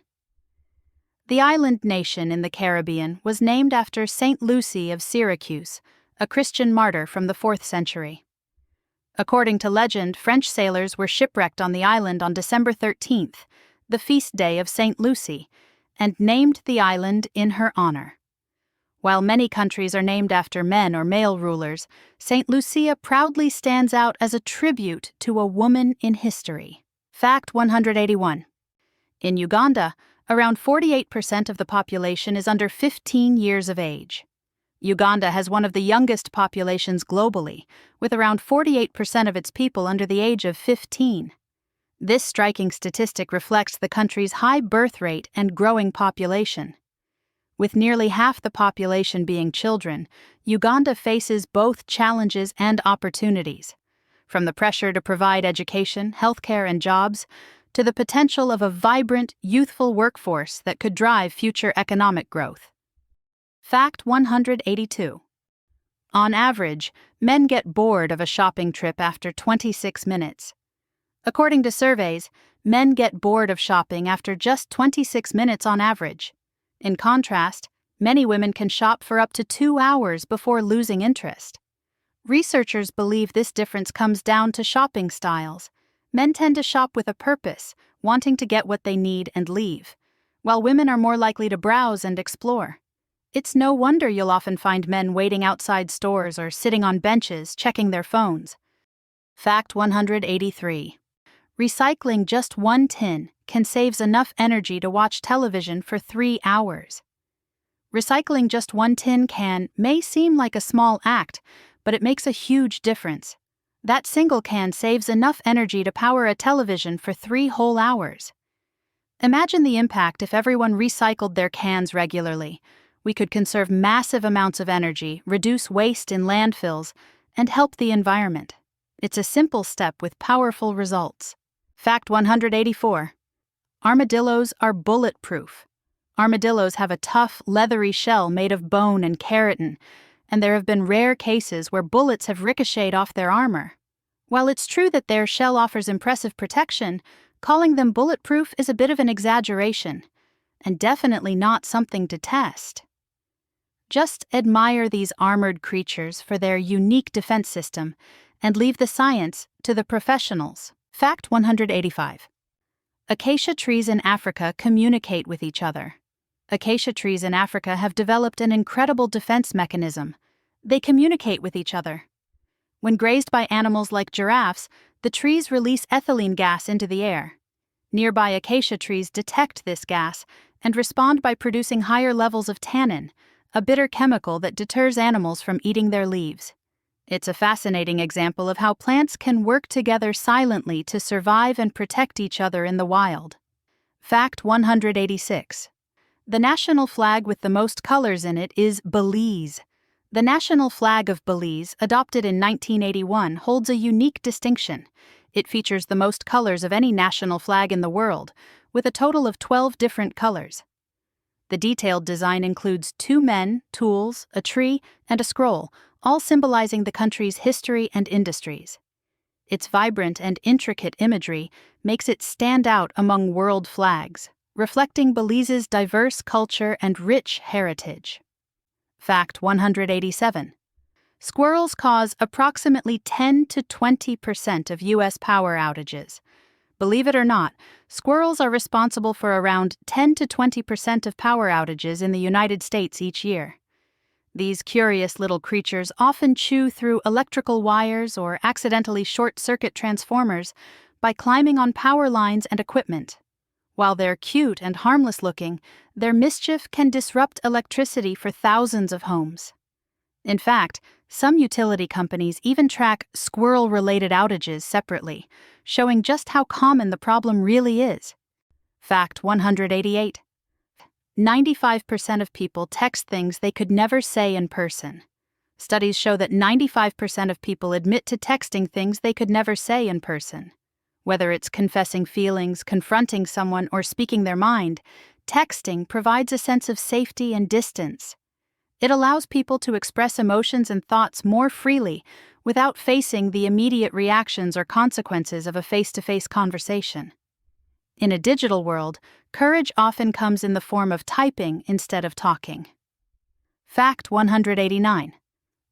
The island nation in the Caribbean was named after St. Lucy of Syracuse, a Christian martyr from the 4th century. According to legend, French sailors were shipwrecked on the island on December 13th, the feast day of St. Lucy, and named the island in her honor. While many countries are named after men or male rulers, St. Lucia proudly stands out as a tribute to a woman in history. Fact 181. In Uganda, around 48% of the population is under 15 years of age. Uganda has one of the youngest populations globally, with around 48% of its people under the age of 15. This striking statistic reflects the country's high birth rate and growing population. With nearly half the population being children, Uganda faces both challenges and opportunities, from the pressure to provide education, healthcare, and jobs, to the potential of a vibrant, youthful workforce that could drive future economic growth. Fact 182. On average, men get bored of a shopping trip after 26 minutes. According to surveys, men get bored of shopping after just 26 minutes on average. In contrast, many women can shop for up to 2 hours before losing interest. Researchers believe this difference comes down to shopping styles. Men tend to shop with a purpose, wanting to get what they need and leave, while women are more likely to browse and explore. It's no wonder you'll often find men waiting outside stores or sitting on benches checking their phones. Fact 183. Recycling just one tin can save enough energy to watch television for 3 hours. Recycling just one tin can may seem like a small act, but it makes a huge difference. That single can saves enough energy to power a television for 3 whole hours. Imagine the impact if everyone recycled their cans regularly. We could conserve massive amounts of energy, reduce waste in landfills, and help the environment. It's a simple step with powerful results. Fact 184. Armadillos are bulletproof. Armadillos have a tough, leathery shell made of bone and keratin, and there have been rare cases where bullets have ricocheted off their armor. While it's true that their shell offers impressive protection, calling them bulletproof is a bit of an exaggeration, and definitely not something to test. Just admire these armored creatures for their unique defense system and leave the science to the professionals. Fact 185. Acacia trees in Africa communicate with each other. Acacia trees in Africa have developed an incredible defense mechanism. They communicate with each other. When grazed by animals like giraffes, the trees release ethylene gas into the air. Nearby acacia trees detect this gas and respond by producing higher levels of tannin, a bitter chemical that deters animals from eating their leaves. It's a fascinating example of how plants can work together silently to survive and protect each other in the wild. Fact 186. The national flag with the most colors in it is Belize. The national flag of Belize, adopted in 1981, holds a unique distinction. It features the most colors of any national flag in the world, with a total of 12 different colors. The detailed design includes 2 men, tools, a tree, and a scroll, all symbolizing the country's history and industries. Its vibrant and intricate imagery makes it stand out among world flags, reflecting Belize's diverse culture and rich heritage. Fact 187. Squirrels cause approximately 10 to 20% of U.S. power outages. Believe it or not, squirrels are responsible for around 10 to 20% of power outages in the United States each year. These curious little creatures often chew through electrical wires or accidentally short-circuit transformers by climbing on power lines and equipment. While they're cute and harmless-looking, their mischief can disrupt electricity for thousands of homes. In fact, some utility companies even track squirrel-related outages separately, showing just how common the problem really is. Fact 188. 95% of people text things they could never say in person. Studies show that 95% of people admit to texting things they could never say in person. Whether it's confessing feelings, confronting someone, or speaking their mind, texting provides a sense of safety and distance. It allows people to express emotions and thoughts more freely without facing the immediate reactions or consequences of a face-to-face conversation. In a digital world, courage often comes in the form of typing instead of talking. Fact 189.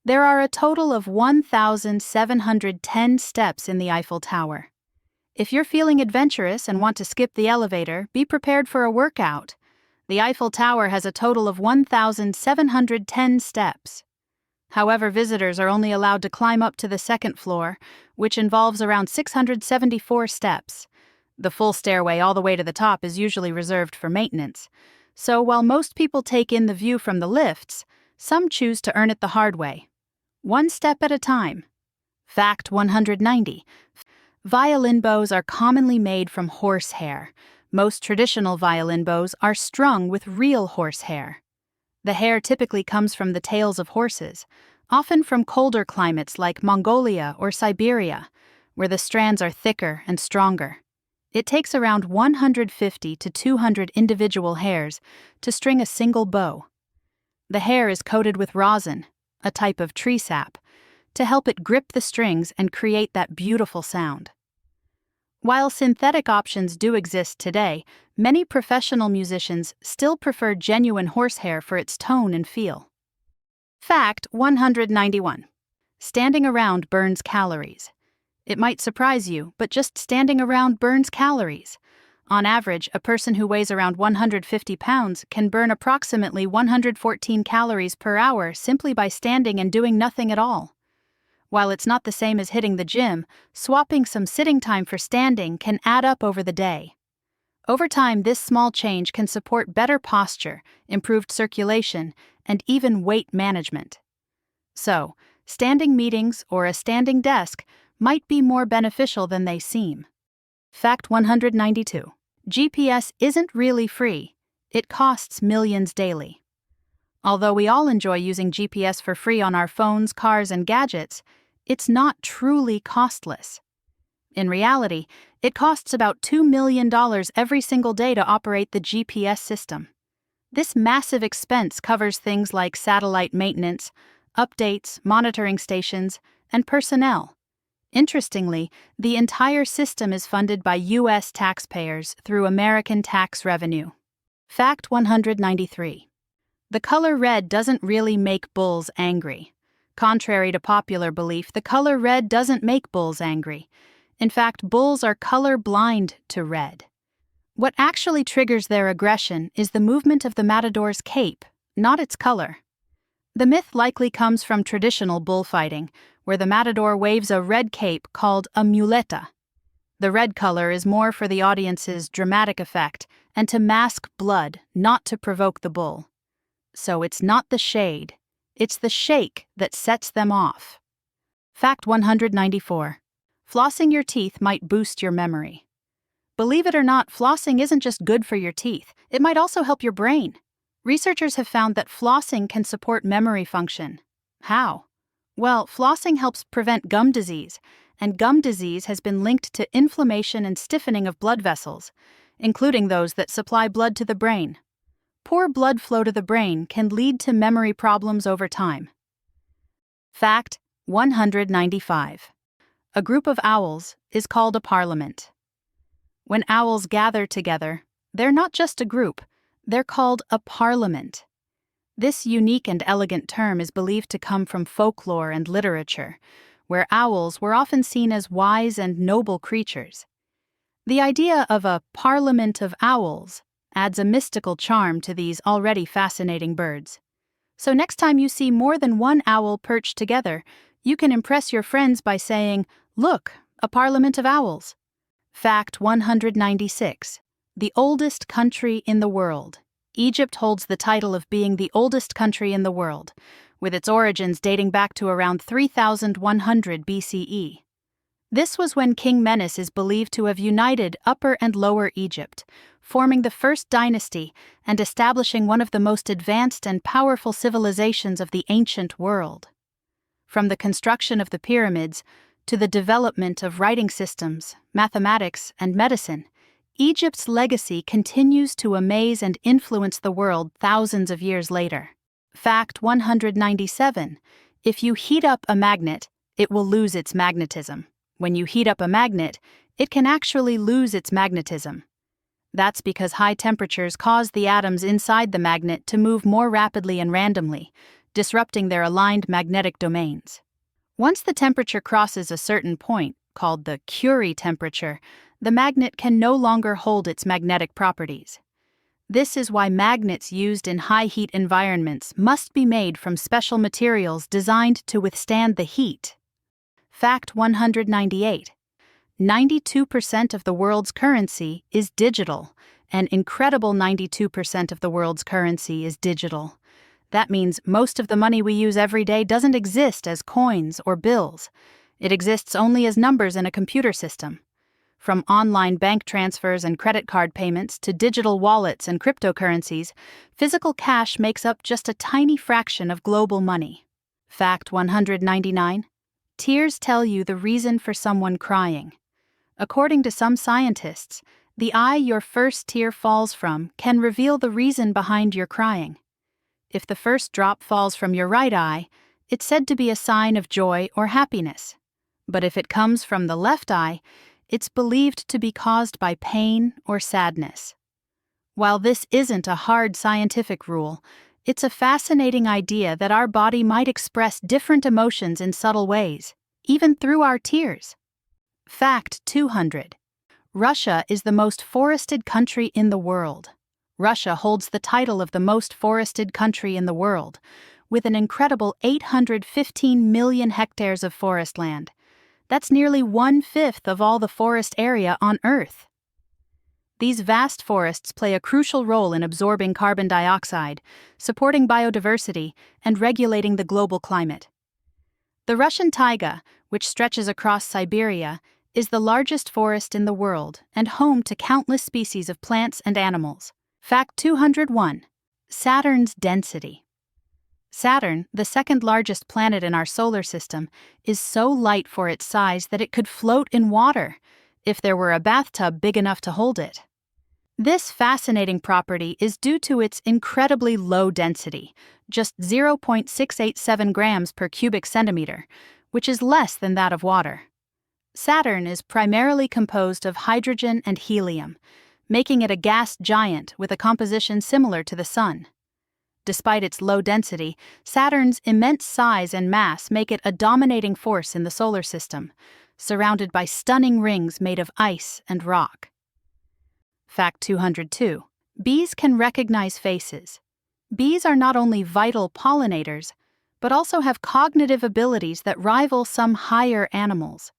There are a total of 1,710 steps in the Eiffel Tower. If you're feeling adventurous and want to skip the elevator, be prepared for a workout. The Eiffel Tower has a total of 1,710 steps. However, visitors are only allowed to climb up to the second floor, which involves around 674 steps. The full stairway all the way to the top is usually reserved for maintenance. So while most people take in the view from the lifts, some choose to earn it the hard way. One step at a time. Fact 190. Violin bows are commonly made from horsehair. Most traditional violin bows are strung with real horsehair. The hair typically comes from the tails of horses, often from colder climates like Mongolia or Siberia, where the strands are thicker and stronger. It takes around 150 to 200 individual hairs to string a single bow. The hair is coated with rosin, a type of tree sap, to help it grip the strings and create that beautiful sound. While synthetic options do exist today, many professional musicians still prefer genuine horsehair for its tone and feel. Fact 191. Standing around burns calories. It might surprise you, but just standing around burns calories. On average, a person who weighs around 150 pounds can burn approximately 114 calories per hour simply by standing and doing nothing at all. While it's not the same as hitting the gym, swapping some sitting time for standing can add up over the day. Over time, this small change can support better posture, improved circulation, and even weight management. So, standing meetings or a standing desk might be more beneficial than they seem. Fact 192. GPS isn't really free. It costs millions daily. Although we all enjoy using GPS for free on our phones, cars, and gadgets, it's not truly costless. In reality, it costs about $2 million every single day to operate the GPS system. This massive expense covers things like satellite maintenance, updates, monitoring stations, and personnel. Interestingly, the entire system is funded by U.S. taxpayers through American tax revenue. Fact 193. The color red doesn't really make bulls angry. Contrary to popular belief, the color red doesn't make bulls angry. In fact, bulls are color blind to red. What actually triggers their aggression is the movement of the matador's cape, not its color. The myth likely comes from traditional bullfighting, where the matador waves a red cape called a muleta. The red color is more for the audience's dramatic effect and to mask blood, not to provoke the bull. So it's not the shade, it's the shake that sets them off. Fact 194. Flossing your teeth might boost your memory. Believe it or not, flossing isn't just good for your teeth, it might also help your brain. Researchers have found that flossing can support memory function. How? Well, flossing helps prevent gum disease, and gum disease has been linked to inflammation and stiffening of blood vessels, including those that supply blood to the brain. Poor blood flow to the brain can lead to memory problems over time. Fact 195. A group of owls is called a parliament. When owls gather together, they're not just a group, they're called a parliament. This unique and elegant term is believed to come from folklore and literature, where owls were often seen as wise and noble creatures. The idea of a parliament of owls adds a mystical charm to these already fascinating birds. So next time you see more than one owl perched together, you can impress your friends by saying, "Look, a parliament of owls." Fact 196. The oldest country in the world. Egypt holds the title of being the oldest country in the world, with its origins dating back to around 3100 BCE. This was when King Menes is believed to have united Upper and Lower Egypt, forming the first dynasty and establishing one of the most advanced and powerful civilizations of the ancient world. From the construction of the pyramids to the development of writing systems, mathematics, and medicine, Egypt's legacy continues to amaze and influence the world thousands of years later. Fact 197. If you heat up a magnet, it will lose its magnetism. When you heat up a magnet, it can actually lose its magnetism. That's because high temperatures cause the atoms inside the magnet to move more rapidly and randomly, disrupting their aligned magnetic domains. Once the temperature crosses a certain point, called the Curie temperature, the magnet can no longer hold its magnetic properties. This is why magnets used in high-heat environments must be made from special materials designed to withstand the heat. Fact 198. 92% of the world's currency is digital. An incredible 92% of the world's currency is digital. That means most of the money we use every day doesn't exist as coins or bills. It exists only as numbers in a computer system. From online bank transfers and credit card payments to digital wallets and cryptocurrencies, physical cash makes up just a tiny fraction of global money. Fact 199. Tears tell you the reason for someone crying. According to some scientists, the eye your first tear falls from can reveal the reason behind your crying. If the first drop falls from your right eye, it's said to be a sign of joy or happiness. But if it comes from the left eye, it's believed to be caused by pain or sadness. While this isn't a hard scientific rule, it's a fascinating idea that our body might express different emotions in subtle ways, even through our tears. Fact 200. Russia is the most forested country in the world. Russia holds the title of the most forested country in the world, with an incredible 815 million hectares of forest land. That's nearly 1/5 of all the forest area on Earth. These vast forests play a crucial role in absorbing carbon dioxide, supporting biodiversity, and regulating the global climate. The Russian taiga, which stretches across Siberia, is the largest forest in the world and home to countless species of plants and animals. Fact 201. Saturn's density. Saturn, the second largest planet in our solar system, is so light for its size that it could float in water if there were a bathtub big enough to hold it. This fascinating property is due to its incredibly low density, just 0.687 grams per cubic centimeter, which is less than that of water. Saturn is primarily composed of hydrogen and helium, making it a gas giant with a composition similar to the Sun. Despite its low density, Saturn's immense size and mass make it a dominating force in the solar system, surrounded by stunning rings made of ice and rock. Fact 202. Bees can recognize faces. Bees are not only vital pollinators, but also have cognitive abilities that rival some higher animals.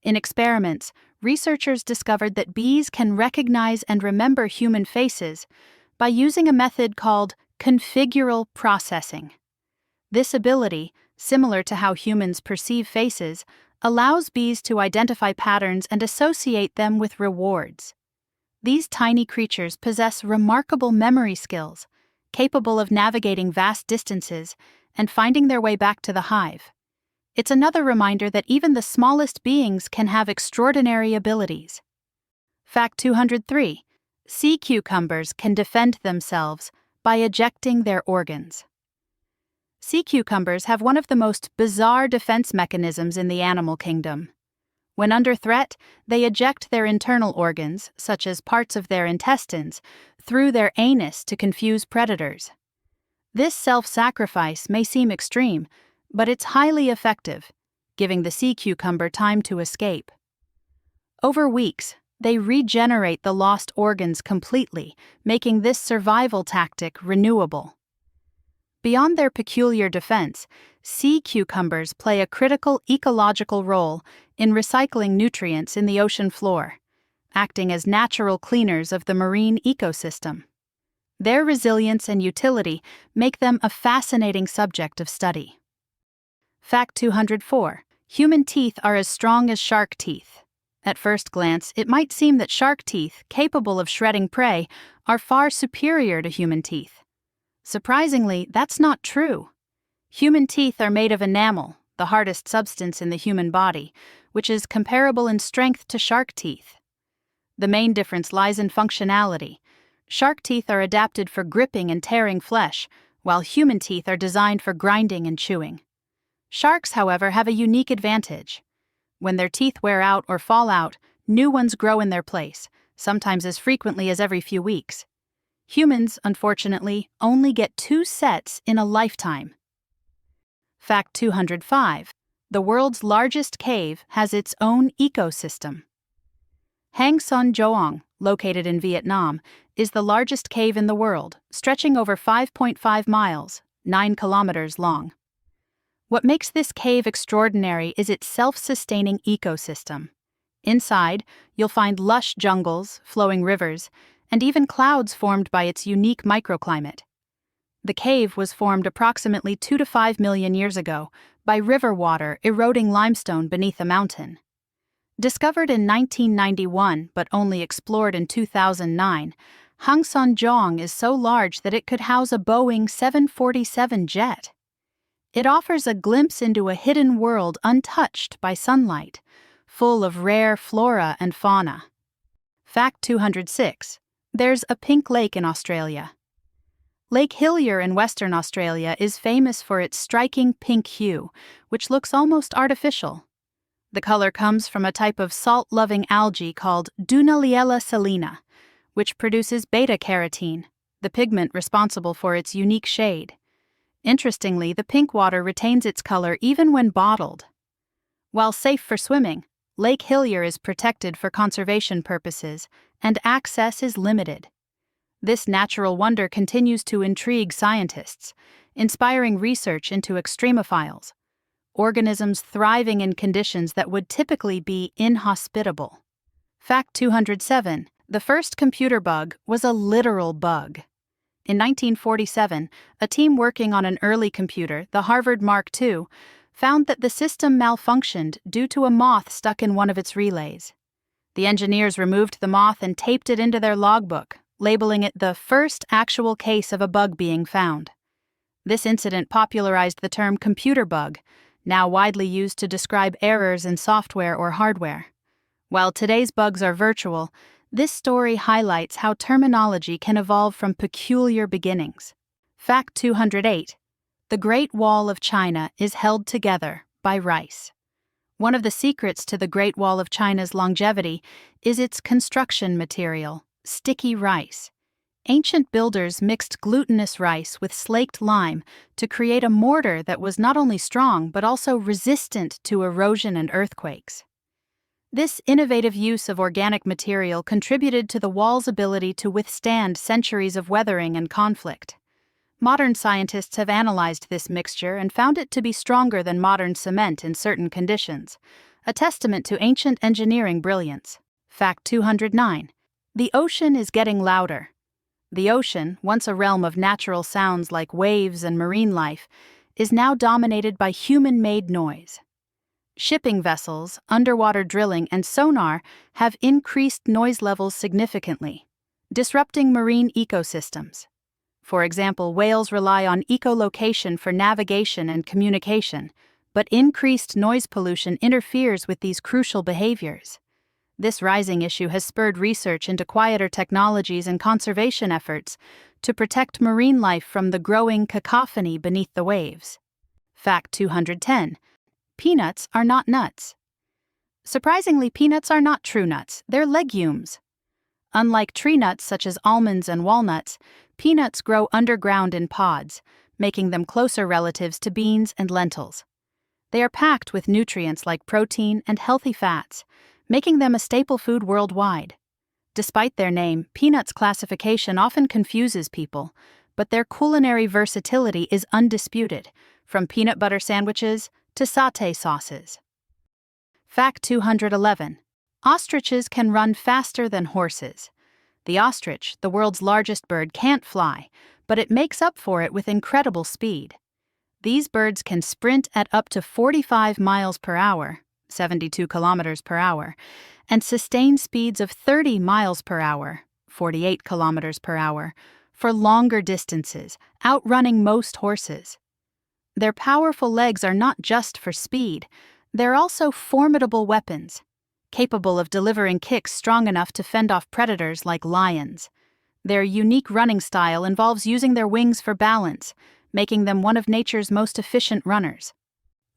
In experiments, researchers discovered that bees can recognize and remember human faces by using a method called configural processing. This ability, similar to how humans perceive faces, allows bees to identify patterns and associate them with rewards. These tiny creatures possess remarkable memory skills, capable of navigating vast distances and finding their way back to the hive. It's another reminder that even the smallest beings can have extraordinary abilities. Fact 203. Sea cucumbers can defend themselves by ejecting their organs. Sea cucumbers have one of the most bizarre defense mechanisms in the animal kingdom. When under threat, they eject their internal organs, such as parts of their intestines, through their anus to confuse predators. This self-sacrifice may seem extreme, but it's highly effective, giving the sea cucumber time to escape. Over weeks, they regenerate the lost organs completely, making this survival tactic renewable. Beyond their peculiar defense, sea cucumbers play a critical ecological role in recycling nutrients in the ocean floor, acting as natural cleaners of the marine ecosystem. Their resilience and utility make them a fascinating subject of study. Fact 204. Human teeth are as strong as shark teeth. At first glance, it might seem that shark teeth, capable of shredding prey, are far superior to human teeth. Surprisingly, that's not true. Human teeth are made of enamel, the hardest substance in the human body, which is comparable in strength to shark teeth. The main difference lies in functionality. Shark teeth are adapted for gripping and tearing flesh, while human teeth are designed for grinding and chewing. Sharks, however, have a unique advantage. When their teeth wear out or fall out, new ones grow in their place, sometimes as frequently as every few weeks. Humans, unfortunately, only get 2 sets in a lifetime. Fact 205. The world's largest cave has its own ecosystem. Hang Son Doong, located in Vietnam, is the largest cave in the world, stretching over 5.5 miles, 9 kilometers long. What makes this cave extraordinary is its self-sustaining ecosystem. Inside, you'll find lush jungles, flowing rivers, and even clouds formed by its unique microclimate. The cave was formed approximately 2 to 5 million years ago by river water eroding limestone beneath a mountain. Discovered in 1991 but only explored in 2009, Hang Son Doong is so large that it could house a Boeing 747 jet. It offers a glimpse into a hidden world untouched by sunlight, full of rare flora and fauna. Fact 206. There's a pink lake in Australia. Lake Hillier in Western Australia is famous for its striking pink hue, which looks almost artificial. The color comes from a type of salt-loving algae called Dunaliella salina, which produces beta-carotene, the pigment responsible for its unique shade. Interestingly, the pink water retains its color even when bottled. While safe for swimming, Lake Hillier is protected for conservation purposes, and access is limited. This natural wonder continues to intrigue scientists, inspiring research into extremophiles, organisms thriving in conditions that would typically be inhospitable. Fact 207. The first computer bug was a literal bug. In 1947, a team working on an early computer, the Harvard Mark II, found that the system malfunctioned due to a moth stuck in one of its relays. The engineers removed the moth and taped it into their logbook, labeling it the first actual case of a bug being found. This incident popularized the term computer bug, now widely used to describe errors in software or hardware. While today's bugs are virtual, this story highlights how terminology can evolve from peculiar beginnings. Fact 208. The Great Wall of China is held together by rice. One of the secrets to the Great Wall of China's longevity is its construction material, sticky rice. Ancient builders mixed glutinous rice with slaked lime to create a mortar that was not only strong but also resistant to erosion and earthquakes. This innovative use of organic material contributed to the wall's ability to withstand centuries of weathering and conflict. Modern scientists have analyzed this mixture and found it to be stronger than modern cement in certain conditions, a testament to ancient engineering brilliance. Fact 209. The ocean is getting louder. The ocean, once a realm of natural sounds like waves and marine life, is now dominated by human-made noise. Shipping vessels, underwater drilling, and sonar have increased noise levels significantly, disrupting marine ecosystems. For example, whales rely on echolocation for navigation and communication, but increased noise pollution interferes with these crucial behaviors. This rising issue has spurred research into quieter technologies and conservation efforts to protect marine life from the growing cacophony beneath the waves. Fact 210. Peanuts are not nuts. Surprisingly, peanuts are not true nuts, they're legumes. Unlike tree nuts such as almonds and walnuts, peanuts grow underground in pods, making them closer relatives to beans and lentils. They are packed with nutrients like protein and healthy fats, making them a staple food worldwide. Despite their name, peanuts classification often confuses people, but their culinary versatility is undisputed, from peanut butter sandwiches to sauté sauces. Fact 211. Ostriches can run faster than horses. The ostrich, the world's largest bird, can't fly, but it makes up for it with incredible speed. These birds can sprint at up to 45 miles per hour, 72 kilometers per hour, and sustain speeds of 30 miles per hour, 48 kilometers per hour, for longer distances, outrunning most horses. Their powerful legs are not just for speed, they're also formidable weapons, capable of delivering kicks strong enough to fend off predators like lions. Their unique running style involves using their wings for balance, making them one of nature's most efficient runners.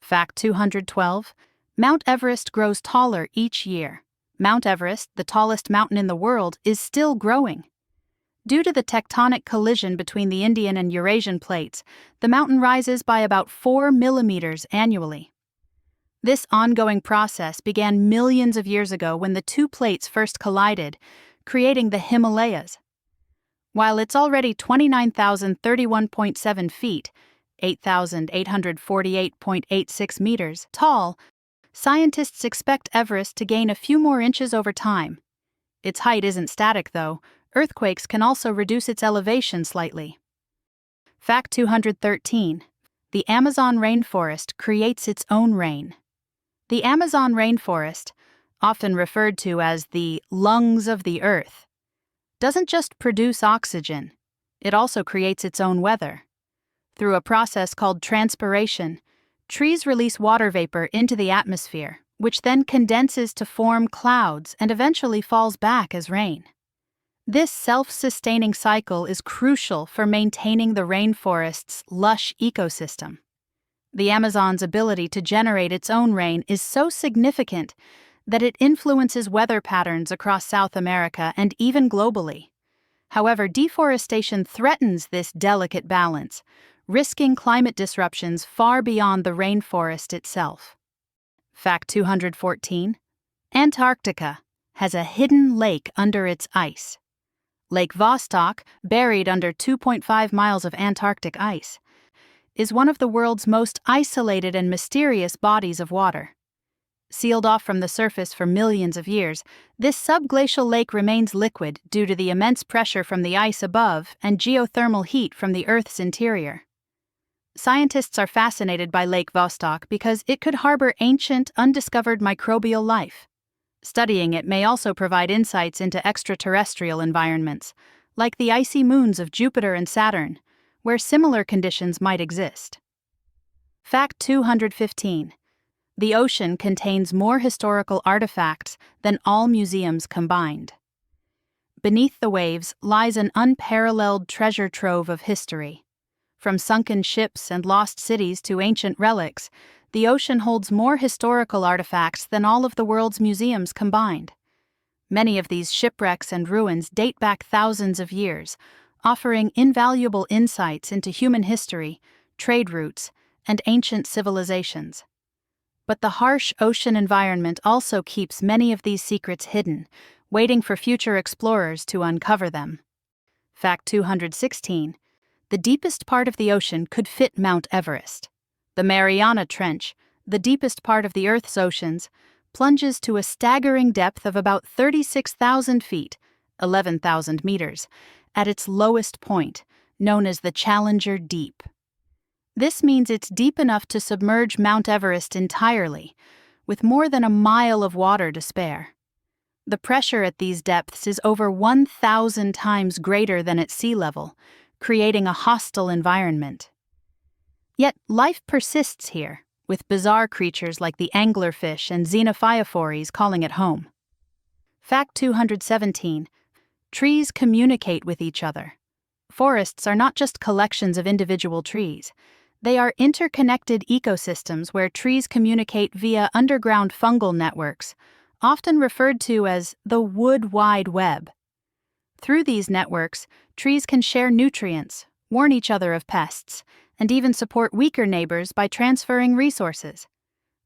Fact 212. Mount Everest grows taller each year. Mount Everest, the tallest mountain in the world, is still growing. Due to the tectonic collision between the Indian and Eurasian plates, the mountain rises by about 4 millimeters annually. This ongoing process began millions of years ago when the two plates first collided, creating the Himalayas. While it's already 29,031.7 feet, 8,848.86 meters, tall, scientists expect Everest to gain a few more inches over time. Its height isn't static, though. Earthquakes can also reduce its elevation slightly. Fact 213. The Amazon rainforest creates its own rain. The Amazon rainforest, often referred to as the lungs of the earth, doesn't just produce oxygen, it also creates its own weather. Through a process called transpiration, trees release water vapor into the atmosphere, which then condenses to form clouds and eventually falls back as rain. This self-sustaining cycle is crucial for maintaining the rainforest's lush ecosystem. The Amazon's ability to generate its own rain is so significant that it influences weather patterns across South America and even globally. However, deforestation threatens this delicate balance, risking climate disruptions far beyond the rainforest itself. Fact 214. Antarctica has a hidden lake under its ice. Lake Vostok, buried under 2.5 miles of Antarctic ice, is one of the world's most isolated and mysterious bodies of water. Sealed off from the surface for millions of years, this subglacial lake remains liquid due to the immense pressure from the ice above and geothermal heat from the Earth's interior. Scientists are fascinated by Lake Vostok because it could harbor ancient, undiscovered microbial life. Studying it may also provide insights into extraterrestrial environments, like the icy moons of Jupiter and Saturn, where similar conditions might exist. Fact 215. The ocean contains more historical artifacts than all museums combined. Beneath the waves lies an unparalleled treasure trove of history. From sunken ships and lost cities to ancient relics, the ocean holds more historical artifacts than all of the world's museums combined. Many of these shipwrecks and ruins date back thousands of years, offering invaluable insights into human history, trade routes, and ancient civilizations. But the harsh ocean environment also keeps many of these secrets hidden, waiting for future explorers to uncover them. Fact 216. The deepest part of the ocean could fit Mount Everest. The Mariana Trench, the deepest part of the Earth's oceans, plunges to a staggering depth of about 36,000 feet, 11,000 meters, at its lowest point, known as the Challenger Deep. This means it's deep enough to submerge Mount Everest entirely, with more than a mile of water to spare. The pressure at these depths is over 1,000 times greater than at sea level, creating a hostile environment. Yet life persists here, with bizarre creatures like the anglerfish and xenophyophores calling it home. Fact 217. Trees communicate with each other. Forests are not just collections of individual trees. They are interconnected ecosystems where trees communicate via underground fungal networks, often referred to as the wood wide web. Through these networks, trees can share nutrients, warn each other of pests, and even support weaker neighbors by transferring resources.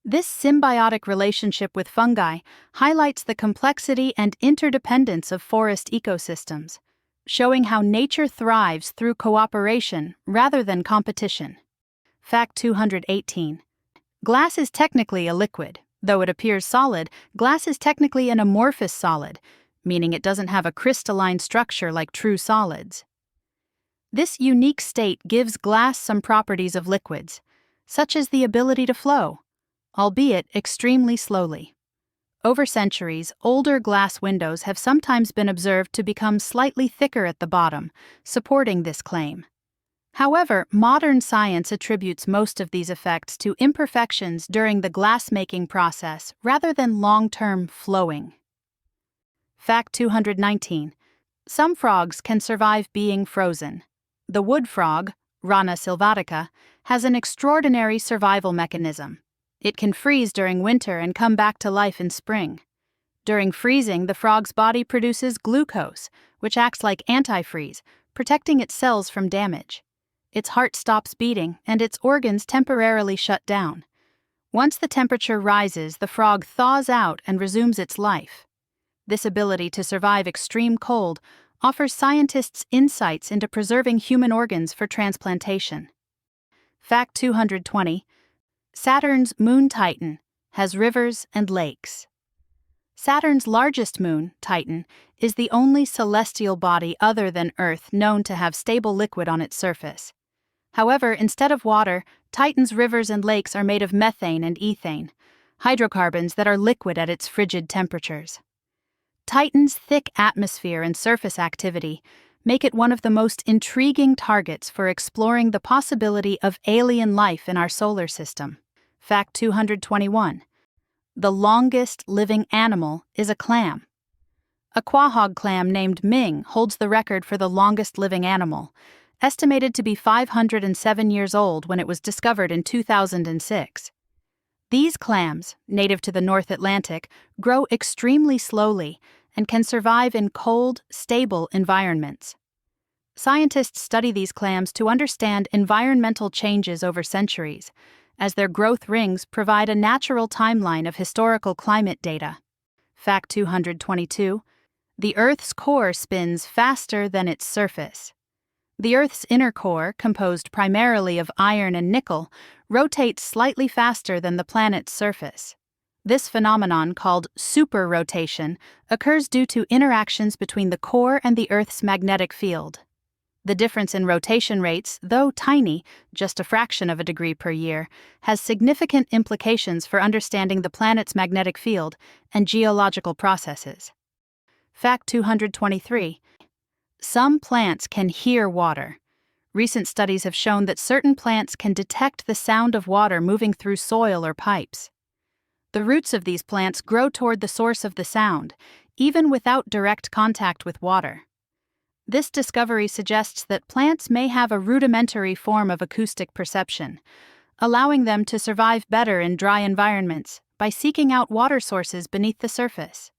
This symbiotic relationship with fungi highlights the complexity and interdependence of forest ecosystems, showing how nature thrives through cooperation rather than competition. Fact 218. Glass is technically a liquid. Though it appears solid, glass is technically an amorphous solid, meaning it doesn't have a crystalline structure like true solids. This unique state gives glass some properties of liquids, such as the ability to flow, albeit extremely slowly. Over centuries, older glass windows have sometimes been observed to become slightly thicker at the bottom, supporting this claim. However, modern science attributes most of these effects to imperfections during the glass-making process rather than long-term flowing. Fact 219. Some frogs can survive being frozen. The wood frog, Rana sylvatica, has an extraordinary survival mechanism. It can freeze during winter and come back to life in spring. During freezing, the frog's body produces glucose, which acts like antifreeze, protecting its cells from damage. Its heart stops beating, and its organs temporarily shut down. Once the temperature rises, the frog thaws out and resumes its life. This ability to survive extreme cold offers scientists insights into preserving human organs for transplantation. Fact 220. Saturn's moon Titan has rivers and lakes. Saturn's largest moon, Titan, is the only celestial body other than Earth known to have stable liquid on its surface. However, instead of water, Titan's rivers and lakes are made of methane and ethane, hydrocarbons that are liquid at its frigid temperatures. Titan's thick atmosphere and surface activity make it one of the most intriguing targets for exploring the possibility of alien life in our solar system. Fact 221. The longest living animal is a clam. A quahog clam named Ming holds the record for the longest living animal, estimated to be 507 years old when it was discovered in 2006. These clams, native to the North Atlantic, grow extremely slowly and can survive in cold, stable environments. Scientists study these clams to understand environmental changes over centuries, as their growth rings provide a natural timeline of historical climate data. Fact 222. The Earth's core spins faster than its surface. The Earth's inner core, composed primarily of iron and nickel, rotates slightly faster than the planet's surface. This phenomenon, called superrotation, occurs due to interactions between the core and the Earth's magnetic field. The difference in rotation rates, though tiny, just a fraction of a degree per year, has significant implications for understanding the planet's magnetic field and geological processes. Fact 223. Some plants can hear water. Recent studies have shown that certain plants can detect the sound of water moving through soil or pipes. The roots of these plants grow toward the source of the sound, even without direct contact with water. This discovery suggests that plants may have a rudimentary form of acoustic perception, allowing them to survive better in dry environments by seeking out water sources beneath the surface.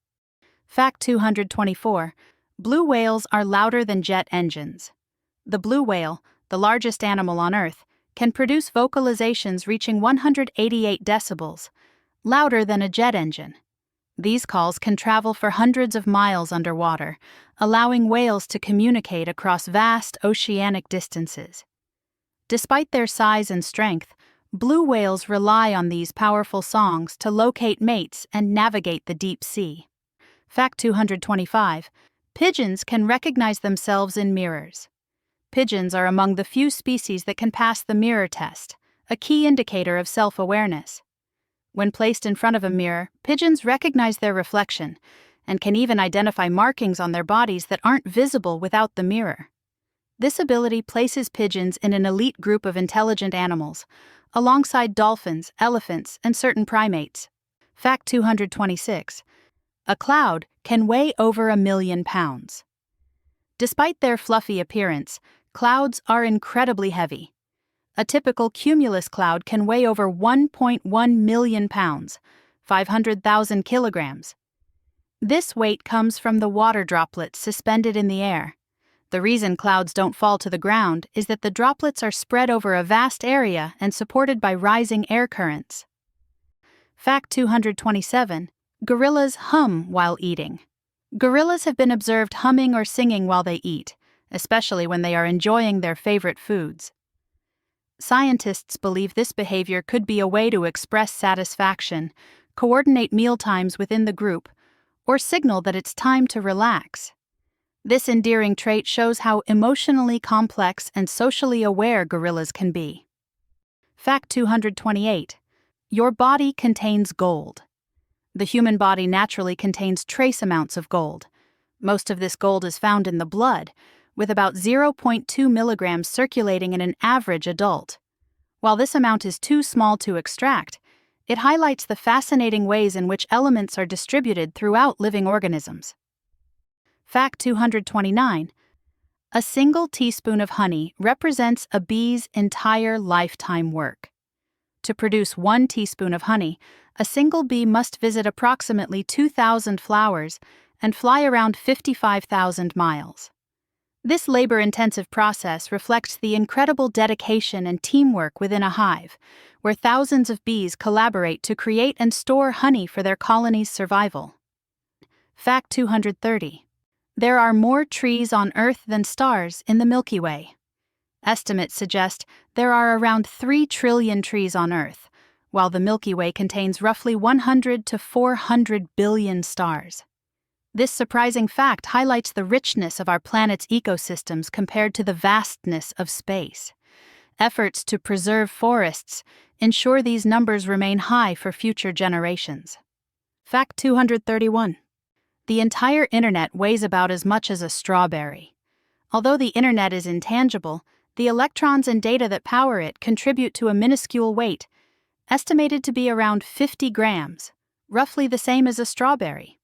Fact 224. Blue whales are louder than jet engines. The blue whale, the largest animal on Earth, can produce vocalizations reaching 188 decibels, louder than a jet engine. These calls can travel for hundreds of miles underwater, allowing whales to communicate across vast oceanic distances. Despite their size and strength, blue whales rely on these powerful songs to locate mates and navigate the deep sea. Fact 225. Pigeons can recognize themselves in mirrors. Pigeons are among the few species that can pass the mirror test, a key indicator of self-awareness. When placed in front of a mirror, pigeons recognize their reflection and can even identify markings on their bodies that aren't visible without the mirror. This ability places pigeons in an elite group of intelligent animals, alongside dolphins, elephants, and certain primates. Fact 226. A cloud can weigh over 1 million pounds. Despite their fluffy appearance, clouds are incredibly heavy. A typical cumulus cloud can weigh over 1.1 million pounds, 500,000 kilograms. This weight comes from the water droplets suspended in the air. The reason clouds don't fall to the ground is that the droplets are spread over a vast area and supported by rising air currents. Fact 227. Gorillas hum while eating. Gorillas have been observed humming or singing while they eat, especially when they are enjoying their favorite foods. Scientists believe this behavior could be a way to express satisfaction, coordinate mealtimes within the group, or signal that it's time to relax. This endearing trait shows how emotionally complex and socially aware gorillas can be. Fact 228. Your body contains gold. The human body naturally contains trace amounts of gold. Most of this gold is found in the blood, with about 0.2 milligrams circulating in an average adult. While this amount is too small to extract, it highlights the fascinating ways in which elements are distributed throughout living organisms. Fact 229. A single teaspoon of honey represents a bee's entire lifetime work. To produce 1 teaspoon of honey, a single bee must visit approximately 2,000 flowers and fly around 55,000 miles. This labor-intensive process reflects the incredible dedication and teamwork within a hive, where thousands of bees collaborate to create and store honey for their colony's survival. Fact 230. There are more trees on Earth than stars in the Milky Way. Estimates suggest there are around 3 trillion trees on Earth, while the Milky Way contains roughly 100 to 400 billion stars. This surprising fact highlights the richness of our planet's ecosystems compared to the vastness of space. Efforts to preserve forests ensure these numbers remain high for future generations. Fact 231. The entire internet weighs about as much as a strawberry. Although the internet is intangible, the electrons and data that power it contribute to a minuscule weight, estimated to be around 50 grams, roughly the same as a strawberry.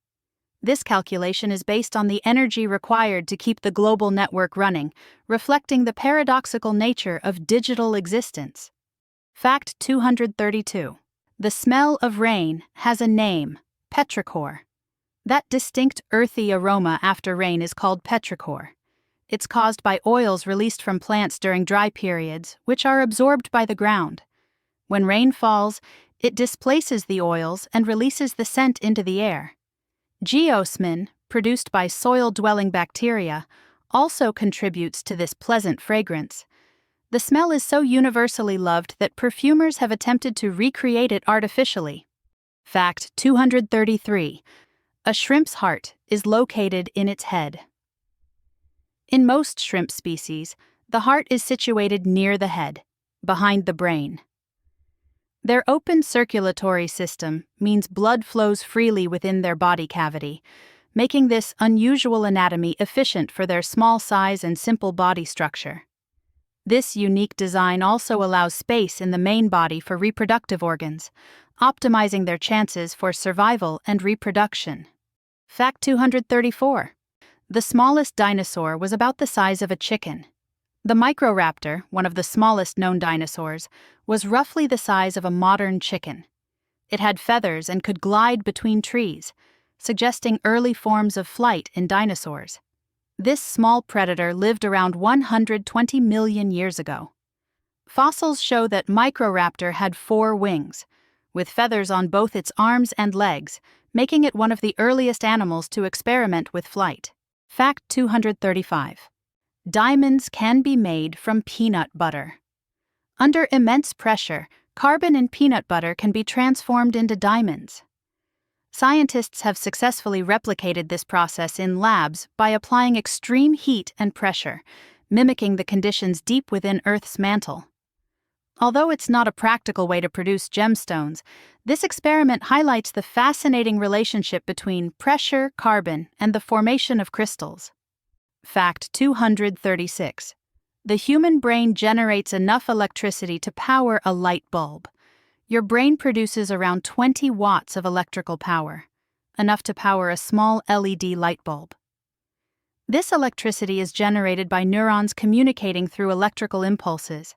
This calculation is based on the energy required to keep the global network running, reflecting the paradoxical nature of digital existence. Fact 232. The smell of rain has a name, petrichor. That distinct earthy aroma after rain is called petrichor. It's caused by oils released from plants during dry periods, which are absorbed by the ground. When rain falls, it displaces the oils and releases the scent into the air. Geosmin, produced by soil-dwelling bacteria, also contributes to this pleasant fragrance. The smell is so universally loved that perfumers have attempted to recreate it artificially. Fact 233. A shrimp's heart is located in its head. In most shrimp species, the heart is situated near the head, behind the brain. Their open circulatory system means blood flows freely within their body cavity, making this unusual anatomy efficient for their small size and simple body structure. This unique design also allows space in the main body for reproductive organs, optimizing their chances for survival and reproduction. Fact 234. The smallest dinosaur was about the size of a chicken. The Microraptor, one of the smallest known dinosaurs, was roughly the size of a modern chicken. It had feathers and could glide between trees, suggesting early forms of flight in dinosaurs. This small predator lived around 120 million years ago. Fossils show that Microraptor had 4 wings, with feathers on both its arms and legs, making it one of the earliest animals to experiment with flight. Fact 235. Diamonds can be made from peanut butter. Under immense pressure, carbon in peanut butter can be transformed into diamonds. Scientists have successfully replicated this process in labs by applying extreme heat and pressure, mimicking the conditions deep within Earth's mantle. Although it's not a practical way to produce gemstones, this experiment highlights the fascinating relationship between pressure, carbon, and the formation of crystals. Fact 236. The human brain generates enough electricity to power a light bulb. Your brain produces around 20 watts of electrical power, enough to power a small LED light bulb. This electricity is generated by neurons communicating through electrical impulses,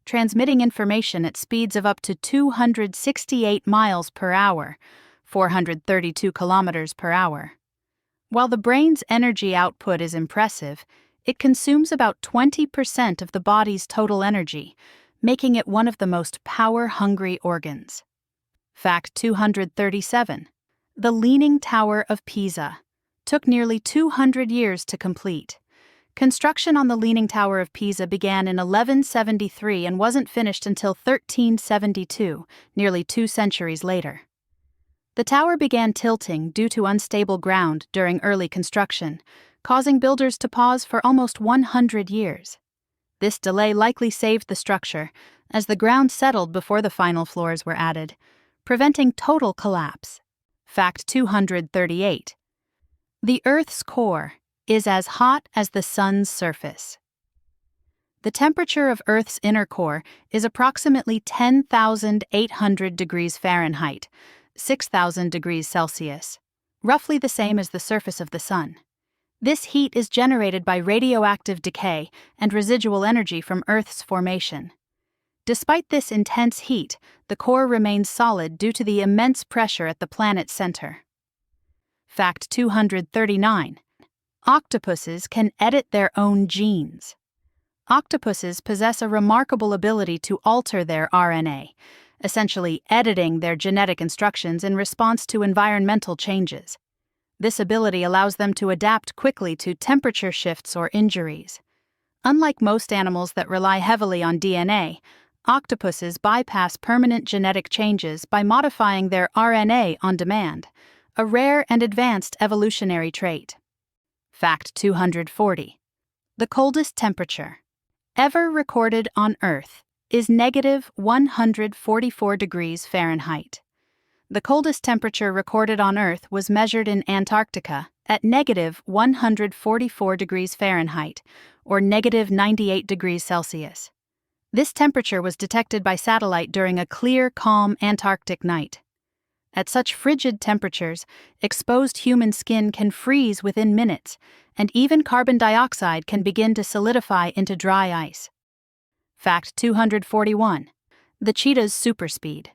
transmitting information at speeds of up to 268 miles per hour, 432 kilometers per hour. While the brain's energy output is impressive, it consumes about 20% of the body's total energy, making it one of the most power-hungry organs. Fact 237. The Leaning Tower of Pisa took nearly 200 years to complete. Construction on the Leaning Tower of Pisa began in 1173 and wasn't finished until 1372, nearly 2 centuries later. The tower began tilting due to unstable ground during early construction, causing builders to pause for almost 100 years. This delay likely saved the structure, as the ground settled before the final floors were added, preventing total collapse. Fact 238. The Earth's core is as hot as the sun's surface. The temperature of Earth's inner core is approximately 10,800 degrees Fahrenheit, 6,000 degrees Celsius, roughly the same as the surface of the sun. This heat is generated by radioactive decay and residual energy from Earth's formation. Despite this intense heat, the core remains solid due to the immense pressure at the planet's center. Fact 239. Octopuses can edit their own genes. Octopuses possess a remarkable ability to alter their RNA, essentially editing their genetic instructions in response to environmental changes. This ability allows them to adapt quickly to temperature shifts or injuries. Unlike most animals that rely heavily on DNA, octopuses bypass permanent genetic changes by modifying their RNA on demand, a rare and advanced evolutionary trait. Fact 240. The coldest temperature ever recorded on Earth is negative 144 degrees Fahrenheit. The coldest temperature recorded on Earth was measured in Antarctica at negative 144 degrees Fahrenheit, or negative 98 degrees Celsius. This temperature was detected by satellite during a clear, calm Antarctic night. At such frigid temperatures, exposed human skin can freeze within minutes, and even carbon dioxide can begin to solidify into dry ice. Fact 241. The cheetah's superspeed.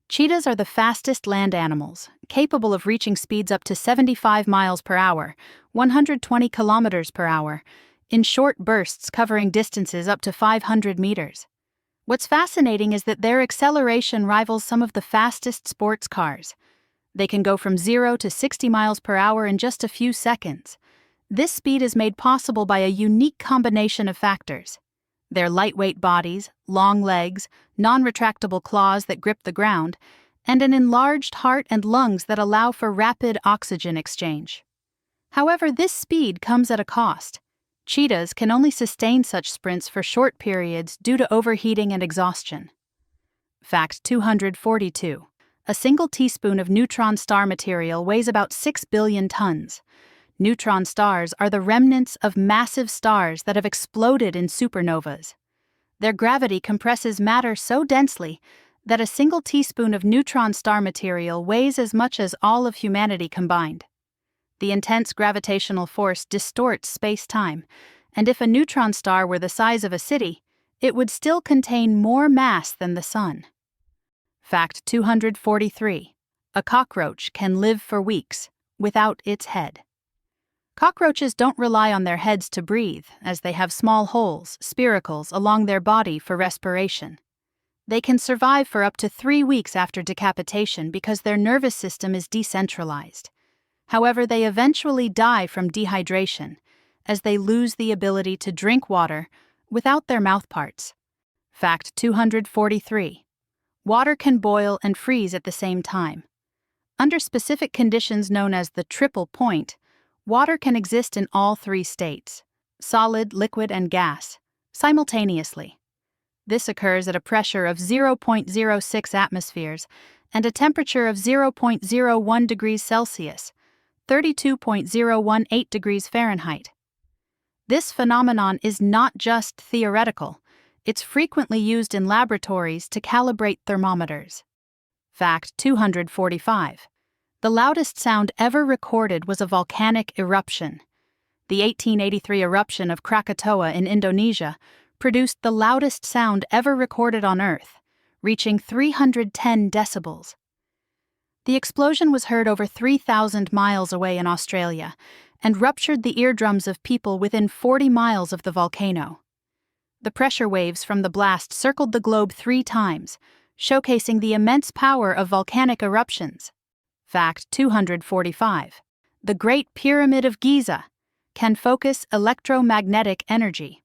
Cheetahs are the fastest land animals, capable of reaching speeds up to 75 miles per hour, 120 kilometers per hour, in short bursts covering distances up to 500 meters. What's fascinating is that their acceleration rivals some of the fastest sports cars. They can go from 0 to 60 miles per hour in just a few seconds. This speed is made possible by a unique combination of factors. Their lightweight bodies, long legs, non-retractable claws that grip the ground, and an enlarged heart and lungs that allow for rapid oxygen exchange. However, this speed comes at a cost. Cheetahs can only sustain such sprints for short periods due to overheating and exhaustion. Fact 242. A single teaspoon of neutron star material weighs about 6 billion tons. Neutron stars are the remnants of massive stars that have exploded in supernovas. Their gravity compresses matter so densely that a single teaspoon of neutron star material weighs as much as all of humanity combined. The intense gravitational force distorts space-time, and if a neutron star were the size of a city, it would still contain more mass than the Sun. Fact 243. A cockroach can live for weeks without its head. Cockroaches don't rely on their heads to breathe, as they have small holes, spiracles, along their body for respiration. They can survive for up to 3 weeks after decapitation because their nervous system is decentralized. However, they eventually die from dehydration, as they lose the ability to drink water without their mouthparts. Fact 243. Water can boil and freeze at the same time. Under specific conditions known as the triple point, water can exist in all 3 states, solid, liquid, and gas, simultaneously. This occurs at a pressure of 0.06 atmospheres and a temperature of 0.01 degrees Celsius, 32.018 degrees Fahrenheit. This phenomenon is not just theoretical, it's frequently used in laboratories to calibrate thermometers. Fact 245. The loudest sound ever recorded was a volcanic eruption. The 1883 eruption of Krakatoa in Indonesia produced the loudest sound ever recorded on Earth, reaching 310 decibels. The explosion was heard over 3,000 miles away in Australia and ruptured the eardrums of people within 40 miles of the volcano. The pressure waves from the blast circled the globe 3 times, showcasing the immense power of volcanic eruptions. Fact 245. The Great Pyramid of Giza can focus electromagnetic energy.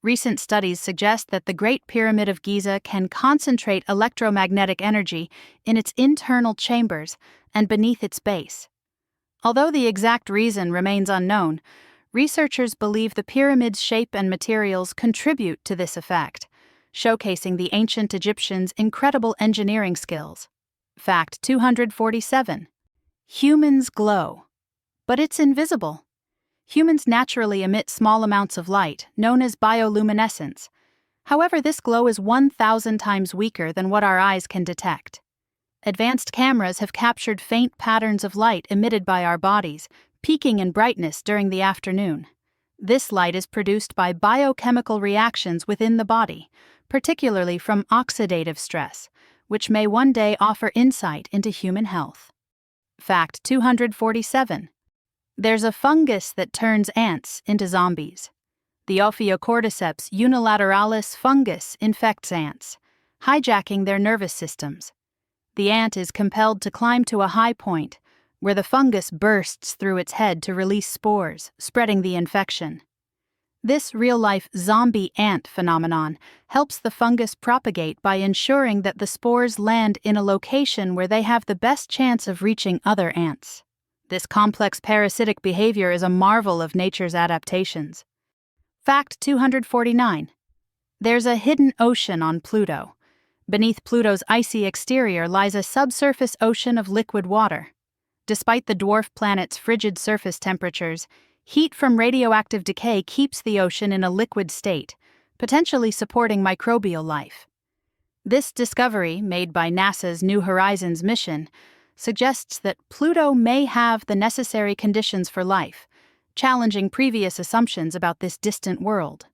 Recent studies suggest that the Great Pyramid of Giza can concentrate electromagnetic energy in its internal chambers and beneath its base. Although the exact reason remains unknown, researchers believe the pyramid's shape and materials contribute to this effect, showcasing the ancient Egyptians' incredible engineering skills. Fact 247. Humans glow, but it's invisible. Humans naturally emit small amounts of light, known as bioluminescence. However, this glow is 1,000 times weaker than what our eyes can detect. Advanced cameras have captured faint patterns of light emitted by our bodies, peaking in brightness during the afternoon. This light is produced by biochemical reactions within the body, particularly from oxidative stress, which may one day offer insight into human health. Fact 247. There's a fungus that turns ants into zombies. The Ophiocordyceps unilateralis fungus infects ants, hijacking their nervous systems. The ant is compelled to climb to a high point, where the fungus bursts through its head to release spores, spreading the infection. This real-life zombie ant phenomenon helps the fungus propagate by ensuring that the spores land in a location where they have the best chance of reaching other ants. This complex parasitic behavior is a marvel of nature's adaptations. Fact 249. There's a hidden ocean on Pluto. Beneath Pluto's icy exterior lies a subsurface ocean of liquid water. Despite the dwarf planet's frigid surface temperatures, heat from radioactive decay keeps the ocean in a liquid state, potentially supporting microbial life. This discovery, made by NASA's New Horizons mission, suggests that Pluto may have the necessary conditions for life, challenging previous assumptions about this distant world.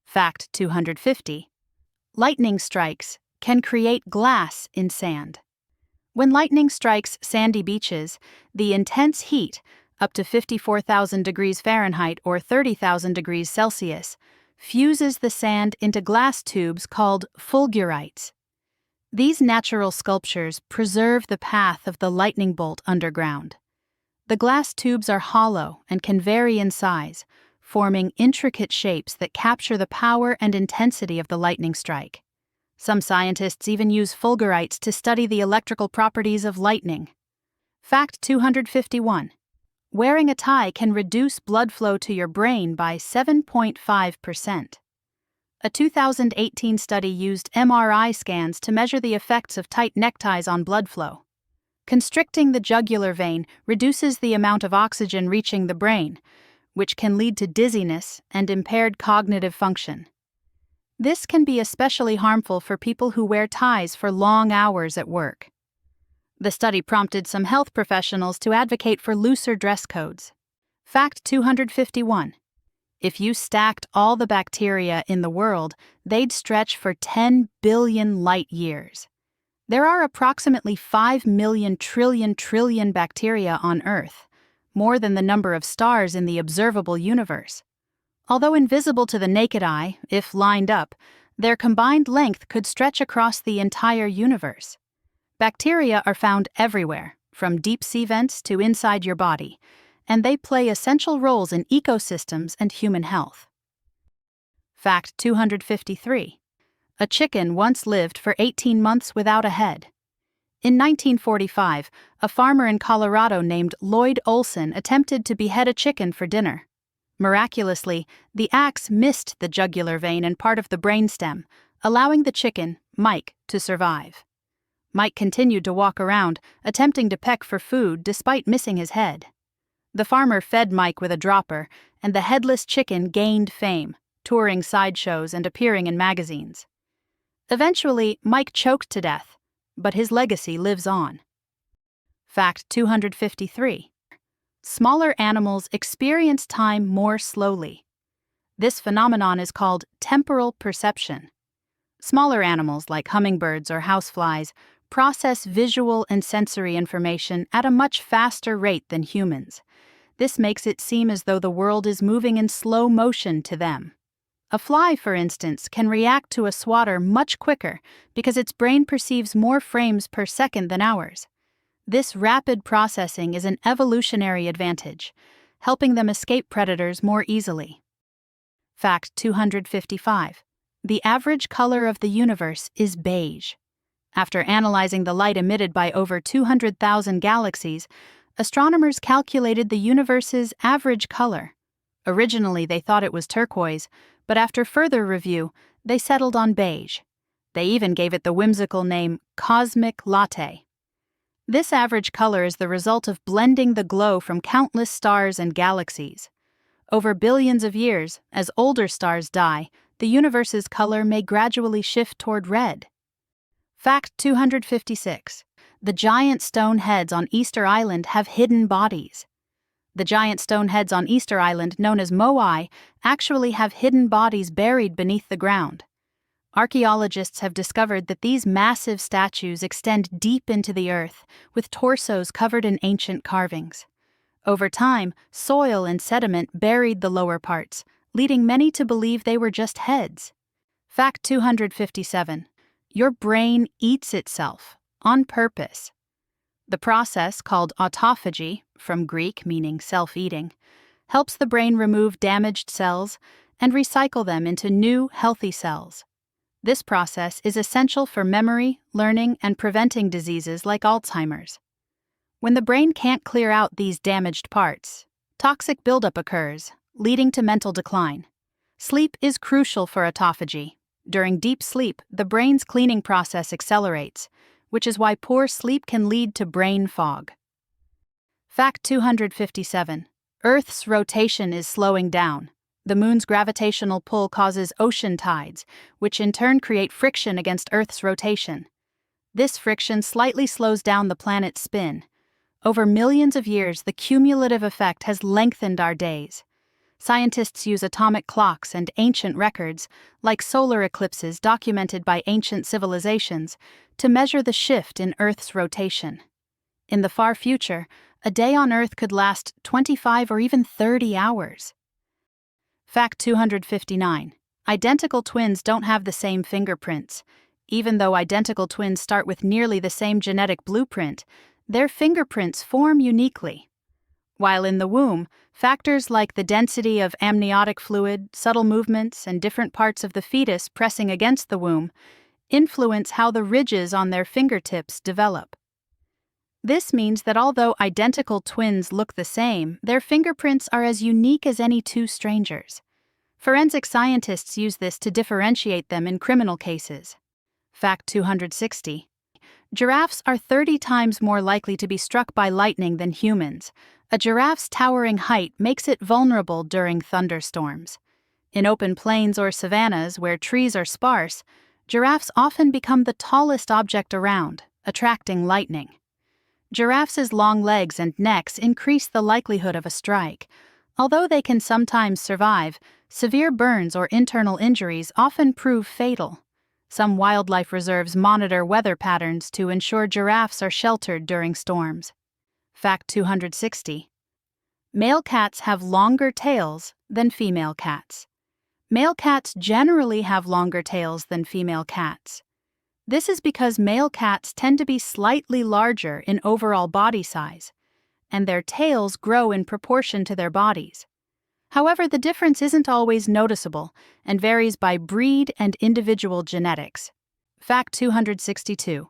Fact 250. Lightning strikes can create glass in sand. When lightning strikes sandy beaches, the intense heat, up to 54,000 degrees Fahrenheit or 30,000 degrees Celsius, fuses the sand into glass tubes called fulgurites. These natural sculptures preserve the path of the lightning bolt underground. The glass tubes are hollow and can vary in size, forming intricate shapes that capture the power and intensity of the lightning strike. Some scientists even use fulgurites to study the electrical properties of lightning. Fact 251. Wearing a tie can reduce blood flow to your brain by 7.5%. A 2018 study used MRI scans to measure the effects of tight neckties on blood flow. Constricting the jugular vein reduces the amount of oxygen reaching the brain, which can lead to dizziness and impaired cognitive function. This can be especially harmful for people who wear ties for long hours at work. The study prompted some health professionals to advocate for looser dress codes. Fact 251. If you stacked all the bacteria in the world, they'd stretch for 10 billion light years. There are approximately 5 million trillion bacteria on Earth, more than the number of stars in the observable universe. Although invisible to the naked eye, if lined up, their combined length could stretch across the entire universe. Bacteria are found everywhere, from deep-sea vents to inside your body, and they play essential roles in ecosystems and human health. Fact 253. A chicken once lived for 18 months without a head. In 1945, a farmer in Colorado named Lloyd Olson attempted to behead a chicken for dinner. Miraculously, the axe missed the jugular vein and part of the brainstem, allowing the chicken, Mike, to survive. Mike continued to walk around, attempting to peck for food despite missing his head. The farmer fed Mike with a dropper, and the headless chicken gained fame, touring sideshows and appearing in magazines. Eventually, Mike choked to death, but his legacy lives on. Fact 253. Smaller animals experience time more slowly. This phenomenon is called temporal perception. Smaller animals like hummingbirds or houseflies process visual and sensory information at a much faster rate than humans. This makes it seem as though the world is moving in slow motion to them. A fly, for instance, can react to a swatter much quicker because its brain perceives more frames per second than ours. This rapid processing is an evolutionary advantage, helping them escape predators more easily. Fact 255. The average color of the universe is beige. After analyzing the light emitted by over 200,000 galaxies, astronomers calculated the universe's average color. Originally, they thought it was turquoise, but after further review, they settled on beige. They even gave it the whimsical name cosmic latte. This average color is the result of blending the glow from countless stars and galaxies. Over billions of years, as older stars die, the universe's color may gradually shift toward red. Fact 256. The giant stone heads on Easter Island have hidden bodies. The giant stone heads on Easter Island, known as Moai, actually have hidden bodies buried beneath the ground. Archaeologists have discovered that these massive statues extend deep into the earth, with torsos covered in ancient carvings. Over time, soil and sediment buried the lower parts, leading many to believe they were just heads. Fact 257. Your brain eats itself, on purpose. The process, called autophagy, from Greek meaning self-eating, helps the brain remove damaged cells and recycle them into new, healthy cells. This process is essential for memory, learning, and preventing diseases like Alzheimer's. When the brain can't clear out these damaged parts, toxic buildup occurs, leading to mental decline. Sleep is crucial for autophagy. During deep sleep, the brain's cleaning process accelerates, which is why poor sleep can lead to brain fog. Fact 257. Earth's rotation is slowing down. The moon's gravitational pull causes ocean tides, which in turn create friction against Earth's rotation. This friction slightly slows down the planet's spin. Over millions of years, the cumulative effect has lengthened our days. Scientists use atomic clocks and ancient records, like solar eclipses documented by ancient civilizations, to measure the shift in Earth's rotation. In the far future, a day on Earth could last 25 or even 30 hours. Fact 259. Identical twins don't have the same fingerprints. Even though identical twins start with nearly the same genetic blueprint, their fingerprints form uniquely. While in the womb, factors like the density of amniotic fluid, subtle movements, and different parts of the fetus pressing against the womb influence how the ridges on their fingertips develop. This means that although identical twins look the same, their fingerprints are as unique as any two strangers. Forensic scientists use this to differentiate them in criminal cases. Fact 260. Giraffes are 30 times more likely to be struck by lightning than humans. A giraffe's towering height makes it vulnerable during thunderstorms. In open plains or savannas where trees are sparse, giraffes often become the tallest object around, attracting lightning. Giraffes' long legs and necks increase the likelihood of a strike. Although they can sometimes survive, severe burns or internal injuries often prove fatal. Some wildlife reserves monitor weather patterns to ensure giraffes are sheltered during storms. Fact 260. Male cats have longer tails than female cats. Male cats generally have longer tails than female cats. This is because male cats tend to be slightly larger in overall body size, and their tails grow in proportion to their bodies. However, the difference isn't always noticeable and varies by breed and individual genetics. Fact 262.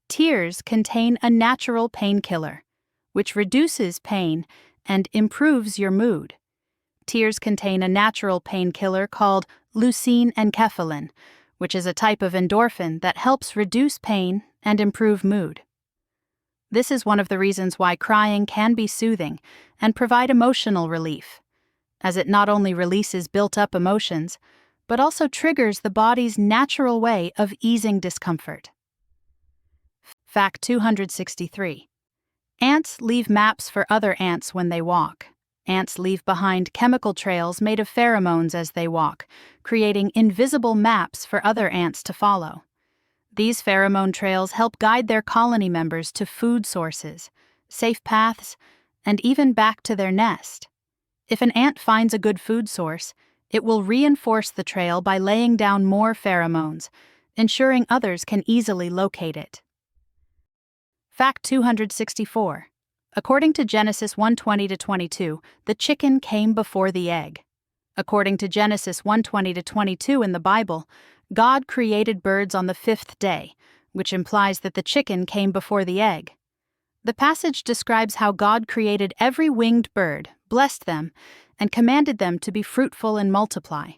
Tears contain a natural painkiller, which reduces pain and improves your mood. Tears contain a natural painkiller called leucine enkephalin, which is a type of endorphin that helps reduce pain and improve mood. This is one of the reasons why crying can be soothing and provide emotional relief, as it not only releases built-up emotions, but also triggers the body's natural way of easing discomfort. Fact 263. Ants leave maps for other ants when they walk. Ants leave behind chemical trails made of pheromones as they walk, creating invisible maps for other ants to follow. These pheromone trails help guide their colony members to food sources, safe paths, and even back to their nest. If an ant finds a good food source, it will reinforce the trail by laying down more pheromones, ensuring others can easily locate it. Fact 264. According to Genesis 1:20-22, the chicken came before the egg. According to Genesis 1:20-22 in the Bible, God created birds on the fifth day, which implies that the chicken came before the egg. The passage describes how God created every winged bird, blessed them, and commanded them to be fruitful and multiply.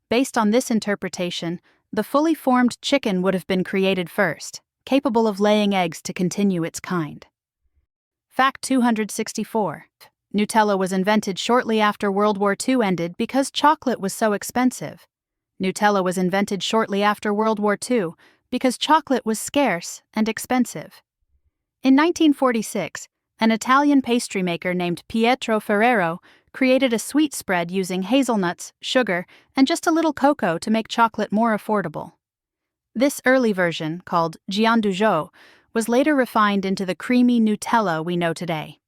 Based on this interpretation, the fully formed chicken would have been created first, capable of laying eggs to continue its kind. Fact 264. Nutella was invented shortly after World War II ended because chocolate was so expensive. Nutella was invented shortly after World War II because chocolate was scarce and expensive. In 1946, an Italian pastry maker named Pietro Ferrero created a sweet spread using hazelnuts, sugar, and just a little cocoa to make chocolate more affordable. This early version, called Giandujo, was later refined into the creamy Nutella we know today.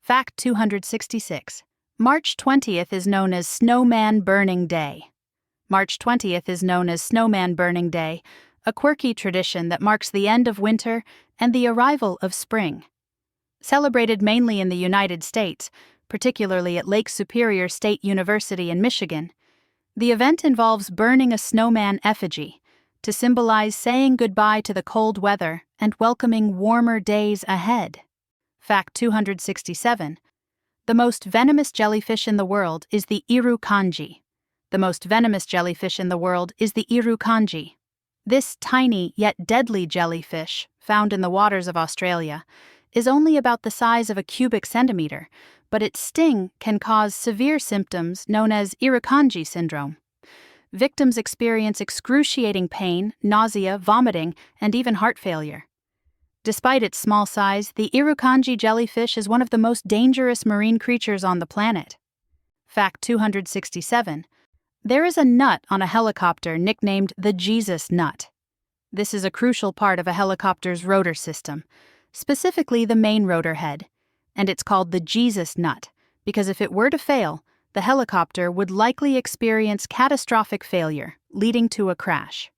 Fact 266. March 20th is known as Snowman Burning Day. March 20th is known as Snowman Burning Day, a quirky tradition that marks the end of winter and the arrival of spring. Celebrated mainly in the United States, particularly at Lake Superior State University in Michigan, the event involves burning a snowman effigy to symbolize saying goodbye to the cold weather and welcoming warmer days ahead. Fact 267. The most venomous jellyfish in the world is the irukandji. The most venomous jellyfish in the world is the irukandji. This tiny yet deadly jellyfish, found in the waters of Australia, is only about the size of a cubic centimeter, but its sting can cause severe symptoms known as irukandji syndrome. Victims experience excruciating pain, nausea, vomiting, and even heart failure. Despite its small size, the irukandji jellyfish is one of the most dangerous marine creatures on the planet. Fact 267. There is a nut on a helicopter nicknamed the Jesus nut. This is a crucial part of a helicopter's rotor system, specifically the main rotor head, and it's called the Jesus nut because if it were to fail, the helicopter would likely experience catastrophic failure, leading to a crash.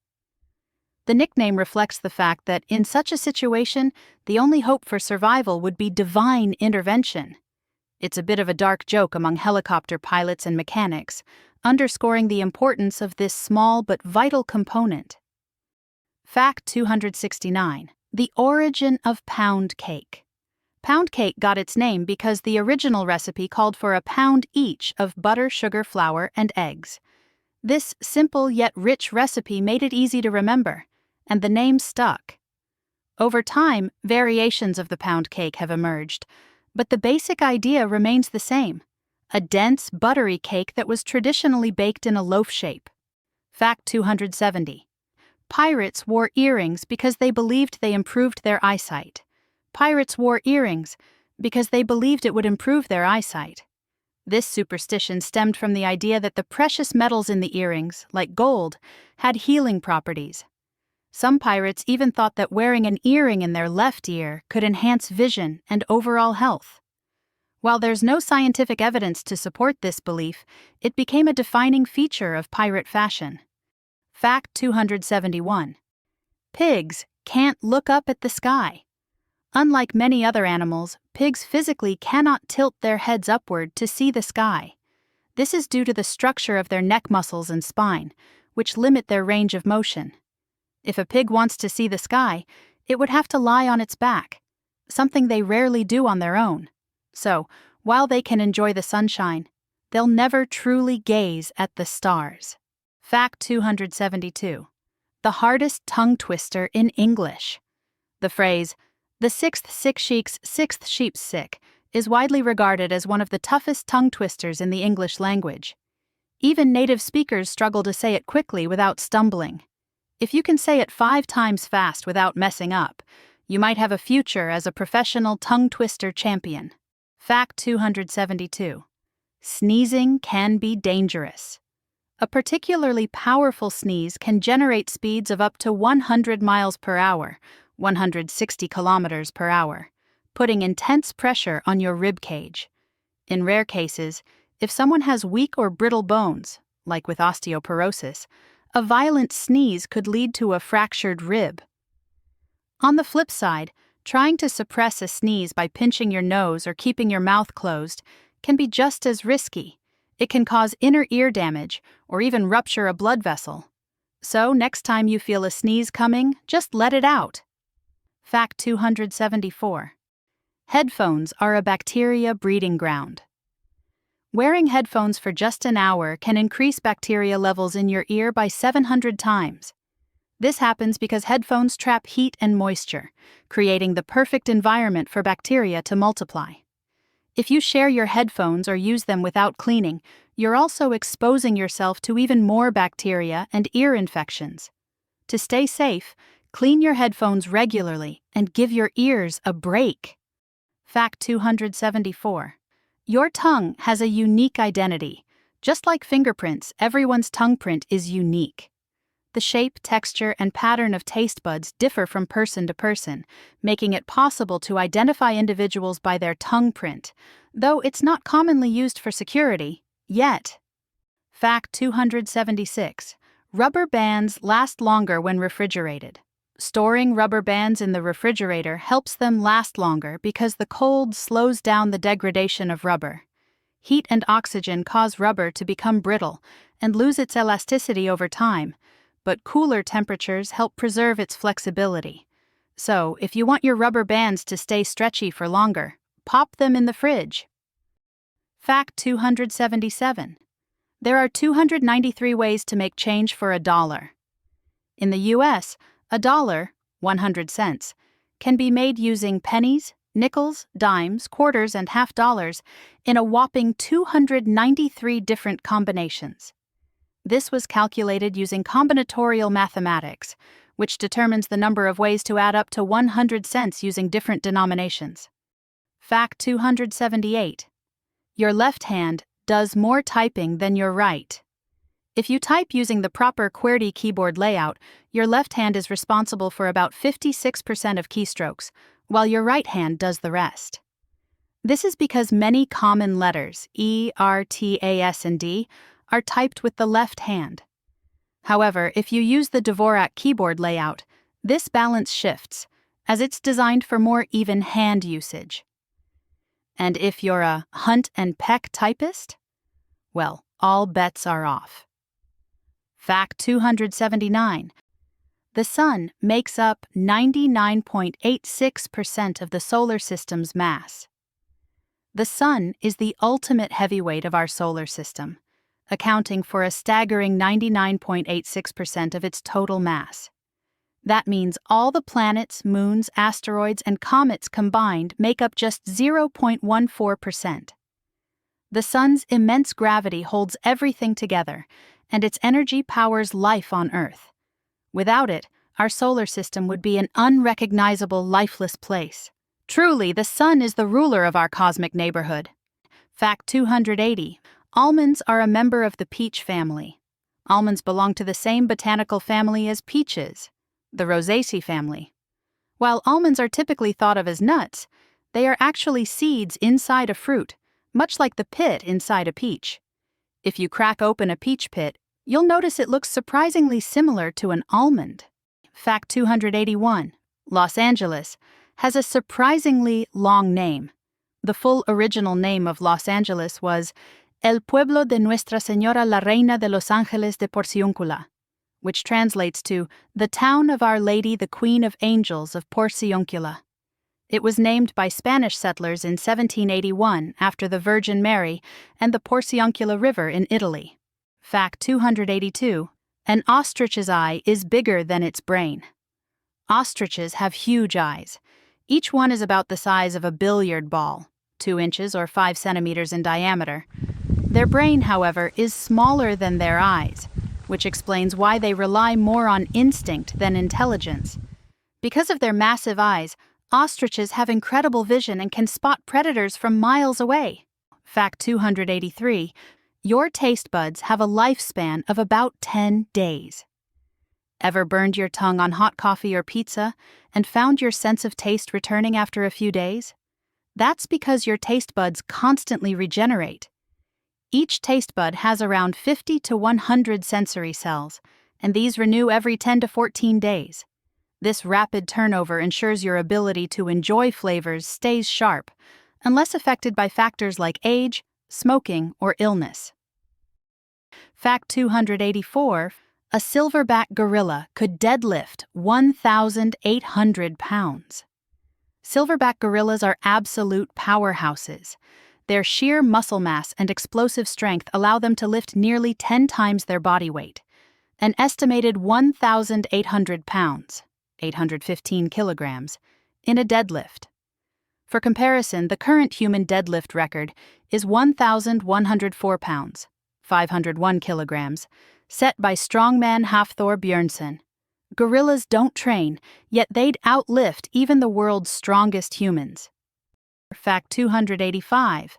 The nickname reflects the fact that in such a situation, the only hope for survival would be divine intervention. It's a bit of a dark joke among helicopter pilots and mechanics, underscoring the importance of this small but vital component. Fact 269. The origin of pound cake. Pound cake got its name because the original recipe called for a pound each of butter, sugar, flour, and eggs. This simple yet rich recipe made it easy to remember, and the name stuck. Over time, variations of the pound cake have emerged, but the basic idea remains the same: a dense, buttery cake that was traditionally baked in a loaf shape. Fact 270. Pirates wore earrings because they believed they improved their eyesight. Pirates wore earrings because they believed it would improve their eyesight. This superstition stemmed from the idea that the precious metals in the earrings, like gold, had healing properties. Some pirates even thought that wearing an earring in their left ear could enhance vision and overall health. While there's no scientific evidence to support this belief, it became a defining feature of pirate fashion. Fact 271. Pigs can't look up at the sky. Unlike many other animals, pigs physically cannot tilt their heads upward to see the sky. This is due to the structure of their neck muscles and spine, which limit their range of motion. If a pig wants to see the sky, it would have to lie on its back, something they rarely do on their own. So, while they can enjoy the sunshine, they'll never truly gaze at the stars. Fact 272. The hardest tongue twister in English. The phrase, "the sixth sick sheep's sick," is widely regarded as one of the toughest tongue twisters in the English language. Even native speakers struggle to say it quickly without stumbling. If you can say it 5 times fast without messing up, you might have a future as a professional tongue twister champion. Fact 272. Sneezing can be dangerous. A particularly powerful sneeze can generate speeds of up to 100 miles per hour, 160 kilometers per hour, putting intense pressure on your rib cage. In rare cases, if someone has weak or brittle bones, like with osteoporosis, a violent sneeze could lead to a fractured rib. On the flip side, trying to suppress a sneeze by pinching your nose or keeping your mouth closed can be just as risky. It can cause inner ear damage or even rupture a blood vessel. So, next time you feel a sneeze coming, just let it out. Fact 274. Headphones are a bacteria breeding ground. Wearing headphones for just an hour can increase bacteria levels in your ear by 700 times. This happens because headphones trap heat and moisture, creating the perfect environment for bacteria to multiply. If you share your headphones or use them without cleaning, you're also exposing yourself to even more bacteria and ear infections. To stay safe, clean your headphones regularly and give your ears a break. Fact 274. Your tongue has a unique identity. Just like fingerprints, everyone's tongue print is unique. The shape, texture, and pattern of taste buds differ from person to person, making it possible to identify individuals by their tongue print, though it's not commonly used for security, yet. Fact 276. Rubber bands last longer when refrigerated. Storing rubber bands in the refrigerator helps them last longer because the cold slows down the degradation of rubber. Heat and oxygen cause rubber to become brittle and lose its elasticity over time, but cooler temperatures help preserve its flexibility. So, if you want your rubber bands to stay stretchy for longer, pop them in the fridge. Fact 277. There are 293 ways to make change for $1. In the US, $1, 100 cents, can be made using pennies, nickels, dimes, quarters, and half dollars in a whopping 293 different combinations. This was calculated using combinatorial mathematics, which determines the number of ways to add up to 100 cents using different denominations. Fact 278. Your left hand does more typing than your right. If you type using the proper QWERTY keyboard layout, your left hand is responsible for about 56% of keystrokes, while your right hand does the rest. This is because many common letters, E, R, T, A, S, and D, are typed with the left hand. However, if you use the Dvorak keyboard layout, this balance shifts, as it's designed for more even hand usage. And if you're a hunt and peck typist, well, all bets are off. Fact 279. The Sun makes up 99.86% of the solar system's mass. The Sun is the ultimate heavyweight of our solar system, accounting for a staggering 99.86% of its total mass. That means all the planets, moons, asteroids, and comets combined make up just 0.14%. The Sun's immense gravity holds everything together, and its energy powers life on Earth. Without it, our solar system would be an unrecognizable, lifeless place. Truly, the Sun is the ruler of our cosmic neighborhood. Fact 280. Almonds are a member of the peach family. Almonds belong to the same botanical family as peaches, the Rosaceae family. While almonds are typically thought of as nuts, they are actually seeds inside a fruit, much like the pit inside a peach. If you crack open a peach pit, you'll notice it looks surprisingly similar to an almond. Fact 281. Los Angeles has a surprisingly long name. The full original name of Los Angeles was El Pueblo de Nuestra Señora la Reina de los Ángeles de Porciúncula, which translates to the town of Our Lady the Queen of Angels of Porciúncula. It was named by Spanish settlers in 1781 after the Virgin Mary and the Porciúncula River in Italy. Fact 282. An ostrich's eye is bigger than its brain. Ostriches have huge eyes. Each one is about the size of a billiard ball, 2 inches or 5 centimeters in diameter. Their brain, however, is smaller than their eyes, which explains why they rely more on instinct than intelligence. Because of their massive eyes, ostriches have incredible vision and can spot predators from miles away. Fact 283. Your taste buds have a lifespan of about 10 days. Ever burned your tongue on hot coffee or pizza and found your sense of taste returning after a few days? That's because your taste buds constantly regenerate. Each taste bud has around 50 to 100 sensory cells, and these renew every 10 to 14 days. This rapid turnover ensures your ability to enjoy flavors stays sharp, unless affected by factors like age, smoking, or illness. Fact 284. A silverback gorilla could deadlift 1,800 pounds. Silverback gorillas are absolute powerhouses. Their sheer muscle mass and explosive strength allow them to lift nearly 10 times their body weight, an estimated 1,800 pounds, 815 kilograms, in a deadlift. For comparison, the current human deadlift record is 1,104 pounds, 501 kilograms, set by strongman Hafthor Björnsson. Gorillas don't train, yet they'd outlift even the world's strongest humans. Fact 285.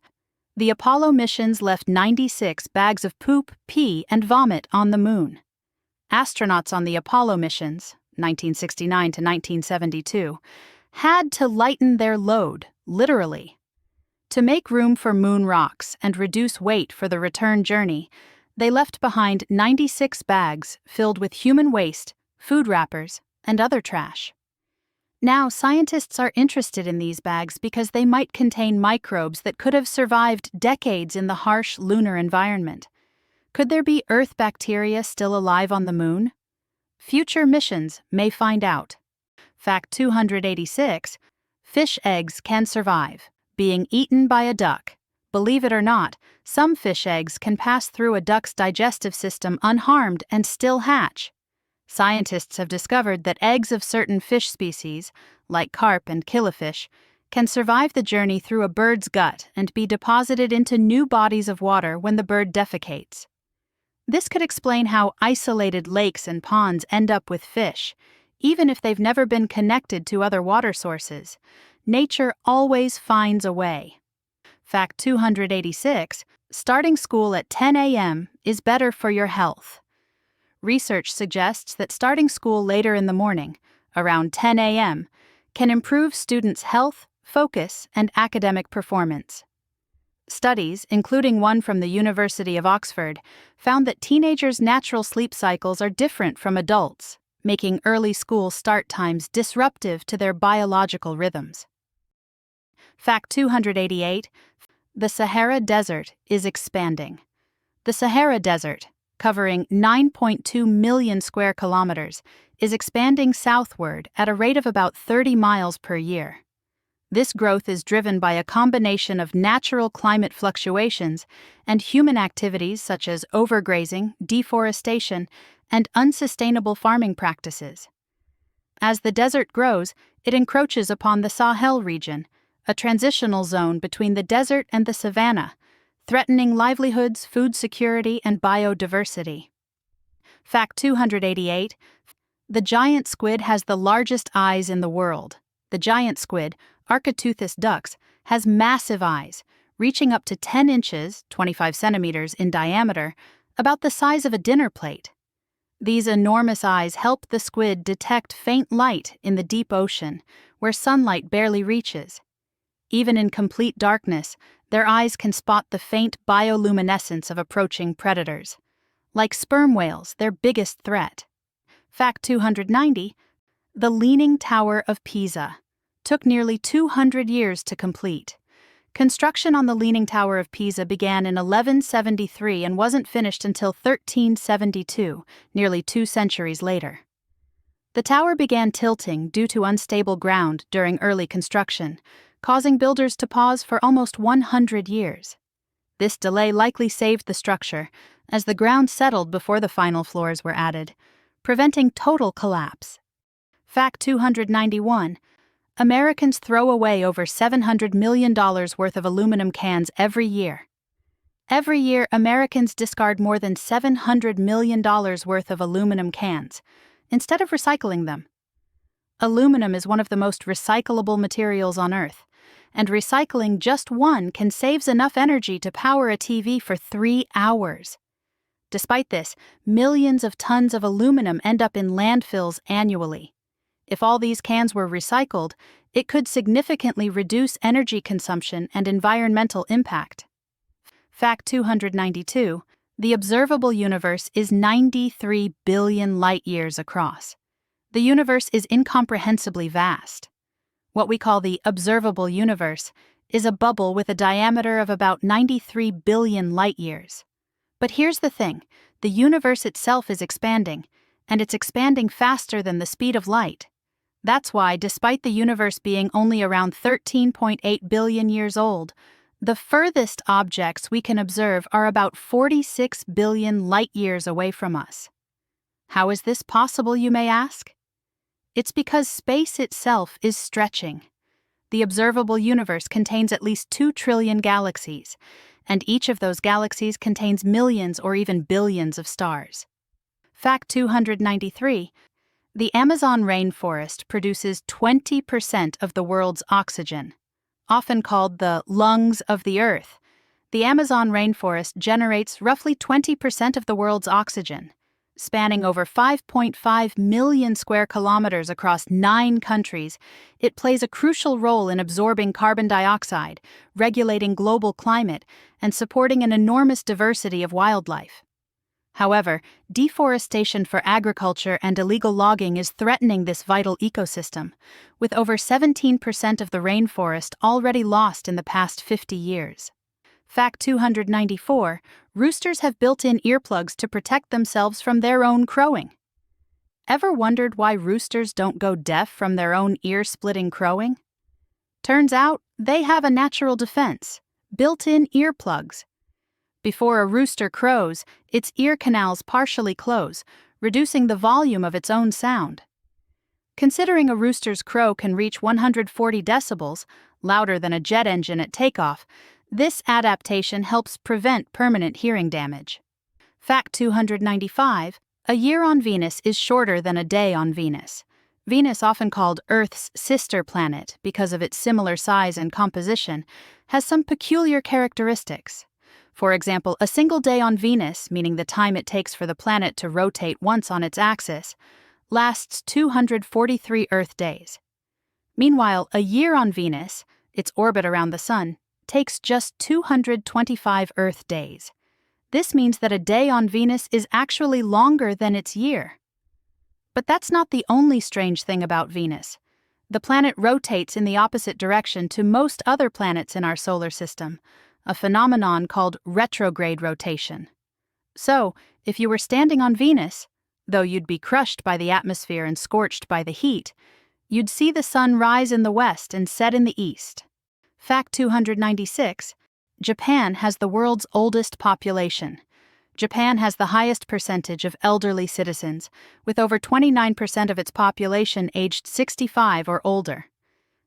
The Apollo missions left 96 bags of poop, pee, and vomit on the moon. Astronauts on the Apollo missions, 1969 to 1972, had to lighten their load, literally. To make room for moon rocks and reduce weight for the return journey, they left behind 96 bags filled with human waste, food wrappers, and other trash. Now, scientists are interested in these bags because they might contain microbes that could have survived decades in the harsh lunar environment. Could there be Earth bacteria still alive on the moon? Future missions may find out. Fact 286. Fish eggs can survive being eaten by a duck. Believe it or not, some fish eggs can pass through a duck's digestive system unharmed and still hatch. Scientists have discovered that eggs of certain fish species, like carp and killifish, can survive the journey through a bird's gut and be deposited into new bodies of water when the bird defecates. This could explain how isolated lakes and ponds end up with fish, even if they've never been connected to other water sources. Nature always finds a way. Fact 286. Starting school at 10 a.m. is better for your health. Research suggests that starting school later in the morning, around 10 a.m., can improve students' health, focus, and academic performance. Studies, including one from the University of Oxford, found that teenagers' natural sleep cycles are different from adults, making early school start times disruptive to their biological rhythms. Fact 288. The Sahara Desert is expanding. The Sahara Desert, covering 9.2 million square kilometers, is expanding southward at a rate of about 30 miles per year. This growth is driven by a combination of natural climate fluctuations and human activities such as overgrazing, deforestation, and unsustainable farming practices. As the desert grows, it encroaches upon the Sahel region, a transitional zone between the desert and the savanna, threatening livelihoods, food security, and biodiversity. Fact 288. The giant squid has the largest eyes in the world. The giant squid, Architeuthis dux, has massive eyes, reaching up to 10 inches, 25 centimeters in diameter, about the size of a dinner plate. These enormous eyes help the squid detect faint light in the deep ocean, where sunlight barely reaches. Even in complete darkness, their eyes can spot the faint bioluminescence of approaching predators. Like sperm whales, their biggest threat. Fact 290. The Leaning Tower of Pisa took nearly 200 years to complete. Construction on the Leaning Tower of Pisa began in 1173 and wasn't finished until 1372, nearly 2 centuries later. The tower began tilting due to unstable ground during early construction, causing builders to pause for almost 100 years. This delay likely saved the structure, as the ground settled before the final floors were added, preventing total collapse. Fact 291. Americans throw away over $700 million worth of aluminum cans every year. Every year, Americans discard more than $700 million worth of aluminum cans, instead of recycling them. Aluminum is one of the most recyclable materials on Earth, and recycling just one can save enough energy to power a TV for 3 hours. Despite this, millions of tons of aluminum end up in landfills annually. If all these cans were recycled, it could significantly reduce energy consumption and environmental impact. Fact 292. The observable universe is 93 billion light-years across. The universe is incomprehensibly vast. What we call the observable universe is a bubble with a diameter of about 93 billion light-years. But here's the thing, the universe itself is expanding, and it's expanding faster than the speed of light. That's why, despite the universe being only around 13.8 billion years old, the furthest objects we can observe are about 46 billion light-years away from us. How is this possible, you may ask? It's because space itself is stretching. The observable universe contains at least 2 trillion galaxies, and each of those galaxies contains millions or even billions of stars. Fact 293. The Amazon rainforest produces 20% of the world's oxygen. Often called the lungs of the Earth, the Amazon rainforest generates roughly 20% of the world's oxygen. Spanning over 5.5 million square kilometers across 9 countries, it plays a crucial role in absorbing carbon dioxide, regulating global climate, and supporting an enormous diversity of wildlife. However, deforestation for agriculture and illegal logging is threatening this vital ecosystem, with over 17% of the rainforest already lost in the past 50 years. Fact 294. Roosters have built-in earplugs to protect themselves from their own crowing. Ever wondered why roosters don't go deaf from their own ear-splitting crowing? Turns out, they have a natural defense, built-in earplugs. Before a rooster crows, its ear canals partially close, reducing the volume of its own sound. Considering a rooster's crow can reach 140 decibels, louder than a jet engine at takeoff, this adaptation helps prevent permanent hearing damage. Fact 295. A year on Venus is shorter than a day on Venus. Venus, often called Earth's sister planet because of its similar size and composition, has some peculiar characteristics. For example, a single day on Venus, meaning the time it takes for the planet to rotate once on its axis, lasts 243 Earth days. Meanwhile, a year on Venus, its orbit around the Sun, takes just 225 Earth days. This means that a day on Venus is actually longer than its year. But that's not the only strange thing about Venus. The planet rotates in the opposite direction to most other planets in our solar system, a phenomenon called retrograde rotation. So, if you were standing on Venus, Though you'd be crushed by the atmosphere and scorched by the heat, you'd see the sun rise in the west and set in the east. Fact 296. Japan has the world's oldest population. Japan has the highest percentage of elderly citizens, with over 29% of its population aged 65 or older.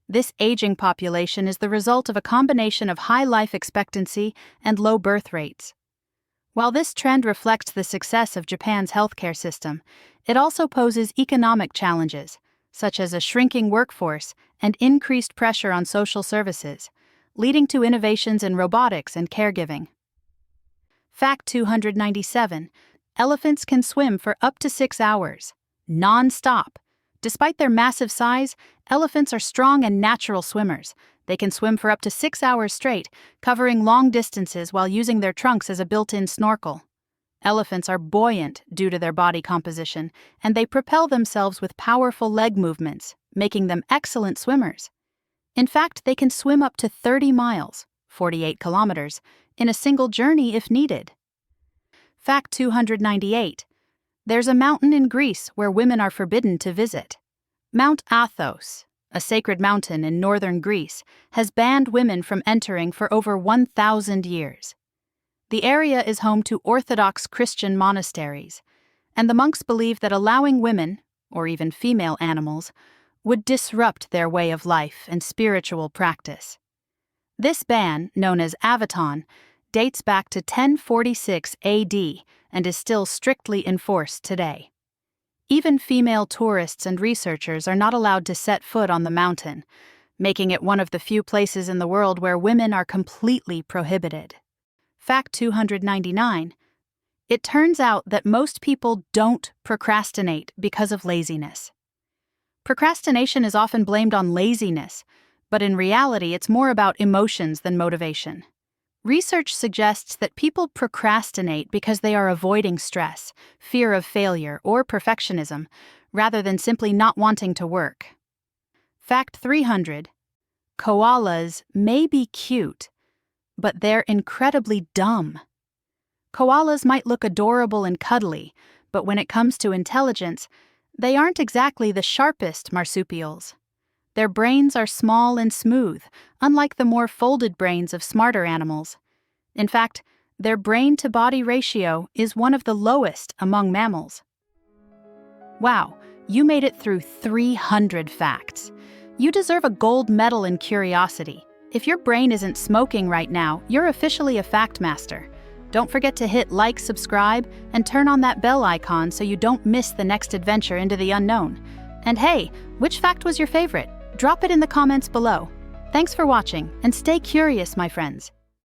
This aging population is the result of a combination of high life expectancy and low birth rates. While this trend reflects the success of Japan's healthcare system, it also poses economic challenges, such as a shrinking workforce and increased pressure on social services, leading to innovations in robotics and caregiving. Fact 297. Elephants can swim for up to 6 hours, non-stop. Despite their massive size, elephants are strong and natural swimmers. They can swim for up to 6 hours straight, covering long distances while using their trunks as a built-in snorkel. Elephants are buoyant due to their body composition, and they propel themselves with powerful leg movements, making them excellent swimmers. In fact, they can swim up to 30 miles, 48 kilometers, in a single journey if needed. Fact 298. There's a mountain in Greece where women are forbidden to visit. Mount Athos, a sacred mountain in northern Greece, has banned women from entering for over 1,000 years. The area is home to Orthodox Christian monasteries, and the monks believe that allowing women, or even female animals, would disrupt their way of life and spiritual practice. This ban, known as Avaton, dates back to 1046 AD and is still strictly enforced today. Even female tourists and researchers are not allowed to set foot on the mountain, making it one of the few places in the world where women are completely prohibited. Fact 299. It turns out that most people don't procrastinate because of laziness. Procrastination is often blamed on laziness, but in reality it's more about emotions than motivation. Research suggests that people procrastinate because they are avoiding stress, fear of failure, or perfectionism, rather than simply not wanting to work. Fact 300. Koalas may be cute, but they're incredibly dumb. Koalas might look adorable and cuddly, but when it comes to intelligence, they aren't exactly the sharpest marsupials. Their brains are small and smooth, unlike the more folded brains of smarter animals. In fact, their brain-to-body ratio is one of the lowest among mammals. Wow, you made it through 300 facts. You deserve a gold medal in curiosity. If your brain isn't smoking right now, you're officially a fact master. Don't forget to hit like, subscribe, and turn on that bell icon so you don't miss the next adventure into the unknown. And hey, which fact was your favorite? Drop it in the comments below. Thanks for watching, and stay curious, my friends.